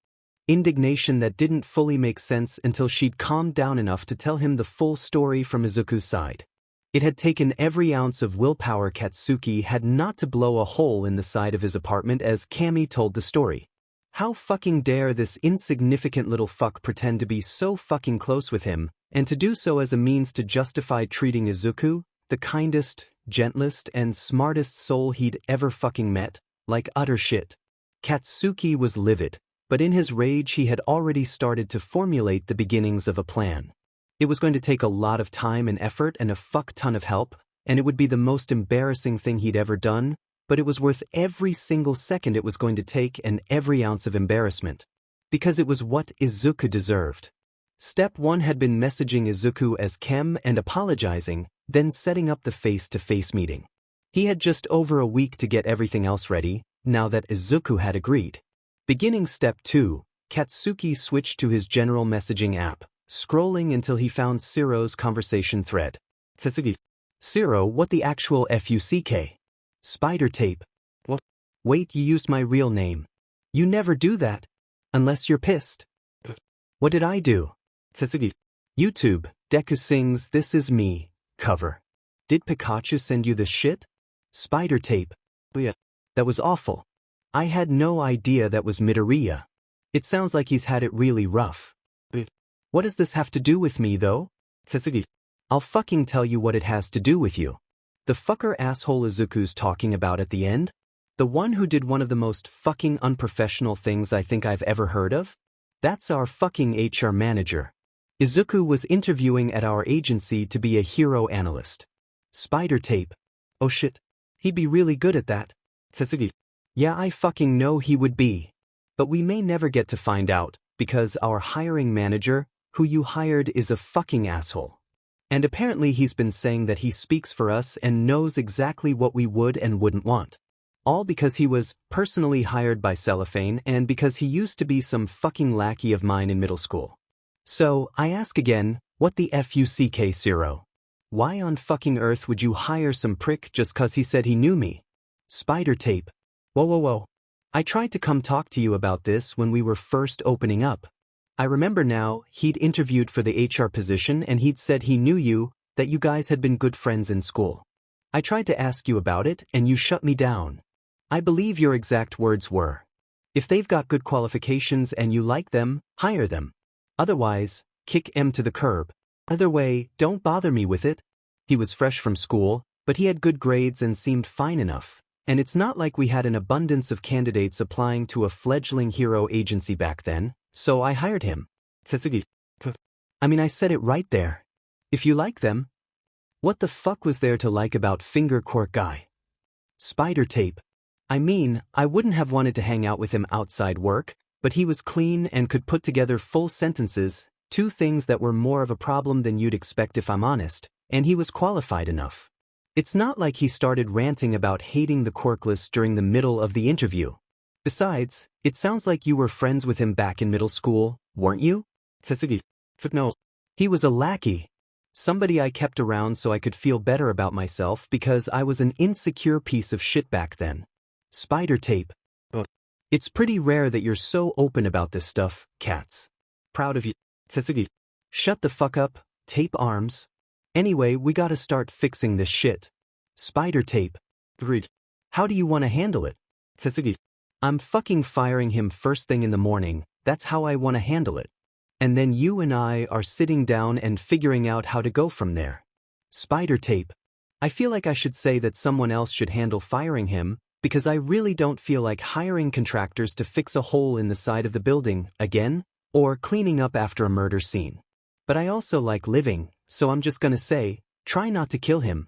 indignation that didn't fully make sense until she'd calmed down enough to tell him the full story from Izuku's side. It had taken every ounce of willpower Katsuki had not to blow a hole in the side of his apartment as Camie told the story. How fucking dare this insignificant little fuck pretend to be so fucking close with him, and to do so as a means to justify treating Izuku, the kindest, gentlest, and smartest soul he'd ever fucking met, like utter shit. Katsuki was livid, but in his rage he had already started to formulate the beginnings of a plan. It was going to take a lot of time and effort and a fuck ton of help, and it would be the most embarrassing thing he'd ever done, but it was worth every single second it was going to take and every ounce of embarrassment. Because it was what Izuku deserved. Step 1 had been messaging Izuku as Chem and apologizing, then setting up the face-to-face meeting. He had just over a week to get everything else ready, now that Izuku had agreed. Beginning Step 2, Katsuki switched to his general messaging app, scrolling until he found Ciro's conversation thread. Ciro, what the actual fuck? Spider tape. What? Wait, you used my real name. You never do that. Unless you're pissed. What did I do? YouTube, Deku sings This Is Me, cover. Did Pikachu send you this shit? Spider tape. Yeah. That was awful. I had no idea that was Midoriya. It sounds like he's had it really rough. What does this have to do with me though? I'll fucking tell you what it has to do with you. The fucker asshole Izuku's talking about at the end? The one who did one of the most fucking unprofessional things I think I've ever heard of? That's our fucking HR manager. Izuku was interviewing at our agency to be a hero analyst. Spider tape. Oh shit. He'd be really good at that. Yeah, I fucking know he would be. But we may never get to find out, because our hiring manager, who you hired, is a fucking asshole. And apparently he's been saying that he speaks for us and knows exactly what we would and wouldn't want. All because he was personally hired by Cellophane and because he used to be some fucking lackey of mine in middle school. So, I ask again, what the fuck, Ciro? Why on fucking earth would you hire some prick just cause he said he knew me? Spider tape. Whoa. I tried to come talk to you about this when we were first opening up. I remember now, he'd interviewed for the HR position and he'd said he knew you, that you guys had been good friends in school. I tried to ask you about it and you shut me down. I believe your exact words were, if they've got good qualifications and you like them, hire them. Otherwise, kick them to the curb. Either way, don't bother me with it. He was fresh from school, but he had good grades and seemed fine enough. And it's not like we had an abundance of candidates applying to a fledgling hero agency back then, so I hired him. I mean, I said it right there. If you like them. What the fuck was there to like about Finger Quirk Guy? Spider tape. I mean, I wouldn't have wanted to hang out with him outside work, but he was clean and could put together full sentences, two things that were more of a problem than you'd expect if I'm honest, and he was qualified enough. It's not like he started ranting about hating the quirkless during the middle of the interview. Besides, it sounds like you were friends with him back in middle school, weren't you? No. He was a lackey. Somebody I kept around so I could feel better about myself because I was an insecure piece of shit back then. Spider tape. It's pretty rare that you're so open about this stuff, Cats. Proud of you. Shut the fuck up, tape arms. Anyway, we gotta start fixing this shit. Spider tape. How do you want to handle it? I'm fucking firing him first thing in the morning, that's how I want to handle it. And then you and I are sitting down and figuring out how to go from there. Spider tape. I feel like I should say that someone else should handle firing him, because I really don't feel like hiring contractors to fix a hole in the side of the building, again, or cleaning up after a murder scene. But I also like living, so I'm just gonna say, try not to kill him.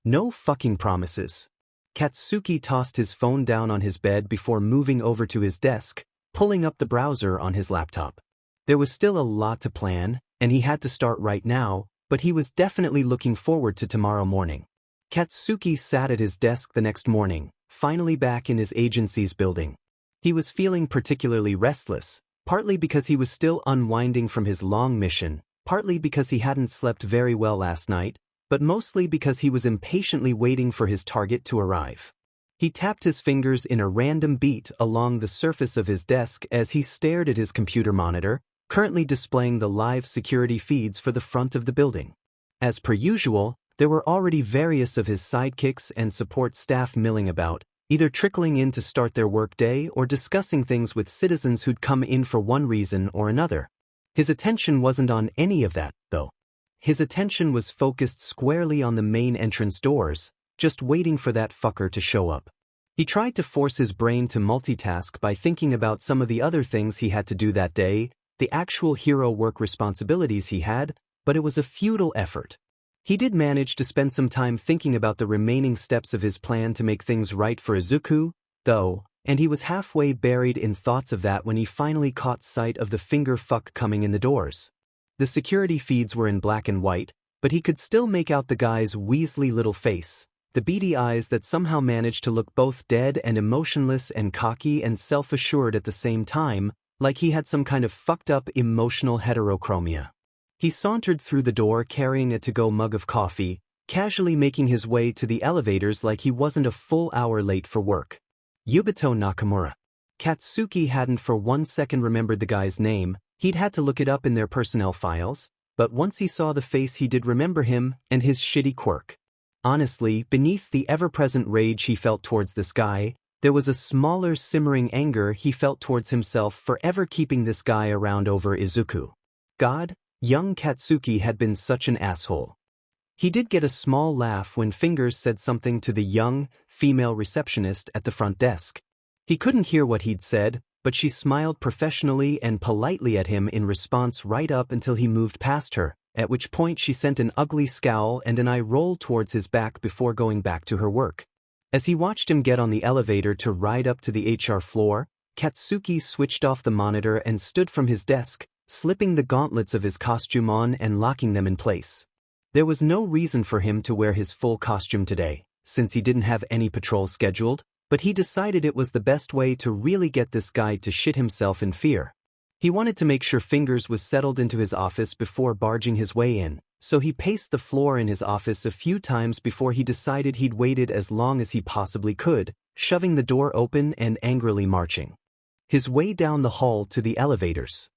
No fucking promises. Katsuki tossed his phone down on his bed before moving over to his desk, pulling up the browser on his laptop. There was still a lot to plan, and he had to start right now, but he was definitely looking forward to tomorrow morning. Katsuki sat at his desk the next morning, finally back in his agency's building. He was feeling particularly restless, partly because he was still unwinding from his long mission, partly because he hadn't slept very well last night, but mostly because he was impatiently waiting for his target to arrive. He tapped his fingers in a random beat along the surface of his desk as he stared at his computer monitor, currently displaying the live security feeds for the front of the building. As per usual, there were already various of his sidekicks and support staff milling about, either trickling in to start their workday or discussing things with citizens who'd come in for one reason or another. His attention wasn't on any of that, though. His attention was focused squarely on the main entrance doors, just waiting for that fucker to show up. He tried to force his brain to multitask by thinking about some of the other things he had to do that day, the actual hero work responsibilities he had, but it was a futile effort. He did manage to spend some time thinking about the remaining steps of his plan to make things right for Izuku, though, And he was halfway buried in thoughts of that when he finally caught sight of the finger fuck coming in the doors. The security feeds were in black and white, but he could still make out the guy's weaselly little face, the beady eyes that somehow managed to look both dead and emotionless and cocky and self-assured at the same time, like he had some kind of fucked-up emotional heterochromia. He sauntered through the door carrying a to-go mug of coffee, casually making his way to the elevators like he wasn't a full hour late for work. Yubito Nakamura. Katsuki hadn't for 1 second remembered the guy's name. He'd had to look it up in their personnel files, but once he saw the face he did remember him and his shitty quirk. Honestly, beneath the ever-present rage he felt towards this guy, there was a smaller simmering anger he felt towards himself for ever keeping this guy around over Izuku. God, young Katsuki had been such an asshole. He did get a small laugh when Fingers said something to the young, female receptionist at the front desk. He couldn't hear what he'd said, but she smiled professionally and politely at him in response right up until he moved past her, at which point she sent an ugly scowl and an eye roll towards his back before going back to her work. As he watched him get on the elevator to ride up to the HR floor, Katsuki switched off the monitor and stood from his desk, slipping the gauntlets of his costume on and locking them in place. There was no reason for him to wear his full costume today, since he didn't have any patrols scheduled, but he decided it was the best way to really get this guy to shit himself in fear. He wanted to make sure Fingers was settled into his office before barging his way in, so he paced the floor in his office a few times before he decided he'd waited as long as he possibly could, shoving the door open and angrily marching his way down the hall to the elevators.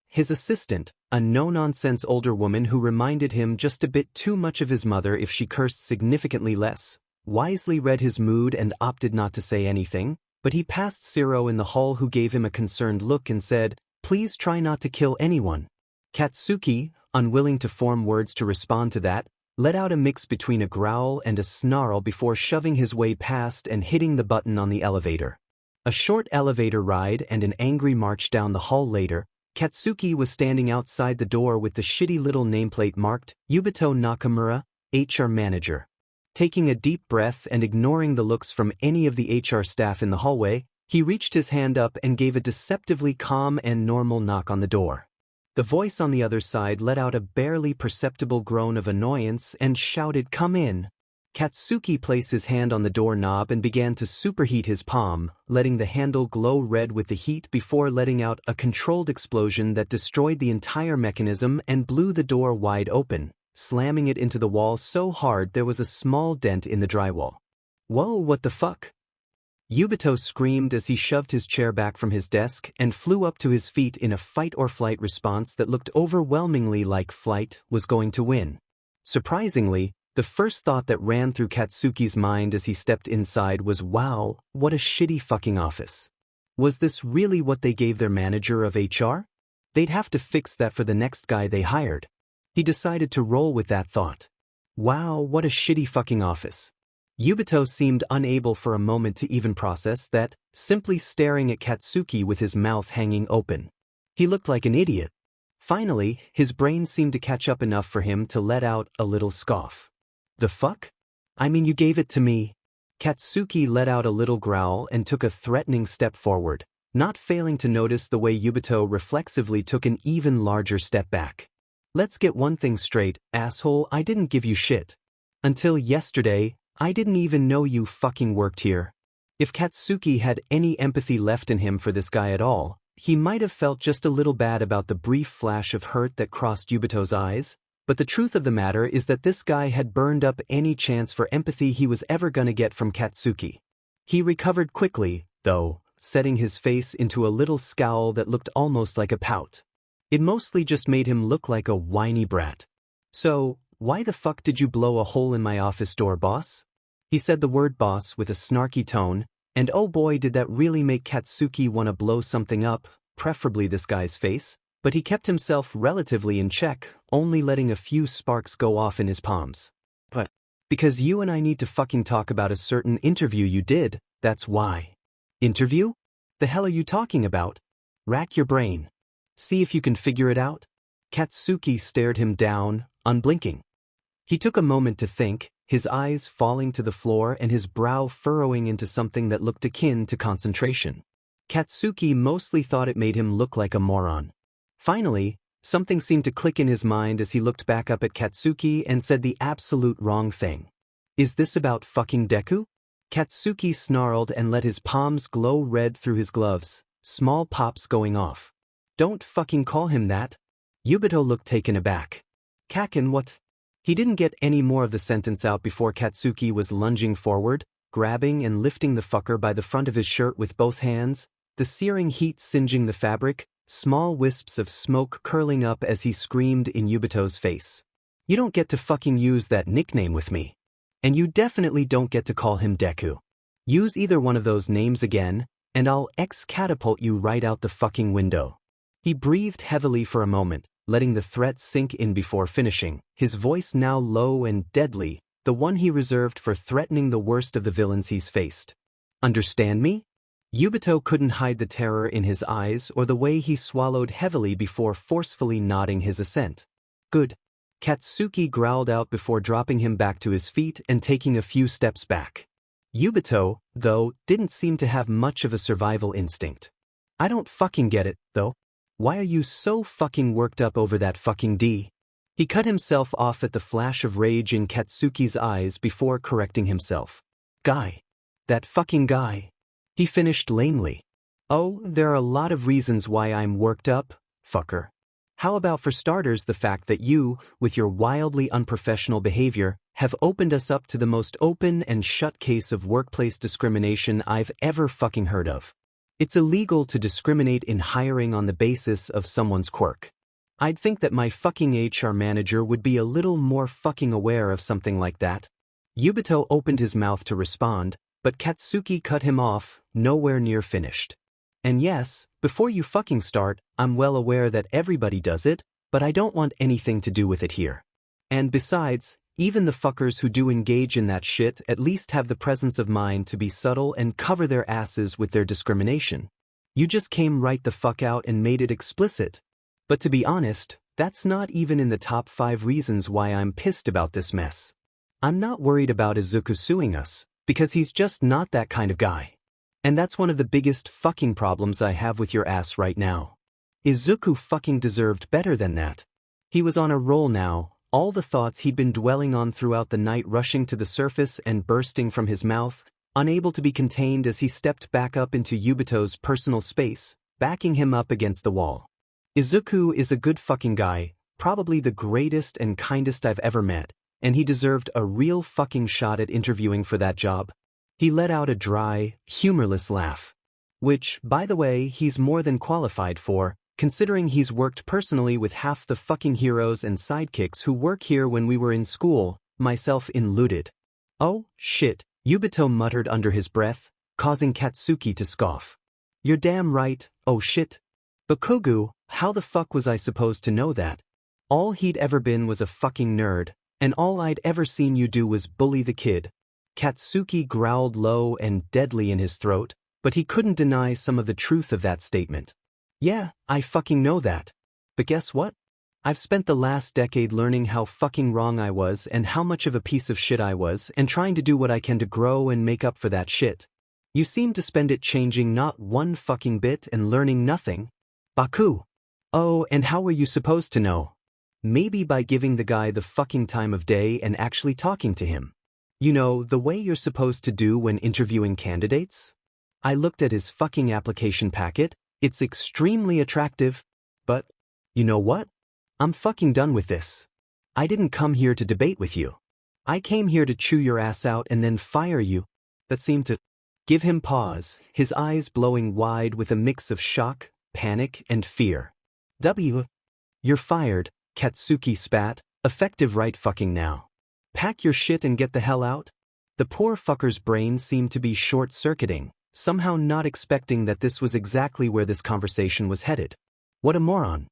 His assistant, a no-nonsense older woman who reminded him just a bit too much of his mother if she cursed significantly less, wisely read his mood and opted not to say anything, but he passed Zero in the hall who gave him a concerned look and said, "Please try not to kill anyone." Katsuki, unwilling to form words to respond to that, let out a mix between a growl and a snarl before shoving his way past and hitting the button on the elevator. A short elevator ride and an angry march down the hall later, Katsuki was standing outside the door with the shitty little nameplate marked, Yubito Nakamura, HR Manager. Taking a deep breath and ignoring the looks from any of the HR staff in the hallway, he reached his hand up and gave a deceptively calm and normal knock on the door. The voice on the other side let out a barely perceptible groan of annoyance and shouted, "Come in." Katsuki placed his hand on the doorknob and began to superheat his palm, letting the handle glow red with the heat before letting out a controlled explosion that destroyed the entire mechanism and blew the door wide open, slamming it into the wall so hard there was a small dent in the drywall. "Whoa, what the fuck?" Yubito screamed as he shoved his chair back from his desk and flew up to his feet in a fight-or-flight response that looked overwhelmingly like flight was going to win. Surprisingly, the first thought that ran through Katsuki's mind as he stepped inside was, wow, what a shitty fucking office. Was this really what they gave their manager of HR? They'd have to fix that for the next guy they hired. He decided to roll with that thought. Wow, what a shitty fucking office. Yubito seemed unable for a moment to even process that, simply staring at Katsuki with his mouth hanging open. He looked like an idiot. Finally, his brain seemed to catch up enough for him to let out a little scoff. "The fuck? I mean, you gave it to me." Katsuki let out a little growl and took a threatening step forward, not failing to notice the way Yubito reflexively took an even larger step back. "Let's get one thing straight, asshole, I didn't give you shit. Until yesterday, I didn't even know you fucking worked here." If Katsuki had any empathy left in him for this guy at all, he might have felt just a little bad about the brief flash of hurt that crossed Yubito's eyes, but the truth of the matter is that this guy had burned up any chance for empathy he was ever gonna get from Katsuki. He recovered quickly, though, setting his face into a little scowl that looked almost like a pout. It mostly just made him look like a whiny brat. "So, why the fuck did you blow a hole in my office door, boss?" He said the word boss with a snarky tone, and oh boy did that really make Katsuki want to blow something up, preferably this guy's face, but he kept himself relatively in check, only letting a few sparks go off in his palms. "But, because you and I need to fucking talk about a certain interview you did, that's why." "Interview? The hell are you talking about? Rack your brain. See if you can figure it out." Katsuki stared him down, unblinking. He took a moment to think, his eyes falling to the floor and his brow furrowing into something that looked akin to concentration. Katsuki mostly thought it made him look like a moron. Finally, something seemed to click in his mind as he looked back up at Katsuki and said the absolute wrong thing. "Is this about fucking Deku?" Katsuki snarled and let his palms glow red through his gloves, small pops going off. "Don't fucking call him that." Yubito looked taken aback. "Kaken, what?" He didn't get any more of the sentence out before Katsuki was lunging forward, grabbing and lifting the fucker by the front of his shirt with both hands, the searing heat singeing the fabric, small wisps of smoke curling up as he screamed in Yubito's face. "You don't get to fucking use that nickname with me. And you definitely don't get to call him Deku. Use either one of those names again, and I'll catapult you right out the fucking window." He breathed heavily for a moment, letting the threat sink in before finishing, his voice now low and deadly, the one he reserved for threatening the worst of the villains he's faced. "Understand me?" Yubito couldn't hide the terror in his eyes or the way he swallowed heavily before forcefully nodding his assent. "Good." Katsuki growled out before dropping him back to his feet and taking a few steps back. Yubito, though, didn't seem to have much of a survival instinct. "I don't fucking get it, though. Why are you so fucking worked up over that fucking D?" He cut himself off at the flash of rage in Katsuki's eyes before correcting himself. "Guy. That fucking guy." He finished lamely. "Oh, there are a lot of reasons why I'm worked up, fucker. How about for starters the fact that you, with your wildly unprofessional behavior, have opened us up to the most open and shut case of workplace discrimination I've ever fucking heard of. It's illegal to discriminate in hiring on the basis of someone's quirk. I'd think that my fucking HR manager would be a little more fucking aware of something like that." Yubito opened his mouth to respond, but Katsuki cut him off, nowhere near finished. "And yes, before you fucking start, I'm well aware that everybody does it, but I don't want anything to do with it here. And besides, even the fuckers who do engage in that shit at least have the presence of mind to be subtle and cover their asses with their discrimination. You just came right the fuck out and made it explicit. But to be honest, that's not even in the top 5 reasons why I'm pissed about this mess. I'm not worried about Izuku suing us, because he's just not that kind of guy. And that's one of the biggest fucking problems I have with your ass right now. Izuku fucking deserved better than that. He was on a roll now, all the thoughts he'd been dwelling on throughout the night rushing to the surface and bursting from his mouth, unable to be contained as he stepped back up into Yubito's personal space, backing him up against the wall. Izuku is a good fucking guy, probably the greatest and kindest I've ever met, and he deserved a real fucking shot at interviewing for that job. He let out a dry, humorless laugh. Which, by the way, he's more than qualified for, considering he's worked personally with half the fucking heroes and sidekicks who work here when we were in school, myself included. "Oh, shit," Yubito muttered under his breath, causing Katsuki to scoff. "You're damn right, oh shit. Bakugo, how the fuck was I supposed to know that? All he'd ever been was a fucking nerd, and all I'd ever seen you do was bully the kid." Katsuki growled low and deadly in his throat, but he couldn't deny some of the truth of that statement. "Yeah, I fucking know that. But guess what? I've spent the last decade learning how fucking wrong I was and how much of a piece of shit I was and trying to do what I can to grow and make up for that shit. You seem to spend it changing not one fucking bit and learning nothing. Baku. Oh, and how were you supposed to know? Maybe by giving the guy the fucking time of day and actually talking to him. You know, the way you're supposed to do when interviewing candidates? I looked at his fucking application packet, it's extremely attractive, but, you know what? I'm fucking done with this. I didn't come here to debate with you. I came here to chew your ass out and then fire you." That seemed to give him pause, his eyes blowing wide with a mix of shock, panic, and fear. "You're fired," Katsuki spat, "effective right fucking now. Pack your shit and get the hell out." The poor fucker's brain seemed to be short-circuiting, somehow not expecting that this was exactly where this conversation was headed. What a moron.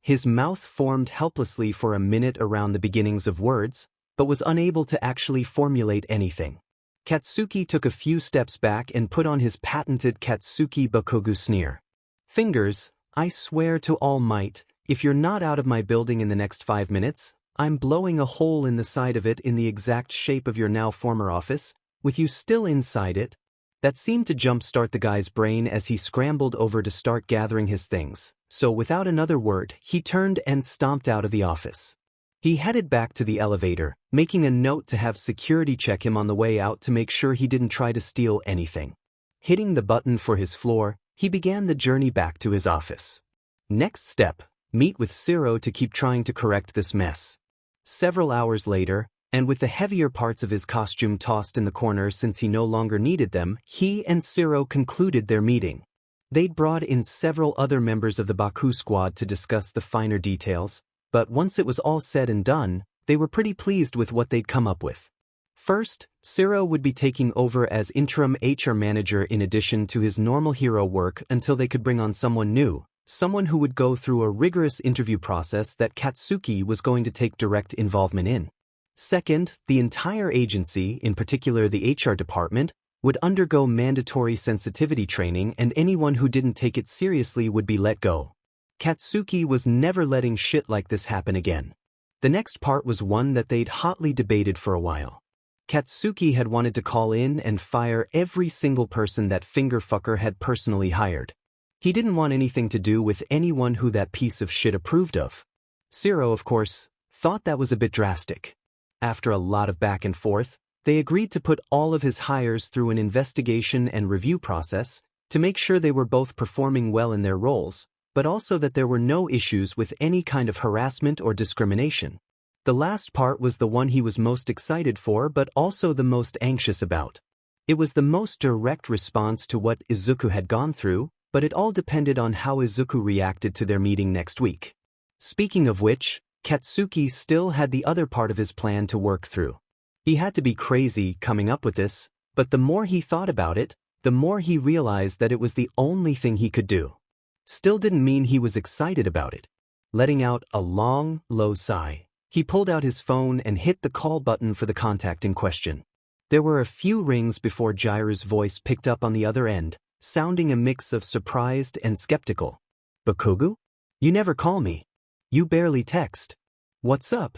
His mouth formed helplessly for a minute around the beginnings of words, but was unable to actually formulate anything. Katsuki took a few steps back and put on his patented Katsuki Bakugo sneer. "Fingers, I swear to all might, if you're not out of my building in the next 5 minutes, I'm blowing a hole in the side of it in the exact shape of your now former office, with you still inside it. That seemed to jumpstart the guy's brain as he scrambled over to start gathering his things, so without another word, he turned and stomped out of the office. He headed back to the elevator, making a note to have security check him on the way out to make sure he didn't try to steal anything. Hitting the button for his floor, he began the journey back to his office. Next step, meet with Zero to keep trying to correct this mess. Several hours later, and with the heavier parts of his costume tossed in the corner since he no longer needed them, he and Zero concluded their meeting. They'd brought in several other members of the Baku squad to discuss the finer details, but once it was all said and done, they were pretty pleased with what they'd come up with. First, Zero would be taking over as interim HR manager in addition to his normal hero work until they could bring on someone new, someone who would go through a rigorous interview process that Katsuki was going to take direct involvement in. Second, the entire agency, in particular the HR department, would undergo mandatory sensitivity training and anyone who didn't take it seriously would be let go. Katsuki was never letting shit like this happen again. The next part was one that they'd hotly debated for a while. Katsuki had wanted to call in and fire every single person that fingerfucker had personally hired. He didn't want anything to do with anyone who that piece of shit approved of. Zero, of course, thought that was a bit drastic. After a lot of back and forth, they agreed to put all of his hires through an investigation and review process to make sure they were both performing well in their roles, but also that there were no issues with any kind of harassment or discrimination. The last part was the one he was most excited for but also the most anxious about. It was the most direct response to what Izuku had gone through, but it all depended on how Izuku reacted to their meeting next week. Speaking of which, Katsuki still had the other part of his plan to work through. He had to be crazy coming up with this, but the more he thought about it, the more he realized that it was the only thing he could do. Still didn't mean he was excited about it. Letting out a long, low sigh, he pulled out his phone and hit the call button for the contact in question. There were a few rings before Jiru's voice picked up on the other end, sounding a mix of surprised and skeptical. Bakugo? You never call me. You barely text. What's up?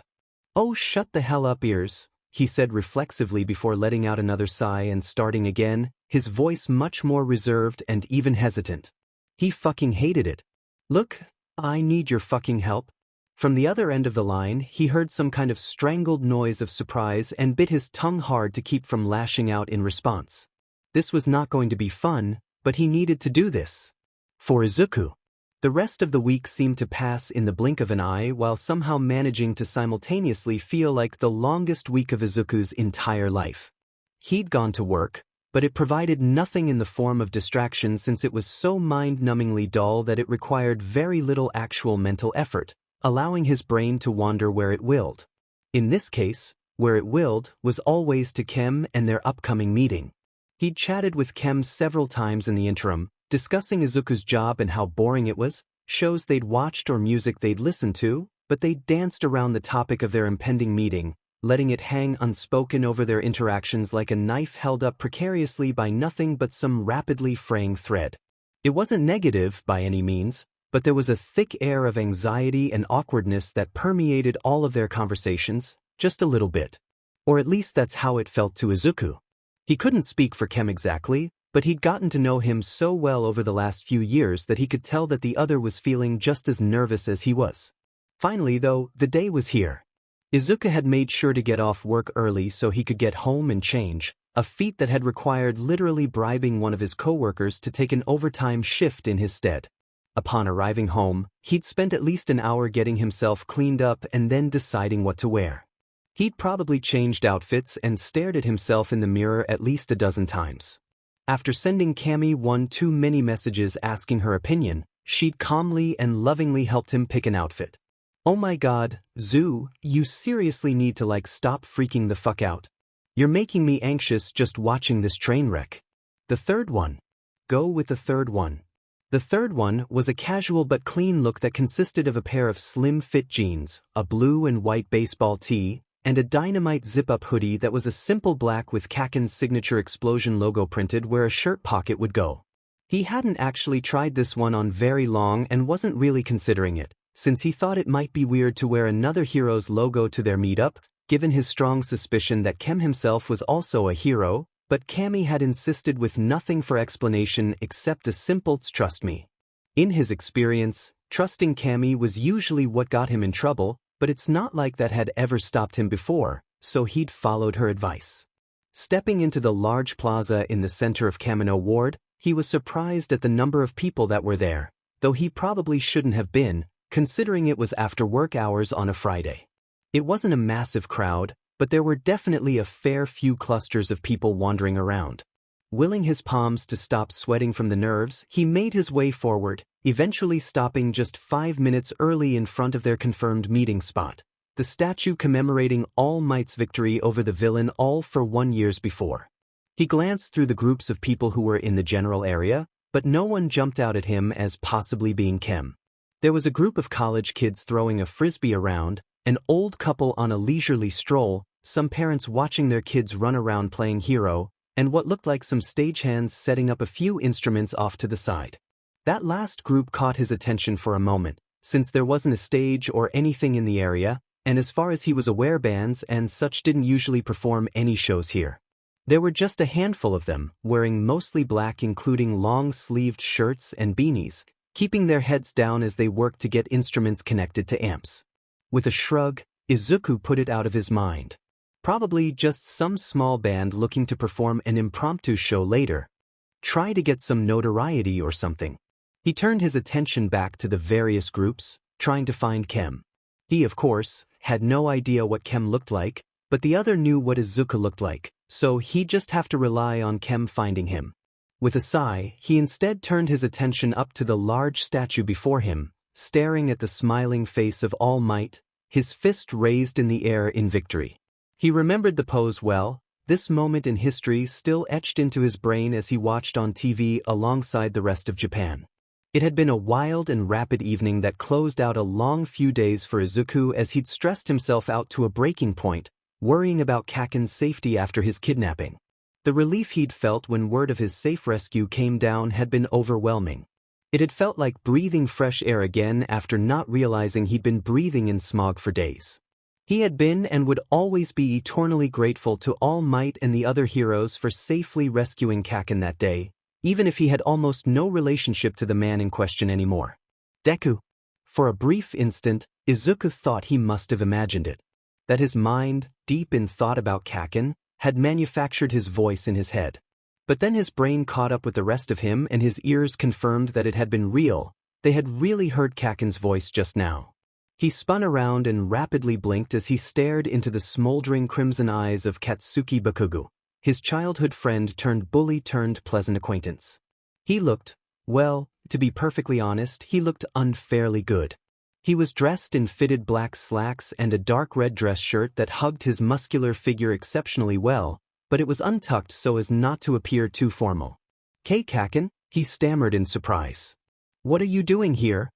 Oh, shut the hell up, ears, he said reflexively before letting out another sigh and starting again, his voice much more reserved and even hesitant. He fucking hated it. Look, I need your fucking help. From the other end of the line, he heard some kind of strangled noise of surprise and bit his tongue hard to keep from lashing out in response. This was not going to be fun, but he needed to do this. For Izuku. The rest of the week seemed to pass in the blink of an eye while somehow managing to simultaneously feel like the longest week of Izuku's entire life. He'd gone to work, but it provided nothing in the form of distraction since it was so mind-numbingly dull that it required very little actual mental effort, allowing his brain to wander where it willed. In this case, where it willed was always to Kem and their upcoming meeting. He'd chatted with Kem several times in the interim, discussing Izuku's job and how boring it was, shows they'd watched or music they'd listened to, but they danced around the topic of their impending meeting, letting it hang unspoken over their interactions like a knife held up precariously by nothing but some rapidly fraying thread. It wasn't negative by any means, but there was a thick air of anxiety and awkwardness that permeated all of their conversations, just a little bit. Or at least that's how it felt to Izuku. He couldn't speak for Kem exactly, but he'd gotten to know him so well over the last few years that he could tell that the other was feeling just as nervous as he was. Finally, though, the day was here. Izuku had made sure to get off work early so he could get home and change, a feat that had required literally bribing one of his coworkers to take an overtime shift in his stead. Upon arriving home, he'd spent at least an hour getting himself cleaned up and then deciding what to wear. He'd probably changed outfits and stared at himself in the mirror at least a dozen times. After sending Camie one too many messages asking her opinion, she'd calmly and lovingly helped him pick an outfit. Oh my god, Zoo, you seriously need to stop freaking the fuck out. You're making me anxious just watching this train wreck. The third one. Go with the third one. The third one was a casual but clean look that consisted of a pair of slim-fit jeans, a blue and white baseball tee, and a dynamite zip-up hoodie that was a simple black with Kaken's signature explosion logo printed where a shirt pocket would go. He hadn't actually tried this one on very long and wasn't really considering it, since he thought it might be weird to wear another hero's logo to their meetup, given his strong suspicion that Kem himself was also a hero, but Camie had insisted with nothing for explanation except a simple "trust me." In his experience, trusting Camie was usually what got him in trouble, but it's not like that had ever stopped him before, so he'd followed her advice. Stepping into the large plaza in the center of Kamino Ward, he was surprised at the number of people that were there, though he probably shouldn't have been, considering it was after work hours on a Friday. It wasn't a massive crowd, but there were definitely a fair few clusters of people wandering around. Willing his palms to stop sweating from the nerves, he made his way forward, eventually stopping just 5 minutes early in front of their confirmed meeting spot, the statue commemorating All Might's victory over the villain All for 1 year before. He glanced through the groups of people who were in the general area, but no one jumped out at him as possibly being Kem. There was a group of college kids throwing a frisbee around, an old couple on a leisurely stroll, some parents watching their kids run around playing hero, and what looked like some stagehands setting up a few instruments off to the side. That last group caught his attention for a moment, since there wasn't a stage or anything in the area, and as far as he was aware, bands and such didn't usually perform any shows here. There were just a handful of them, wearing mostly black, including long-sleeved shirts and beanies, keeping their heads down as they worked to get instruments connected to amps. With a shrug, Izuku put it out of his mind. Probably just some small band looking to perform an impromptu show later. Try to get some notoriety or something. He turned his attention back to the various groups, trying to find Kem. He, of course, had no idea what Kem looked like, but the other knew what Izuku looked like, so he'd just have to rely on Kem finding him. With a sigh, he instead turned his attention up to the large statue before him, staring at the smiling face of All Might, his fist raised in the air in victory. He remembered the pose well, this moment in history still etched into his brain as he watched on TV alongside the rest of Japan. It had been a wild and rapid evening that closed out a long few days for Izuku as he'd stressed himself out to a breaking point, worrying about Kaken's safety after his kidnapping. The relief he'd felt when word of his safe rescue came down had been overwhelming. It had felt like breathing fresh air again after not realizing he'd been breathing in smog for days. He had been and would always be eternally grateful to All Might and the other heroes for safely rescuing Kaken that day, even if he had almost no relationship to the man in question anymore. Deku. For a brief instant, Izuku thought he must have imagined it. That his mind, deep in thought about Kaken, had manufactured his voice in his head. But then his brain caught up with the rest of him and his ears confirmed that it had been real. They had really heard Kaken's voice just now. He spun around and rapidly blinked as he stared into the smoldering crimson eyes of Katsuki Bakugo, his childhood friend turned bully turned pleasant acquaintance. He looked, well, to be perfectly honest, he looked unfairly good. He was dressed in fitted black slacks and a dark red dress shirt that hugged his muscular figure exceptionally well, but it was untucked so as not to appear too formal. Kaken, he stammered in surprise. What are you doing here?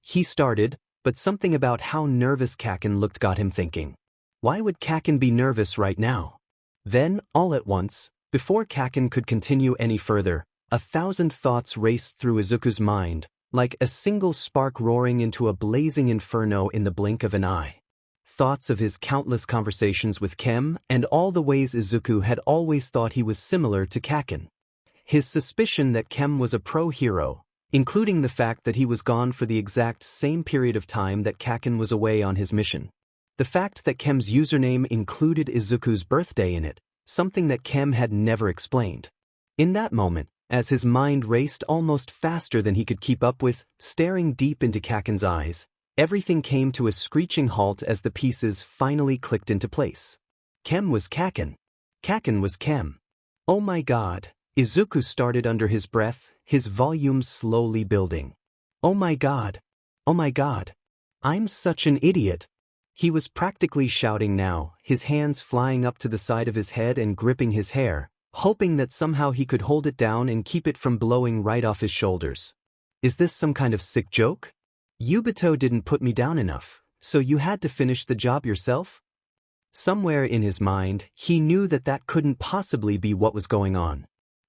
He started, but something about how nervous Kaken looked got him thinking. Why would Kaken be nervous right now? Then, all at once, before Kaken could continue any further, 1,000 thoughts raced through Izuku's mind, like a single spark roaring into a blazing inferno in the blink of an eye. Thoughts of his countless conversations with Kem and all the ways Izuku had always thought he was similar to Kaken. His suspicion that Kem was a pro-hero, including the fact that he was gone for the exact same period of time that Kaken was away on his mission. The fact that Kem's username included Izuku's birthday in it, something that Kem had never explained. In that moment, as his mind raced almost faster than he could keep up with, staring deep into Kaken's eyes, everything came to a screeching halt as the pieces finally clicked into place. Kem was Kaken. Kaken was Kem. Oh my god, Izuku started under his breath, his volume slowly building. Oh my god. Oh my god. I'm such an idiot. He was practically shouting now, his hands flying up to the side of his head and gripping his hair, hoping that somehow he could hold it down and keep it from blowing right off his shoulders. Is this some kind of sick joke? Yubito didn't put me down enough, so you had to finish the job yourself? Somewhere in his mind, he knew that that couldn't possibly be what was going on.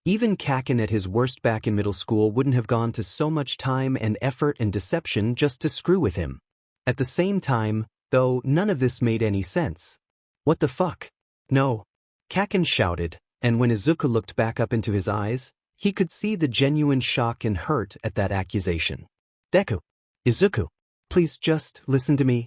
Even Kaken at his worst back in middle school wouldn't have gone to so much time and effort and deception just to screw with him. At the same time, though, none of this made any sense. What the fuck? No. Kaken shouted, and when Izuku looked back up into his eyes, he could see the genuine shock and hurt at that accusation. Deku. Izuku. Please just listen to me.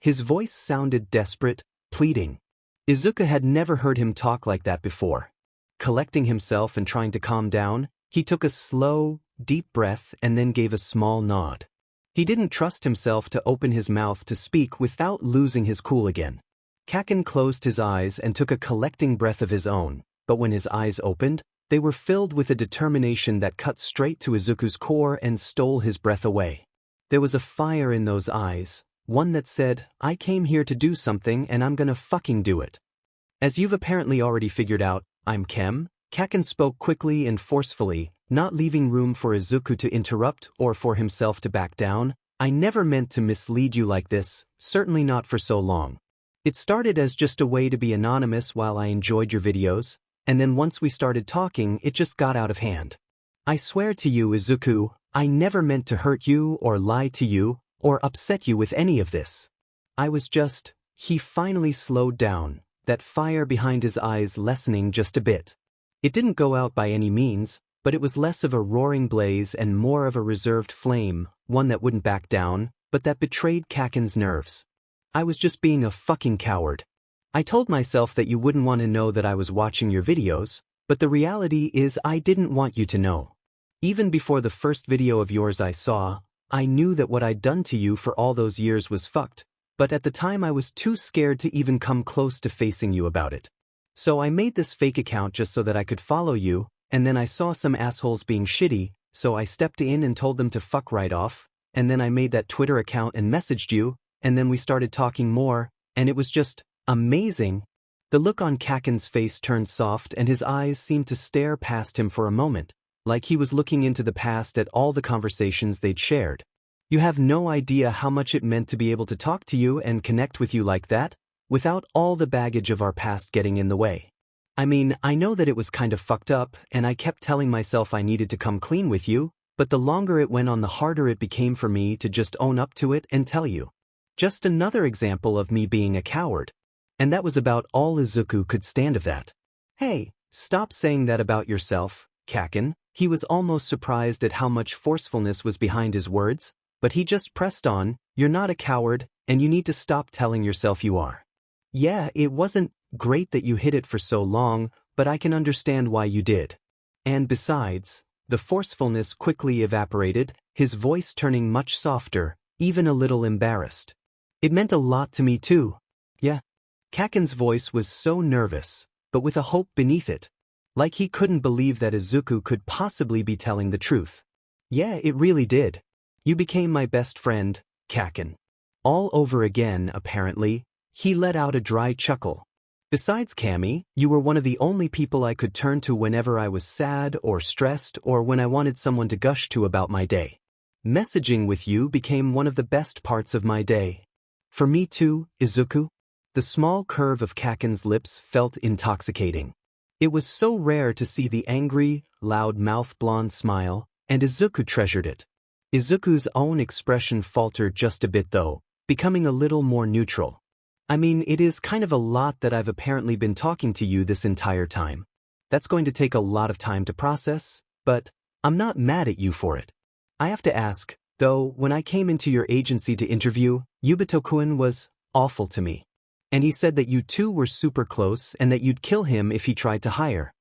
His voice sounded desperate, pleading. Izuku had never heard him talk like that before. Collecting himself and trying to calm down, he took a slow, deep breath and then gave a small nod. He didn't trust himself to open his mouth to speak without losing his cool again. Kaken closed his eyes and took a collecting breath of his own, but when his eyes opened, they were filled with a determination that cut straight to Izuku's core and stole his breath away. There was a fire in those eyes, one that said, I came here to do something and I'm gonna fucking do it. As you've apparently already figured out, I'm Kem. Kaken spoke quickly and forcefully, not leaving room for Izuku to interrupt or for himself to back down. I never meant to mislead you like this, certainly not for so long. It started as just a way to be anonymous while I enjoyed your videos, and then once we started talking, it just got out of hand. I swear to you, Izuku, I never meant to hurt you or lie to you or upset you with any of this. I was just... He finally slowed down, that fire behind his eyes lessening just a bit. It didn't go out by any means, but it was less of a roaring blaze and more of a reserved flame, one that wouldn't back down, but that betrayed Kaken's nerves. I was just being a fucking coward. I told myself that you wouldn't want to know that I was watching your videos, but the reality is I didn't want you to know. Even before the first video of yours I saw, I knew that what I'd done to you for all those years was fucked, but at the time I was too scared to even come close to facing you about it. So I made this fake account just so that I could follow you, and then I saw some assholes being shitty, so I stepped in and told them to fuck right off, and then I made that Twitter account and messaged you, and then we started talking more, and it was just amazing. The look on Kaken's face turned soft and his eyes seemed to stare past him for a moment, like he was looking into the past at all the conversations they'd shared. You have no idea how much it meant to be able to talk to you and connect with you like that, without all the baggage of our past getting in the way. I mean, I know that it was kind of fucked up, and I kept telling myself I needed to come clean with you, but the longer it went on the harder it became for me to just own up to it and tell you. Just another example of me being a coward. And that was about all Izuku could stand of that. Hey, stop saying that about yourself, Kaken. He was almost surprised at how much forcefulness was behind his words, but he just pressed on, you're not a coward, and you need to stop telling yourself you are. Yeah, it wasn't great that you hid it for so long, but I can understand why you did. And besides, the forcefulness quickly evaporated, his voice turning much softer, even a little embarrassed. It meant a lot to me too. Yeah. Kaken's voice was so nervous, but with a hope beneath it. Like he couldn't believe that Izuku could possibly be telling the truth. Yeah, it really did. You became my best friend, Kaken. All over again, apparently. He let out a dry chuckle. Besides Camie, you were one of the only people I could turn to whenever I was sad or stressed or when I wanted someone to gush to about my day. Messaging with you became one of the best parts of my day. For me too, Izuku. The small curve of Kaken's lips felt intoxicating. It was so rare to see the angry, loud-mouthed blonde smile, and Izuku treasured it. Izuku's own expression faltered just a bit though, becoming a little more neutral. I mean, it is kind of a lot that I've apparently been talking to you this entire time. That's going to take a lot of time to process, but I'm not mad at you for it. I have to ask, though, when I came into your agency to interview, Yubito-kun was awful to me. And he said that you two were super close and that you'd kill him if he tried to hire.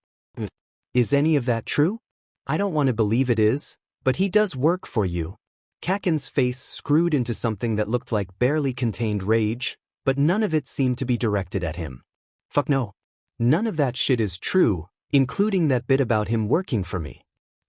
Is any of that true? I don't want to believe it is, but he does work for you. Kaken's face screwed into something that looked like barely contained rage, but none of it seemed to be directed at him. Fuck no. None of that shit is true, including that bit about him working for me.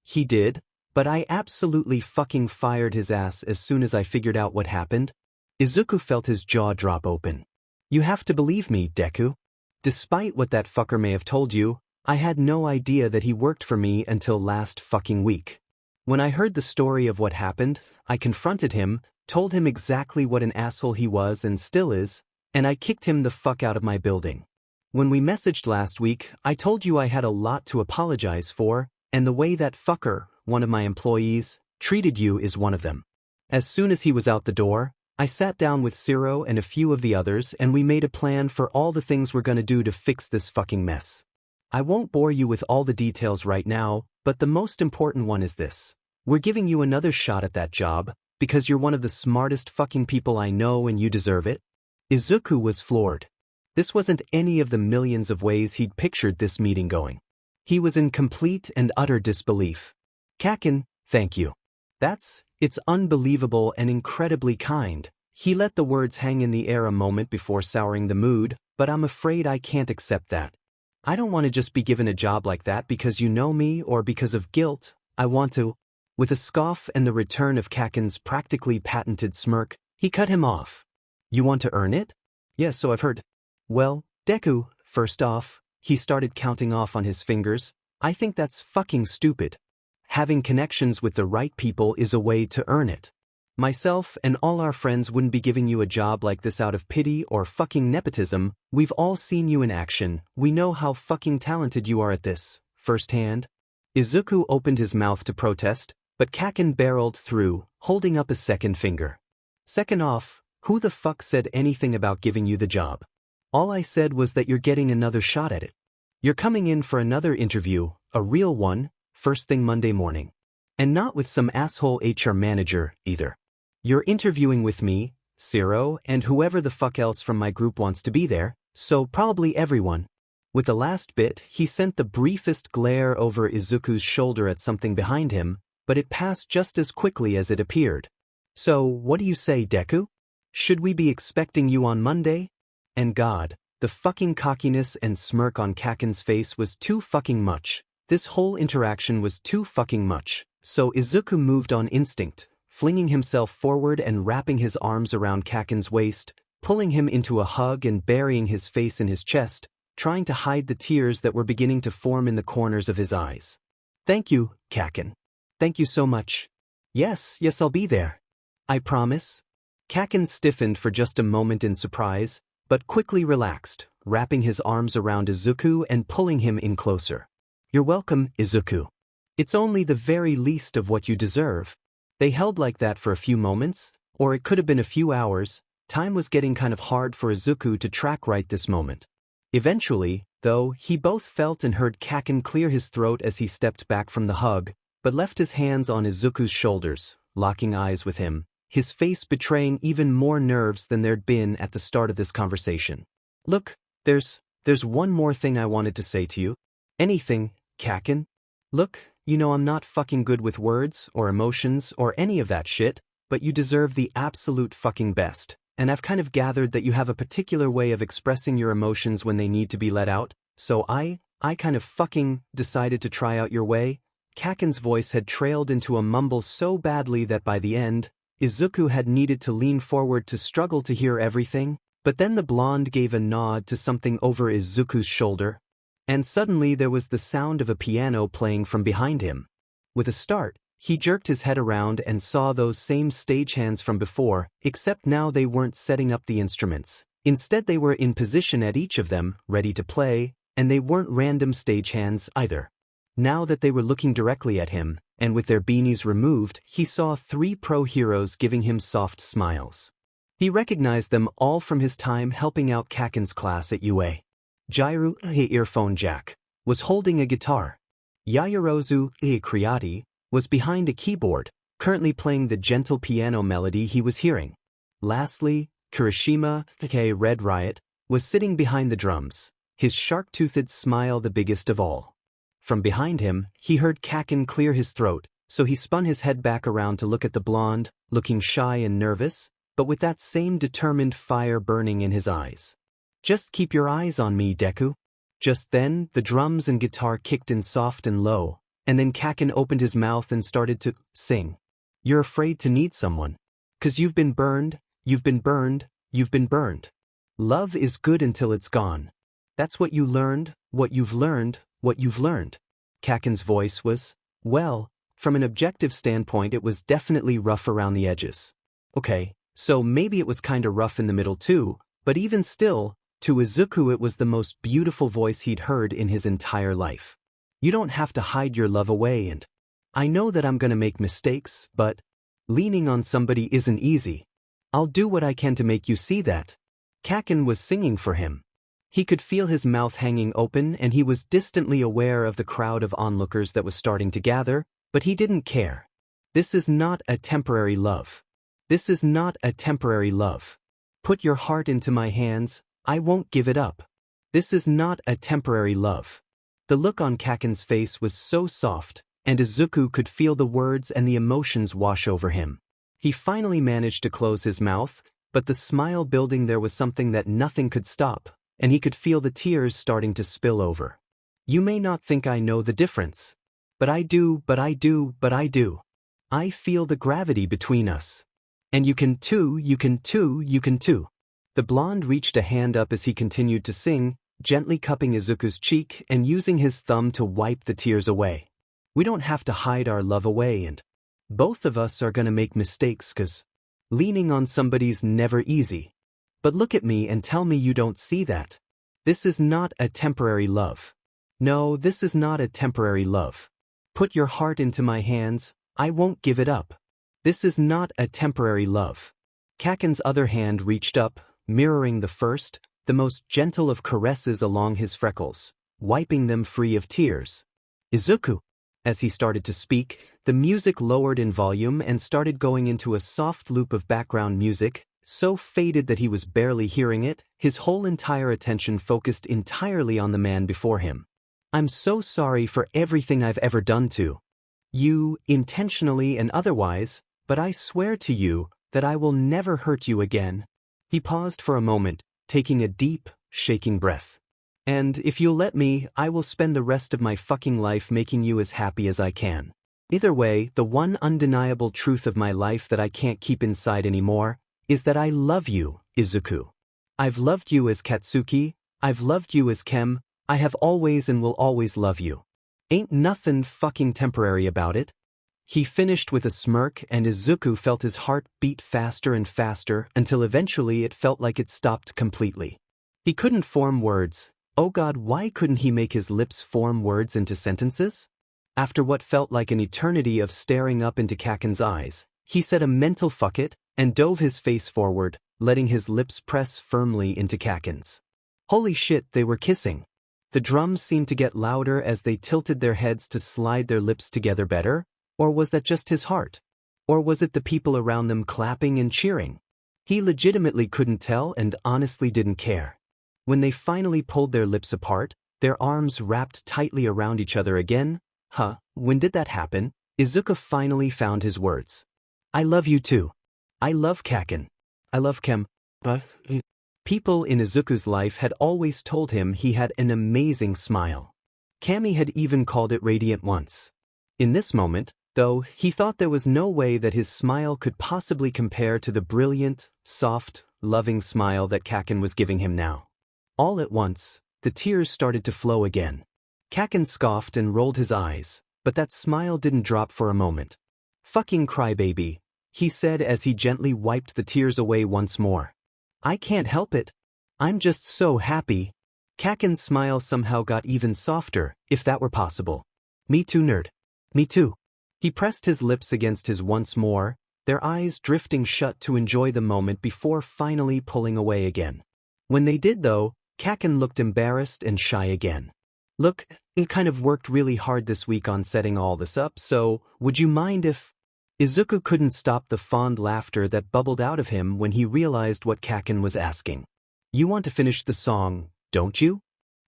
He did, but I absolutely fucking fired his ass as soon as I figured out what happened. Izuku felt his jaw drop open. You have to believe me, Deku. Despite what that fucker may have told you, I had no idea that he worked for me until last fucking week. When I heard the story of what happened, I confronted him, told him exactly what an asshole he was and still is, and I kicked him the fuck out of my building. When we messaged last week, I told you I had a lot to apologize for, and the way that fucker, one of my employees, treated you is one of them. As soon as he was out the door, I sat down with Ciro and a few of the others and we made a plan for all the things we're gonna do to fix this fucking mess. I won't bore you with all the details right now, but the most important one is this. We're giving you another shot at that job, because you're one of the smartest fucking people I know and you deserve it. Izuku was floored. This wasn't any of the millions of ways he'd pictured this meeting going. He was in complete and utter disbelief. Kaken, thank you. It's unbelievable and incredibly kind. He let the words hang in the air a moment before souring the mood, but I'm afraid I can't accept that. I don't want to just be given a job like that because you know me or because of guilt. I want to. With a scoff and the return of Kaken's practically patented smirk, he cut him off. You want to earn it? Yes, so I've heard. Well, Deku, first off, he started counting off on his fingers. I think that's fucking stupid. Having connections with the right people is a way to earn it. Myself and all our friends wouldn't be giving you a job like this out of pity or fucking nepotism. We've all seen you in action. We know how fucking talented you are at this, firsthand. Izuku opened his mouth to protest, but Kaken barreled through, holding up a second finger. Second off, who the fuck said anything about giving you the job? All I said was that you're getting another shot at it. You're coming in for another interview, a real one, first thing Monday morning. And not with some asshole HR manager, either. You're interviewing with me, Ciro, and whoever the fuck else from my group wants to be there, so probably everyone. With the last bit, he sent the briefest glare over Izuku's shoulder at something behind him, but it passed just as quickly as it appeared. So, what do you say, Deku? Should we be expecting you on Monday? And God, the fucking cockiness and smirk on Kaken's face was too fucking much. This whole interaction was too fucking much, so Izuku moved on instinct, flinging himself forward and wrapping his arms around Kaken's waist, pulling him into a hug and burying his face in his chest, trying to hide the tears that were beginning to form in the corners of his eyes. Thank you, Kaken. Thank you so much. Yes, I'll be there. I promise. Kaken stiffened for just a moment in surprise, but quickly relaxed, wrapping his arms around Izuku and pulling him in closer. You're welcome, Izuku. It's only the very least of what you deserve. They held like that for a few moments, or it could have been a few hours. Time was getting kind of hard for Izuku to track right this moment. Eventually, though, he both felt and heard Kaken clear his throat as he stepped back from the hug, but left his hands on Izuku's shoulders, locking eyes with him, his face betraying even more nerves than there'd been at the start of this conversation. Look, there's one more thing I wanted to say to you. Anything, Kaken? Look, you know I'm not fucking good with words or emotions or any of that shit, but you deserve the absolute fucking best, and I've kind of gathered that you have a particular way of expressing your emotions when they need to be let out, so I kind of fucking decided to try out your way. Kaken's voice had trailed into a mumble so badly that by the end, Izuku had needed to lean forward to struggle to hear everything, but then the blonde gave a nod to something over Izuku's shoulder, and suddenly there was the sound of a piano playing from behind him. With a start, he jerked his head around and saw those same stagehands from before, except now they weren't setting up the instruments. Instead they were in position at each of them, ready to play, and they weren't random stagehands either. Now that they were looking directly at him, and with their beanies removed, he saw 3 pro heroes giving him soft smiles. He recognized them all from his time helping out Kaken's class at UA. Jairu, a earphone jack, was holding a guitar. Yayarozu, a Kriati, was behind a keyboard, currently playing the gentle piano melody he was hearing. Lastly, Kirishima, a Red Riot, was sitting behind the drums, his shark-toothed smile the biggest of all. From behind him, he heard Kaken clear his throat, so he spun his head back around to look at the blonde, looking shy and nervous, but with that same determined fire burning in his eyes. Just keep your eyes on me, Deku. Just then, the drums and guitar kicked in soft and low, and then Kaken opened his mouth and started to sing. You're afraid to need someone. 'Cause you've been burned, you've been burned, you've been burned. Love is good until it's gone. That's what you learned, what you've learned, what you've learned. Kaken's voice was, well, from an objective standpoint it was definitely rough around the edges. Okay, so maybe it was kinda rough in the middle too, but even still, To Izuku it was the most beautiful voice he'd heard in his entire life. You don't have to hide your love away, and I know that I'm gonna make mistakes, but leaning on somebody isn't easy. I'll do what I can to make you see that. Kaken was singing for him. He could feel his mouth hanging open and he was distantly aware of the crowd of onlookers that was starting to gather, but he didn't care. This is not a temporary love. This is not a temporary love. Put your heart into my hands, I won't give it up. This is not a temporary love. The look on Kaken's face was so soft, and Izuku could feel the words and the emotions wash over him. He finally managed to close his mouth, but the smile building there was something that nothing could stop, and he could feel the tears starting to spill over. You may not think I know the difference. But I do, but I do, but I do. I feel the gravity between us. And you can too, you can too, you can too. The blonde reached a hand up as he continued to sing, gently cupping Izuku's cheek and using his thumb to wipe the tears away. We don't have to hide our love away, and both of us are gonna make mistakes 'cause leaning on somebody's never easy. But look at me and tell me you don't see that. This is not a temporary love. No, this is not a temporary love. Put your heart into my hands, I won't give it up. This is not a temporary love. Kaken's other hand reached up, mirroring the first, the most gentle of caresses along his freckles, wiping them free of tears. Izuku. As he started to speak, the music lowered in volume and started going into a soft loop of background music, so faded that he was barely hearing it, his whole entire attention focused entirely on the man before him. I'm so sorry for everything I've ever done to you, intentionally and otherwise, but I swear to you that I will never hurt you again. He paused for a moment, taking a deep, shaking breath. And if you'll let me, I will spend the rest of my fucking life making you as happy as I can. Either way, the one undeniable truth of my life that I can't keep inside anymore is that I love you, Izuku. I've loved you as Katsuki, I've loved you as Kem, I have always and will always love you. Ain't nothing fucking temporary about it. He finished with a smirk and Izuku felt his heart beat faster and faster until eventually it felt like it stopped completely. He couldn't form words. Oh God, why couldn't he make his lips form words into sentences? After what felt like an eternity of staring up into Kaken's eyes, he said a mental fuck it and dove his face forward, letting his lips press firmly into Kaken's. Holy shit, they were kissing. The drums seemed to get louder as they tilted their heads to slide their lips together better, or was that just his heart? Or was it the people around them clapping and cheering? He legitimately couldn't tell and honestly didn't care. When they finally pulled their lips apart, their arms wrapped tightly around each other again. When did that happen? Izuku finally found his words. I love you too. I love Kaken. I love Kem. People in Izuku's life had always told him he had an amazing smile. Camie had even called it radiant once. In this moment, though, he thought there was no way that his smile could possibly compare to the brilliant, soft, loving smile that Kaken was giving him now. All at once, the tears started to flow again. Kaken scoffed and rolled his eyes, but that smile didn't drop for a moment. Fucking crybaby, he said as he gently wiped the tears away once more. I can't help it. I'm just so happy. Kaken's smile somehow got even softer, if that were possible. Me too, nerd. Me too. He pressed his lips against his once more, their eyes drifting shut to enjoy the moment before finally pulling away again. When they did though, Kaken looked embarrassed and shy again. Look, I kind of worked really hard this week on setting all this up, so would you mind if... Izuku couldn't stop the fond laughter that bubbled out of him when he realized what Kaken was asking. You want to finish the song, don't you?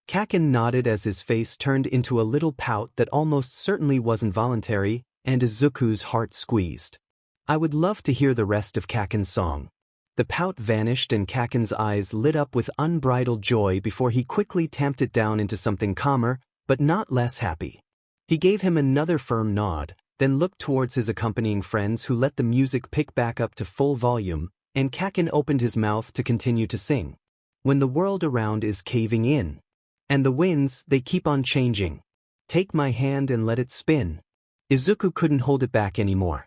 Kaken nodded as his face turned into a little pout that almost certainly wasn't voluntary, and Izuku's heart squeezed. I would love to hear the rest of Kaken's song. The pout vanished and Kaken's eyes lit up with unbridled joy before he quickly tamped it down into something calmer, but not less happy. He gave him another firm nod, then looked towards his accompanying friends who let the music pick back up to full volume, and Kaken opened his mouth to continue to sing. When the world around is caving in, and the winds, they keep on changing. Take my hand and let it spin. Izuku couldn't hold it back anymore.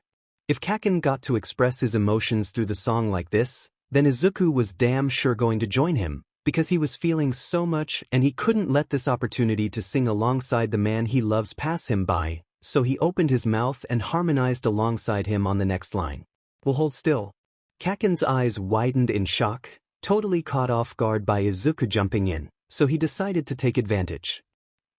If Kaken got to express his emotions through the song like this, then Izuku was damn sure going to join him, because he was feeling so much and he couldn't let this opportunity to sing alongside the man he loves pass him by, so he opened his mouth and harmonized alongside him on the next line. Well, hold still. Kaken's eyes widened in shock, totally caught off guard by Izuku jumping in, so he decided to take advantage.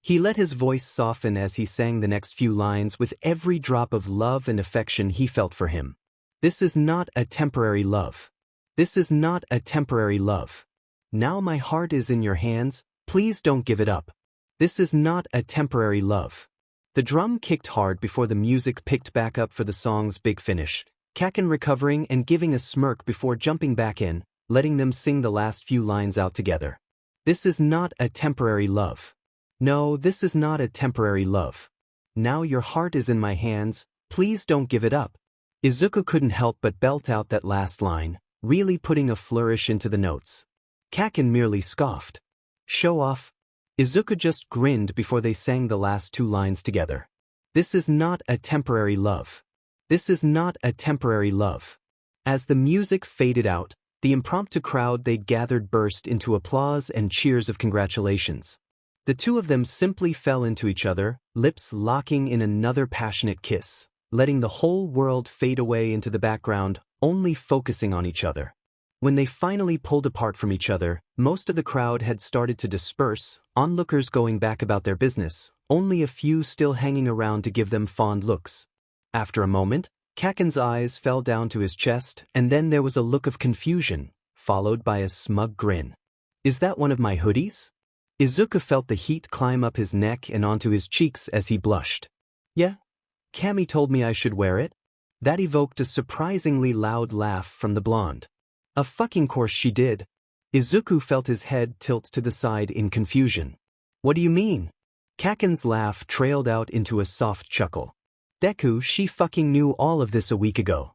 He let his voice soften as he sang the next few lines with every drop of love and affection he felt for him. This is not a temporary love. This is not a temporary love. Now my heart is in your hands, please don't give it up. This is not a temporary love. The drum kicked hard before the music picked back up for the song's big finish, Kaken recovering and giving a smirk before jumping back in, letting them sing the last few lines out together. This is not a temporary love. No, this is not a temporary love. Now your heart is in my hands, please don't give it up. Izuku couldn't help but belt out that last line, really putting a flourish into the notes. Kaken merely scoffed. Show off. Izuku just grinned before they sang the last two lines together. This is not a temporary love. This is not a temporary love. As the music faded out, the impromptu crowd they gathered burst into applause and cheers of congratulations. The two of them simply fell into each other, lips locking in another passionate kiss, letting the whole world fade away into the background, only focusing on each other. When they finally pulled apart from each other, most of the crowd had started to disperse, onlookers going back about their business, only a few still hanging around to give them fond looks. After a moment, Kaken's eyes fell down to his chest, and then there was a look of confusion, followed by a smug grin. Is that one of my hoodies? Izuku felt the heat climb up his neck and onto his cheeks as he blushed. Yeah? Camie told me I should wear it? That evoked a surprisingly loud laugh from the blonde. Of fucking course she did. Izuku felt his head tilt to the side in confusion. What do you mean? Kaken's laugh trailed out into a soft chuckle. Deku, she fucking knew all of this a week ago.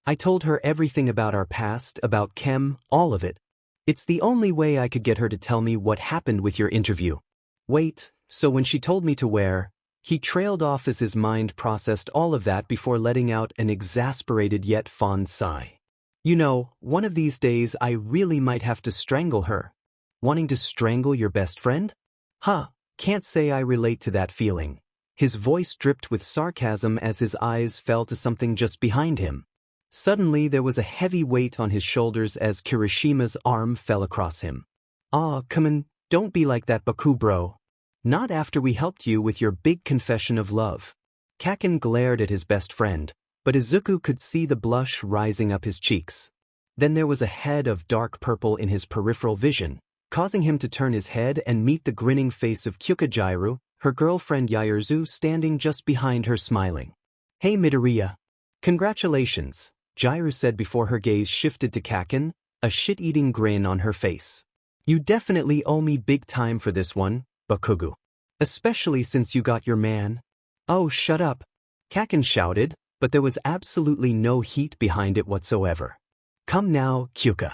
I told her everything about our past, about Chem, all of it. It's the only way I could get her to tell me what happened with your interview. Wait, so when she told me to wear... He trailed off as his mind processed all of that before letting out an exasperated yet fond sigh. You know, one of these days I really might have to strangle her. Wanting to strangle your best friend? Huh, can't say I relate to that feeling. His voice dripped with sarcasm as his eyes fell to something just behind him. Suddenly there was a heavy weight on his shoulders as Kirishima's arm fell across him. Aw, come on, don't be like that Baku bro. Not after we helped you with your big confession of love. Kaken glared at his best friend, but Izuku could see the blush rising up his cheeks. Then there was a head of dark purple in his peripheral vision, causing him to turn his head and meet the grinning face of Kyuka Jairu, her girlfriend Yairzu standing just behind her smiling. Hey Midoriya. Congratulations, Jairu said before her gaze shifted to Kaken, a shit-eating grin on her face. You definitely owe me big time for this one, Bakugo. Especially since you got your man. Oh, shut up. Kaken shouted, but there was absolutely no heat behind it whatsoever. Come now, Kyuka.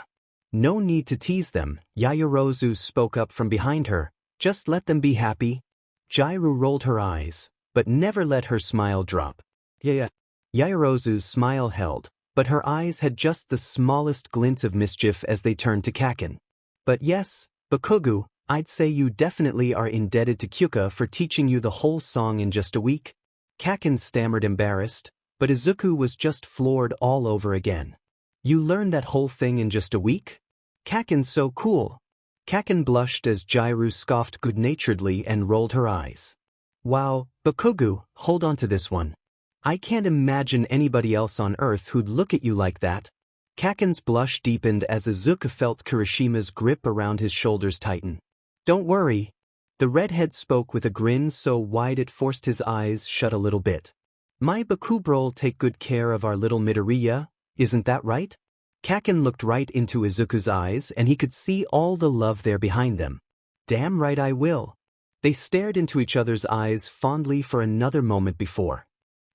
No need to tease them, Yairzu spoke up from behind her. Just let them be happy. Jairu rolled her eyes, but never let her smile drop. Yeah. Yairzu's smile held, but her eyes had just the smallest glint of mischief as they turned to Kaken. But yes, Bakugo, I'd say you definitely are indebted to Kyuka for teaching you the whole song in just a week. Kaken stammered embarrassed, but Izuku was just floored all over again. You learned that whole thing in just a week? Kaken's so cool. Kaken blushed as Jairu scoffed good-naturedly and rolled her eyes. Wow, Bakugo, hold on to this one. I can't imagine anybody else on Earth who'd look at you like that. Kaken's blush deepened as Izuku felt Kirishima's grip around his shoulders tighten. Don't worry. The redhead spoke with a grin so wide it forced his eyes shut a little bit. My Bakubra'll take good care of our little Midoriya, isn't that right? Kaken looked right into Izuku's eyes and he could see all the love there behind them. Damn right I will. They stared into each other's eyes fondly for another moment before.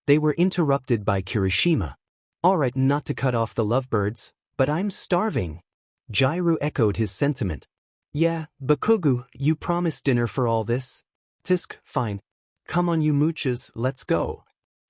They were interrupted by Kirishima. Alright, not to cut off the lovebirds, but I'm starving. Jairu echoed his sentiment. Yeah, Bakugo, you promised dinner for all this? Fine. Come on you mooches, let's go.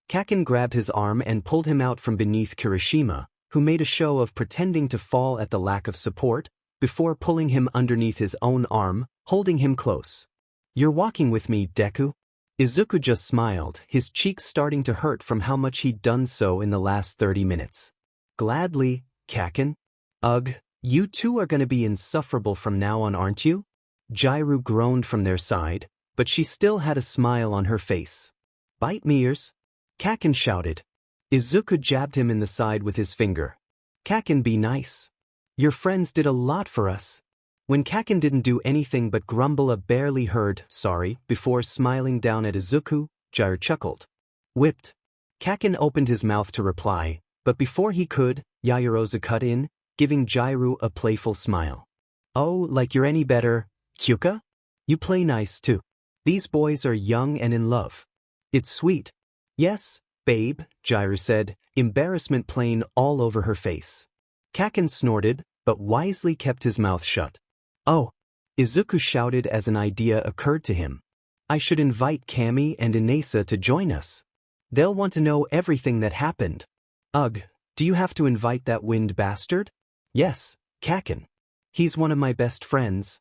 Kaken grabbed his arm and pulled him out from beneath Kirishima, who made a show of pretending to fall at the lack of support, before pulling him underneath his own arm, holding him close. "You're walking with me, Deku?" Izuku just smiled, his cheeks starting to hurt from how much he'd done so in the last 30 minutes. "Gladly, Kaken." "Ugh, you two are gonna be insufferable from now on, aren't you?" Jiraiya groaned from their side, but she still had a smile on her face. "Bite me ears," Kaken shouted. Izuku jabbed him in the side with his finger. "Kaken, be nice. Your friends did a lot for us." When Kaken didn't do anything but grumble a barely heard "sorry" before smiling down at Izuku, Jiraiya chuckled. "Whipped." Kaken opened his mouth to reply, but before he could, Yaoyorozu cut in, giving Jiraiya a playful smile. "Oh, like you're any better, Kyuka? You play nice too. These boys are young and in love. It's sweet." "Yes, babe," Jiraiya said, embarrassment plain all over her face. Kaken snorted, but wisely kept his mouth shut. "Oh," Izuku shouted as an idea occurred to him. "I should invite Camie and Inesa to join us. They'll want to know everything that happened." "Ugh, do you have to invite that wind bastard?" "Yes, Kaken. He's one of my best friends."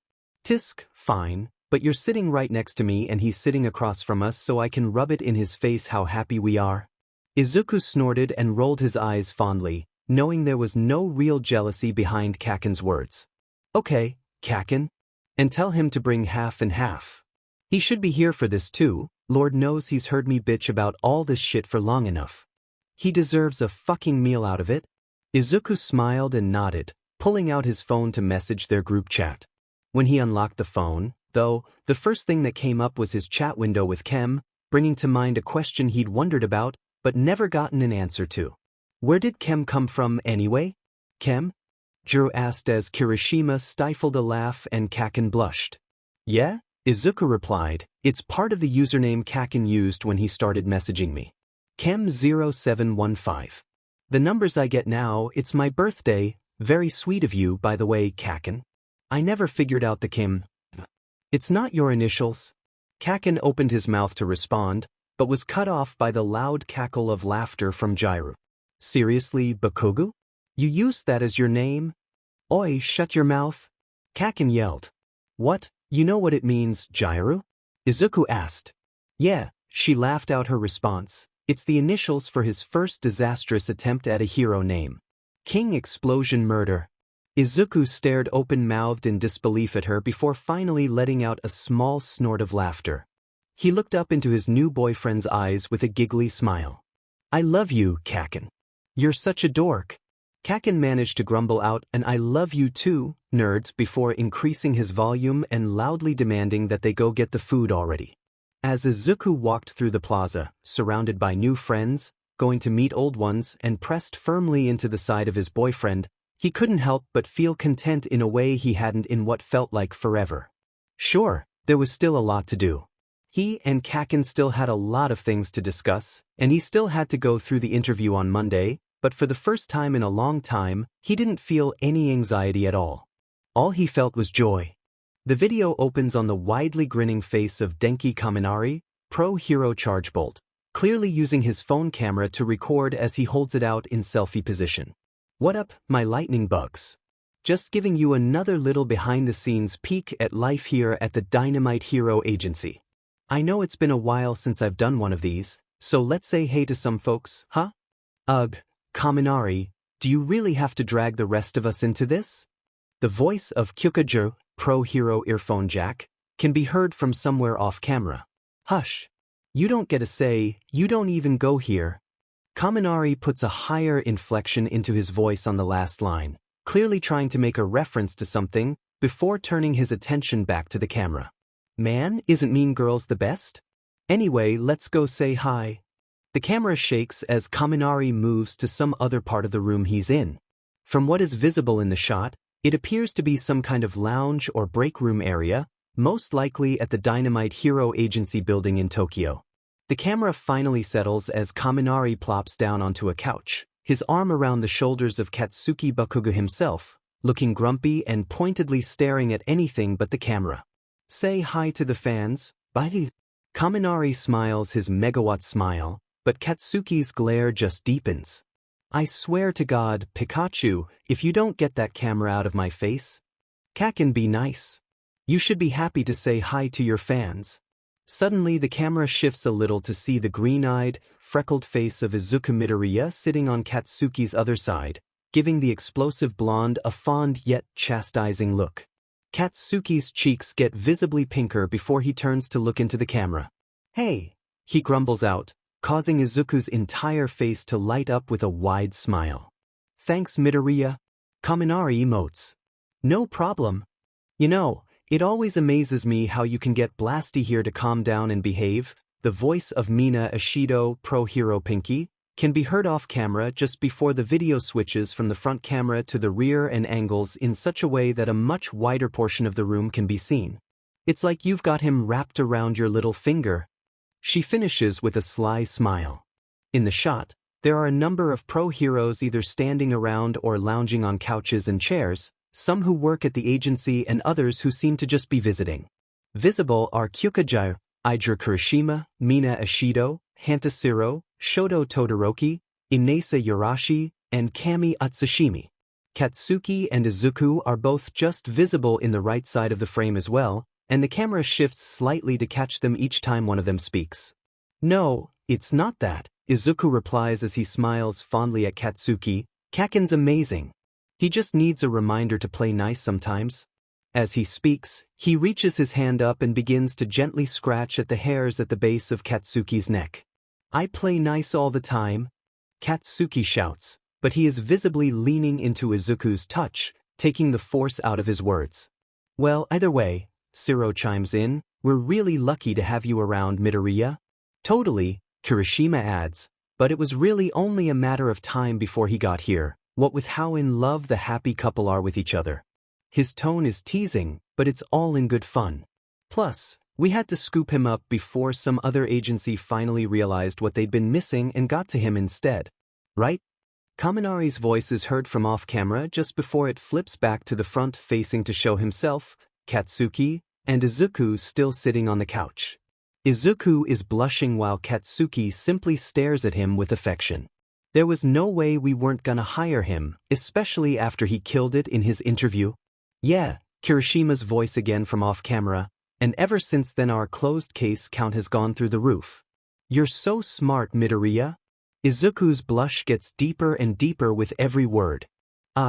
Fine, but you're sitting right next to me and he's sitting across from us so I can rub it in his face how happy we are." Izuku snorted and rolled his eyes fondly, knowing there was no real jealousy behind Kaken's words. "Okay, Kaken. And tell him to bring half and half. He should be here for this too, Lord knows he's heard me bitch about all this shit for long enough. He deserves a fucking meal out of it." Izuku smiled and nodded, pulling out his phone to message their group chat. When he unlocked the phone, though, the first thing that came up was his chat window with Kem, bringing to mind a question he'd wondered about, but never gotten an answer to. Where did Kem come from anyway? "Kem?" Jiro asked as Kirishima stifled a laugh and Kaken blushed. "Yeah?" Izuku replied, "It's part of the username Kaken used when he started messaging me. Kem0715. The numbers I get now, it's my birthday, very sweet of you by the way, Kaken. I never figured out the Kim. It's not your initials." Kaken opened his mouth to respond, but was cut off by the loud cackle of laughter from Jiraiya. "Seriously, Bakugo? You used that as your name?" "Oi, shut your mouth," Kaken yelled. "What, you know what it means, Jiraiya?" Izuku asked. "Yeah," she laughed out her response, "it's the initials for his first disastrous attempt at a hero name. King Explosion Murder." Izuku stared open-mouthed in disbelief at her before finally letting out a small snort of laughter. He looked up into his new boyfriend's eyes with a giggly smile. "I love you, Kaken. You're such a dork." Kaken managed to grumble out an "I love you too, nerd" before increasing his volume and loudly demanding that they go get the food already. As Izuku walked through the plaza, surrounded by new friends, going to meet old ones and pressed firmly into the side of his boyfriend, he couldn't help but feel content in a way he hadn't in what felt like forever. Sure, there was still a lot to do. He and Kaken still had a lot of things to discuss, and he still had to go through the interview on Monday, but for the first time in a long time, he didn't feel any anxiety at all. All he felt was joy. The video opens on the widely grinning face of Denki Kaminari, pro hero Chargebolt, clearly using his phone camera to record as he holds it out in selfie position. "What up, my lightning bugs? Just giving you another little behind-the-scenes peek at life here at the Dynamite Hero Agency. I know it's been a while since I've done one of these, so let's say hey to some folks, huh? Ugh, Kaminari, do you really have to drag the rest of us into this?" The voice of Kyukajo, pro hero earphone jack, can be heard from somewhere off camera. "Hush. You don't get a say, you don't even go here." Kaminari puts a higher inflection into his voice on the last line, clearly trying to make a reference to something, before turning his attention back to the camera. "Man, isn't Mean Girls the best? Anyway, let's go say hi." The camera shakes as Kaminari moves to some other part of the room he's in. From what is visible in the shot, it appears to be some kind of lounge or break room area, most likely at the Dynamite Hero Agency building in Tokyo. The camera finally settles as Kaminari plops down onto a couch, his arm around the shoulders of Katsuki Bakugo himself, looking grumpy and pointedly staring at anything but the camera. "Say hi to the fans, bye." Kaminari smiles his megawatt smile, but Katsuki's glare just deepens. "I swear to God, Pikachu, if you don't get that camera out of my face." Kaken, be nice. You should be happy to say hi to your fans. Suddenly the camera shifts a little to see the green-eyed, freckled face of Izuku Midoriya sitting on Katsuki's other side, giving the explosive blonde a fond yet chastising look. Katsuki's cheeks get visibly pinker before he turns to look into the camera. Hey, he grumbles out, causing Izuku's entire face to light up with a wide smile. Thanks, Midoriya. Kaminari emotes. No problem. You know, it always amazes me how you can get Blasty here to calm down and behave. The voice of Mina Ishido, pro hero Pinky, can be heard off camera just before the video switches from the front camera to the rear and angles in such a way that a much wider portion of the room can be seen. It's like you've got him wrapped around your little finger. She finishes with a sly smile. In the shot, there are a number of pro heroes either standing around or lounging on couches and chairs, some who work at the agency and others who seem to just be visiting. Visible are Kyukajiro, Iger Kirishima, Mina Ishido, Hantashiro, Shoto Todoroki, Inasa Yarashi, and Camie Atsushimi. Katsuki and Izuku are both just visible in the right side of the frame as well, and the camera shifts slightly to catch them each time one of them speaks. No, it's not that, Izuku replies as he smiles fondly at Katsuki. Kaken's amazing. He just needs a reminder to play nice sometimes. As he speaks, he reaches his hand up and begins to gently scratch at the hairs at the base of Katsuki's neck. I play nice all the time, Katsuki shouts, but he is visibly leaning into Izuku's touch, taking the force out of his words. Well, either way, Shiro chimes in, we're really lucky to have you around, Midoriya. Totally, Kirishima adds, but it was really only a matter of time before he got here. What with how in love the happy couple are with each other. His tone is teasing, but it's all in good fun. Plus, we had to scoop him up before some other agency finally realized what they'd been missing and got to him instead. Right? Kaminari's voice is heard from off-camera just before it flips back to the front facing to show himself, Katsuki, and Izuku still sitting on the couch. Izuku is blushing while Katsuki simply stares at him with affection. There was no way we weren't gonna hire him, especially after he killed it in his interview. Yeah, Kirishima's voice again from off-camera, and ever since then our closed case count has gone through the roof. You're so smart, Midoriya. Izuku's blush gets deeper and deeper with every word.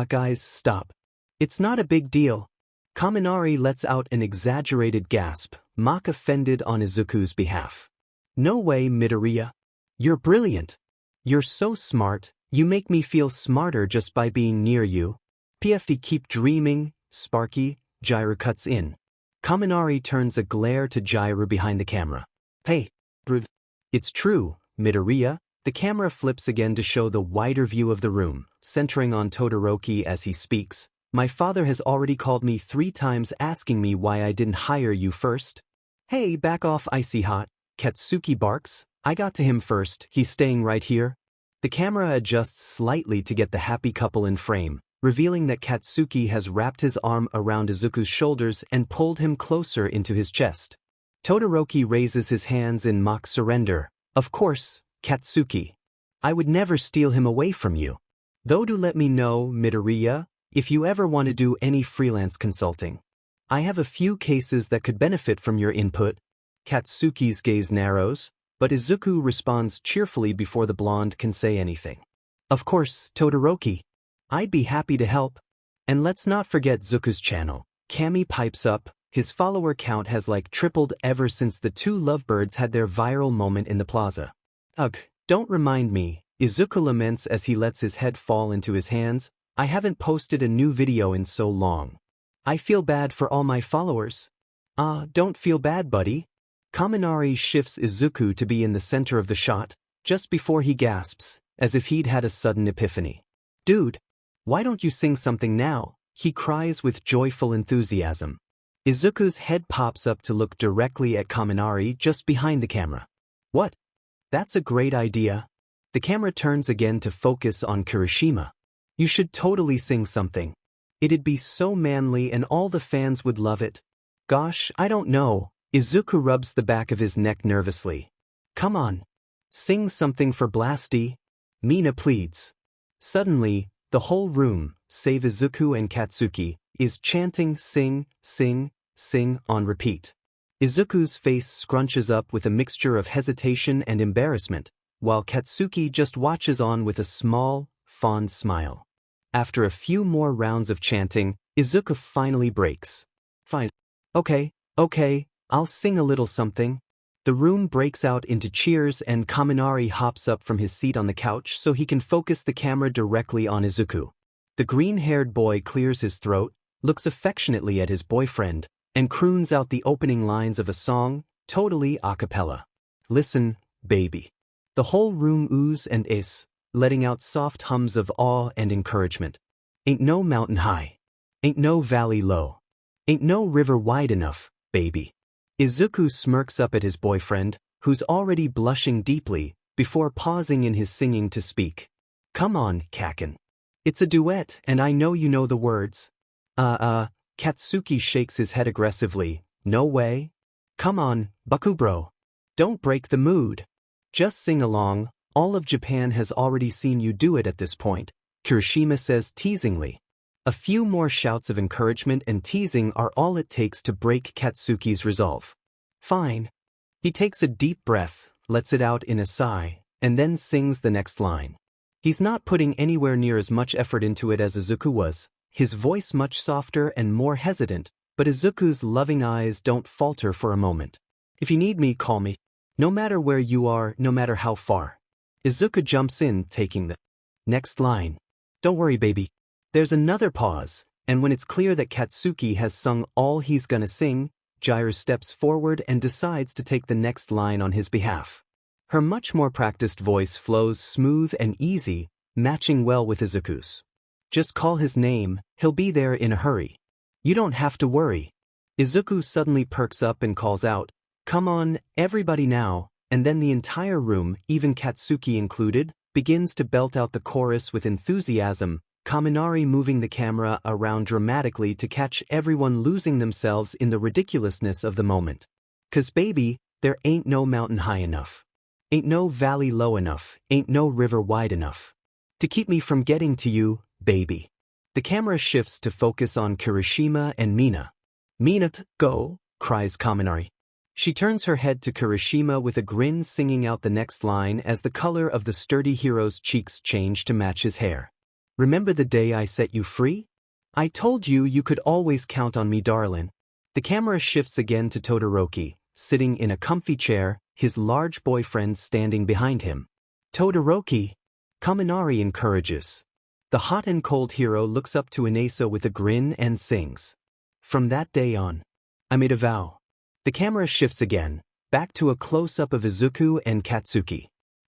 Guys, stop. It's not a big deal. Kaminari lets out an exaggerated gasp, mock offended on Izuku's behalf. No way, Midoriya. You're brilliant. You're so smart, you make me feel smarter just by being near you. PFD keep dreaming, Sparky, Jiro cuts in. Kaminari turns a glare to Jiro behind the camera. Hey, bro. It's true, Midoriya. The camera flips again to show the wider view of the room, centering on Todoroki as he speaks. My father has already called me 3 times asking me why I didn't hire you first. Hey, back off, icy hot. Katsuki barks. I got to him first, he's staying right here. The camera adjusts slightly to get the happy couple in frame, revealing that Katsuki has wrapped his arm around Izuku's shoulders and pulled him closer into his chest. Todoroki raises his hands in mock surrender. Of course, Katsuki. I would never steal him away from you. Though do let me know, Midoriya, if you ever want to do any freelance consulting. I have a few cases that could benefit from your input. Katsuki's gaze narrows, but Izuku responds cheerfully before the blonde can say anything. Of course, Todoroki. I'd be happy to help. And let's not forget Zuku's channel. Camie pipes up, his follower count has like tripled ever since the 2 lovebirds had their viral moment in the plaza. Ugh, don't remind me, Izuku laments as he lets his head fall into his hands. I haven't posted a new video in so long. I feel bad for all my followers. Don't feel bad, buddy. Kaminari shifts Izuku to be in the center of the shot, just before he gasps, as if he'd had a sudden epiphany. Dude, why don't you sing something now? He cries with joyful enthusiasm. Izuku's head pops up to look directly at Kaminari just behind the camera. What? That's a great idea. The camera turns again to focus on Kirishima. You should totally sing something. It'd be so manly and all the fans would love it. Gosh, I don't know. Izuku rubs the back of his neck nervously. Come on. Sing something for Blasty. Mina pleads. Suddenly, the whole room, save Izuku and Katsuki, is chanting sing, sing, sing on repeat. Izuku's face scrunches up with a mixture of hesitation and embarrassment, while Katsuki just watches on with a small, fond smile. After a few more rounds of chanting, Izuku finally breaks. Fine. Okay, I'll sing a little something. The room breaks out into cheers and Kaminari hops up from his seat on the couch so he can focus the camera directly on Izuku. The green-haired boy clears his throat, looks affectionately at his boyfriend, and croons out the opening lines of a song, totally a cappella. Listen, baby. The whole room oohs and is, letting out soft hums of awe and encouragement. Ain't no mountain high. Ain't no valley low. Ain't no river wide enough, baby. Izuku smirks up at his boyfriend, who's already blushing deeply, before pausing in his singing to speak. Come on, Kaken. It's a duet and I know you know the words. Katsuki shakes his head aggressively. No way. Come on, Bakubro. Don't break the mood. Just sing along, all of Japan has already seen you do it at this point, Kirishima says teasingly. A few more shouts of encouragement and teasing are all it takes to break Katsuki's resolve. Fine. He takes a deep breath, lets it out in a sigh, and then sings the next line. He's not putting anywhere near as much effort into it as Izuku was, his voice much softer and more hesitant, but Izuku's loving eyes don't falter for a moment. If you need me, call me. No matter where you are, no matter how far. Izuku jumps in, taking the next line. Don't worry, baby. There's another pause, and when it's clear that Katsuki has sung all he's gonna sing, Jiraiya steps forward and decides to take the next line on his behalf. Her much more practiced voice flows smooth and easy, matching well with Izuku's. Just call his name, he'll be there in a hurry. You don't have to worry. Izuku suddenly perks up and calls out, come on, everybody now, and then the entire room, even Katsuki included, begins to belt out the chorus with enthusiasm, Kaminari moving the camera around dramatically to catch everyone losing themselves in the ridiculousness of the moment. 'Cause baby, there ain't no mountain high enough. Ain't no valley low enough, ain't no river wide enough. To keep me from getting to you, baby. The camera shifts to focus on Kirishima and Mina. Mina, go, cries Kaminari. She turns her head to Kirishima with a grin, singing out the next line as the color of the sturdy hero's cheeks change to match his hair. Remember the day I set you free? I told you you could always count on me, darling. The camera shifts again to Todoroki, sitting in a comfy chair, his large boyfriend standing behind him. Todoroki, Kaminari encourages. The hot and cold hero looks up to Inesa with a grin and sings. From that day on, I made a vow. The camera shifts again, back to a close-up of Izuku and Katsuki.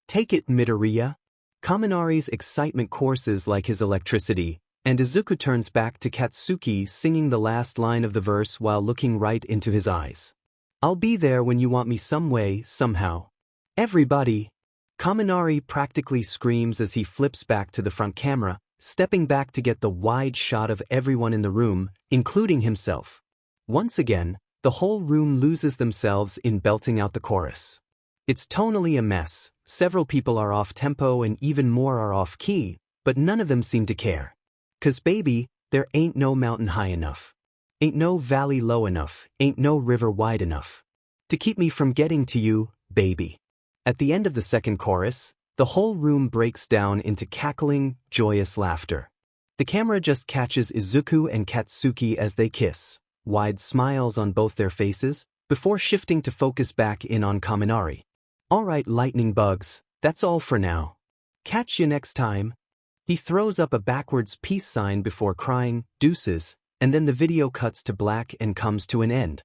Take it, Midoriya. Kaminari's excitement courses like his electricity, and Izuku turns back to Katsuki singing the last line of the verse while looking right into his eyes. I'll be there when you want me some way, somehow. Everybody! Kaminari practically screams as he flips back to the front camera, stepping back to get the wide shot of everyone in the room, including himself. Once again, the whole room loses themselves in belting out the chorus. It's tonally a mess, several people are off tempo and even more are off key, but none of them seem to care. 'Cause baby, there ain't no mountain high enough. Ain't no valley low enough, ain't no river wide enough. To keep me from getting to you, baby. At the end of the second chorus, the whole room breaks down into cackling, joyous laughter. The camera just catches Izuku and Katsuki as they kiss, wide smiles on both their faces, before shifting to focus back in on Kaminari. Alright, lightning bugs, that's all for now. Catch you next time. He throws up a backwards peace sign before crying, deuces, and then the video cuts to black and comes to an end.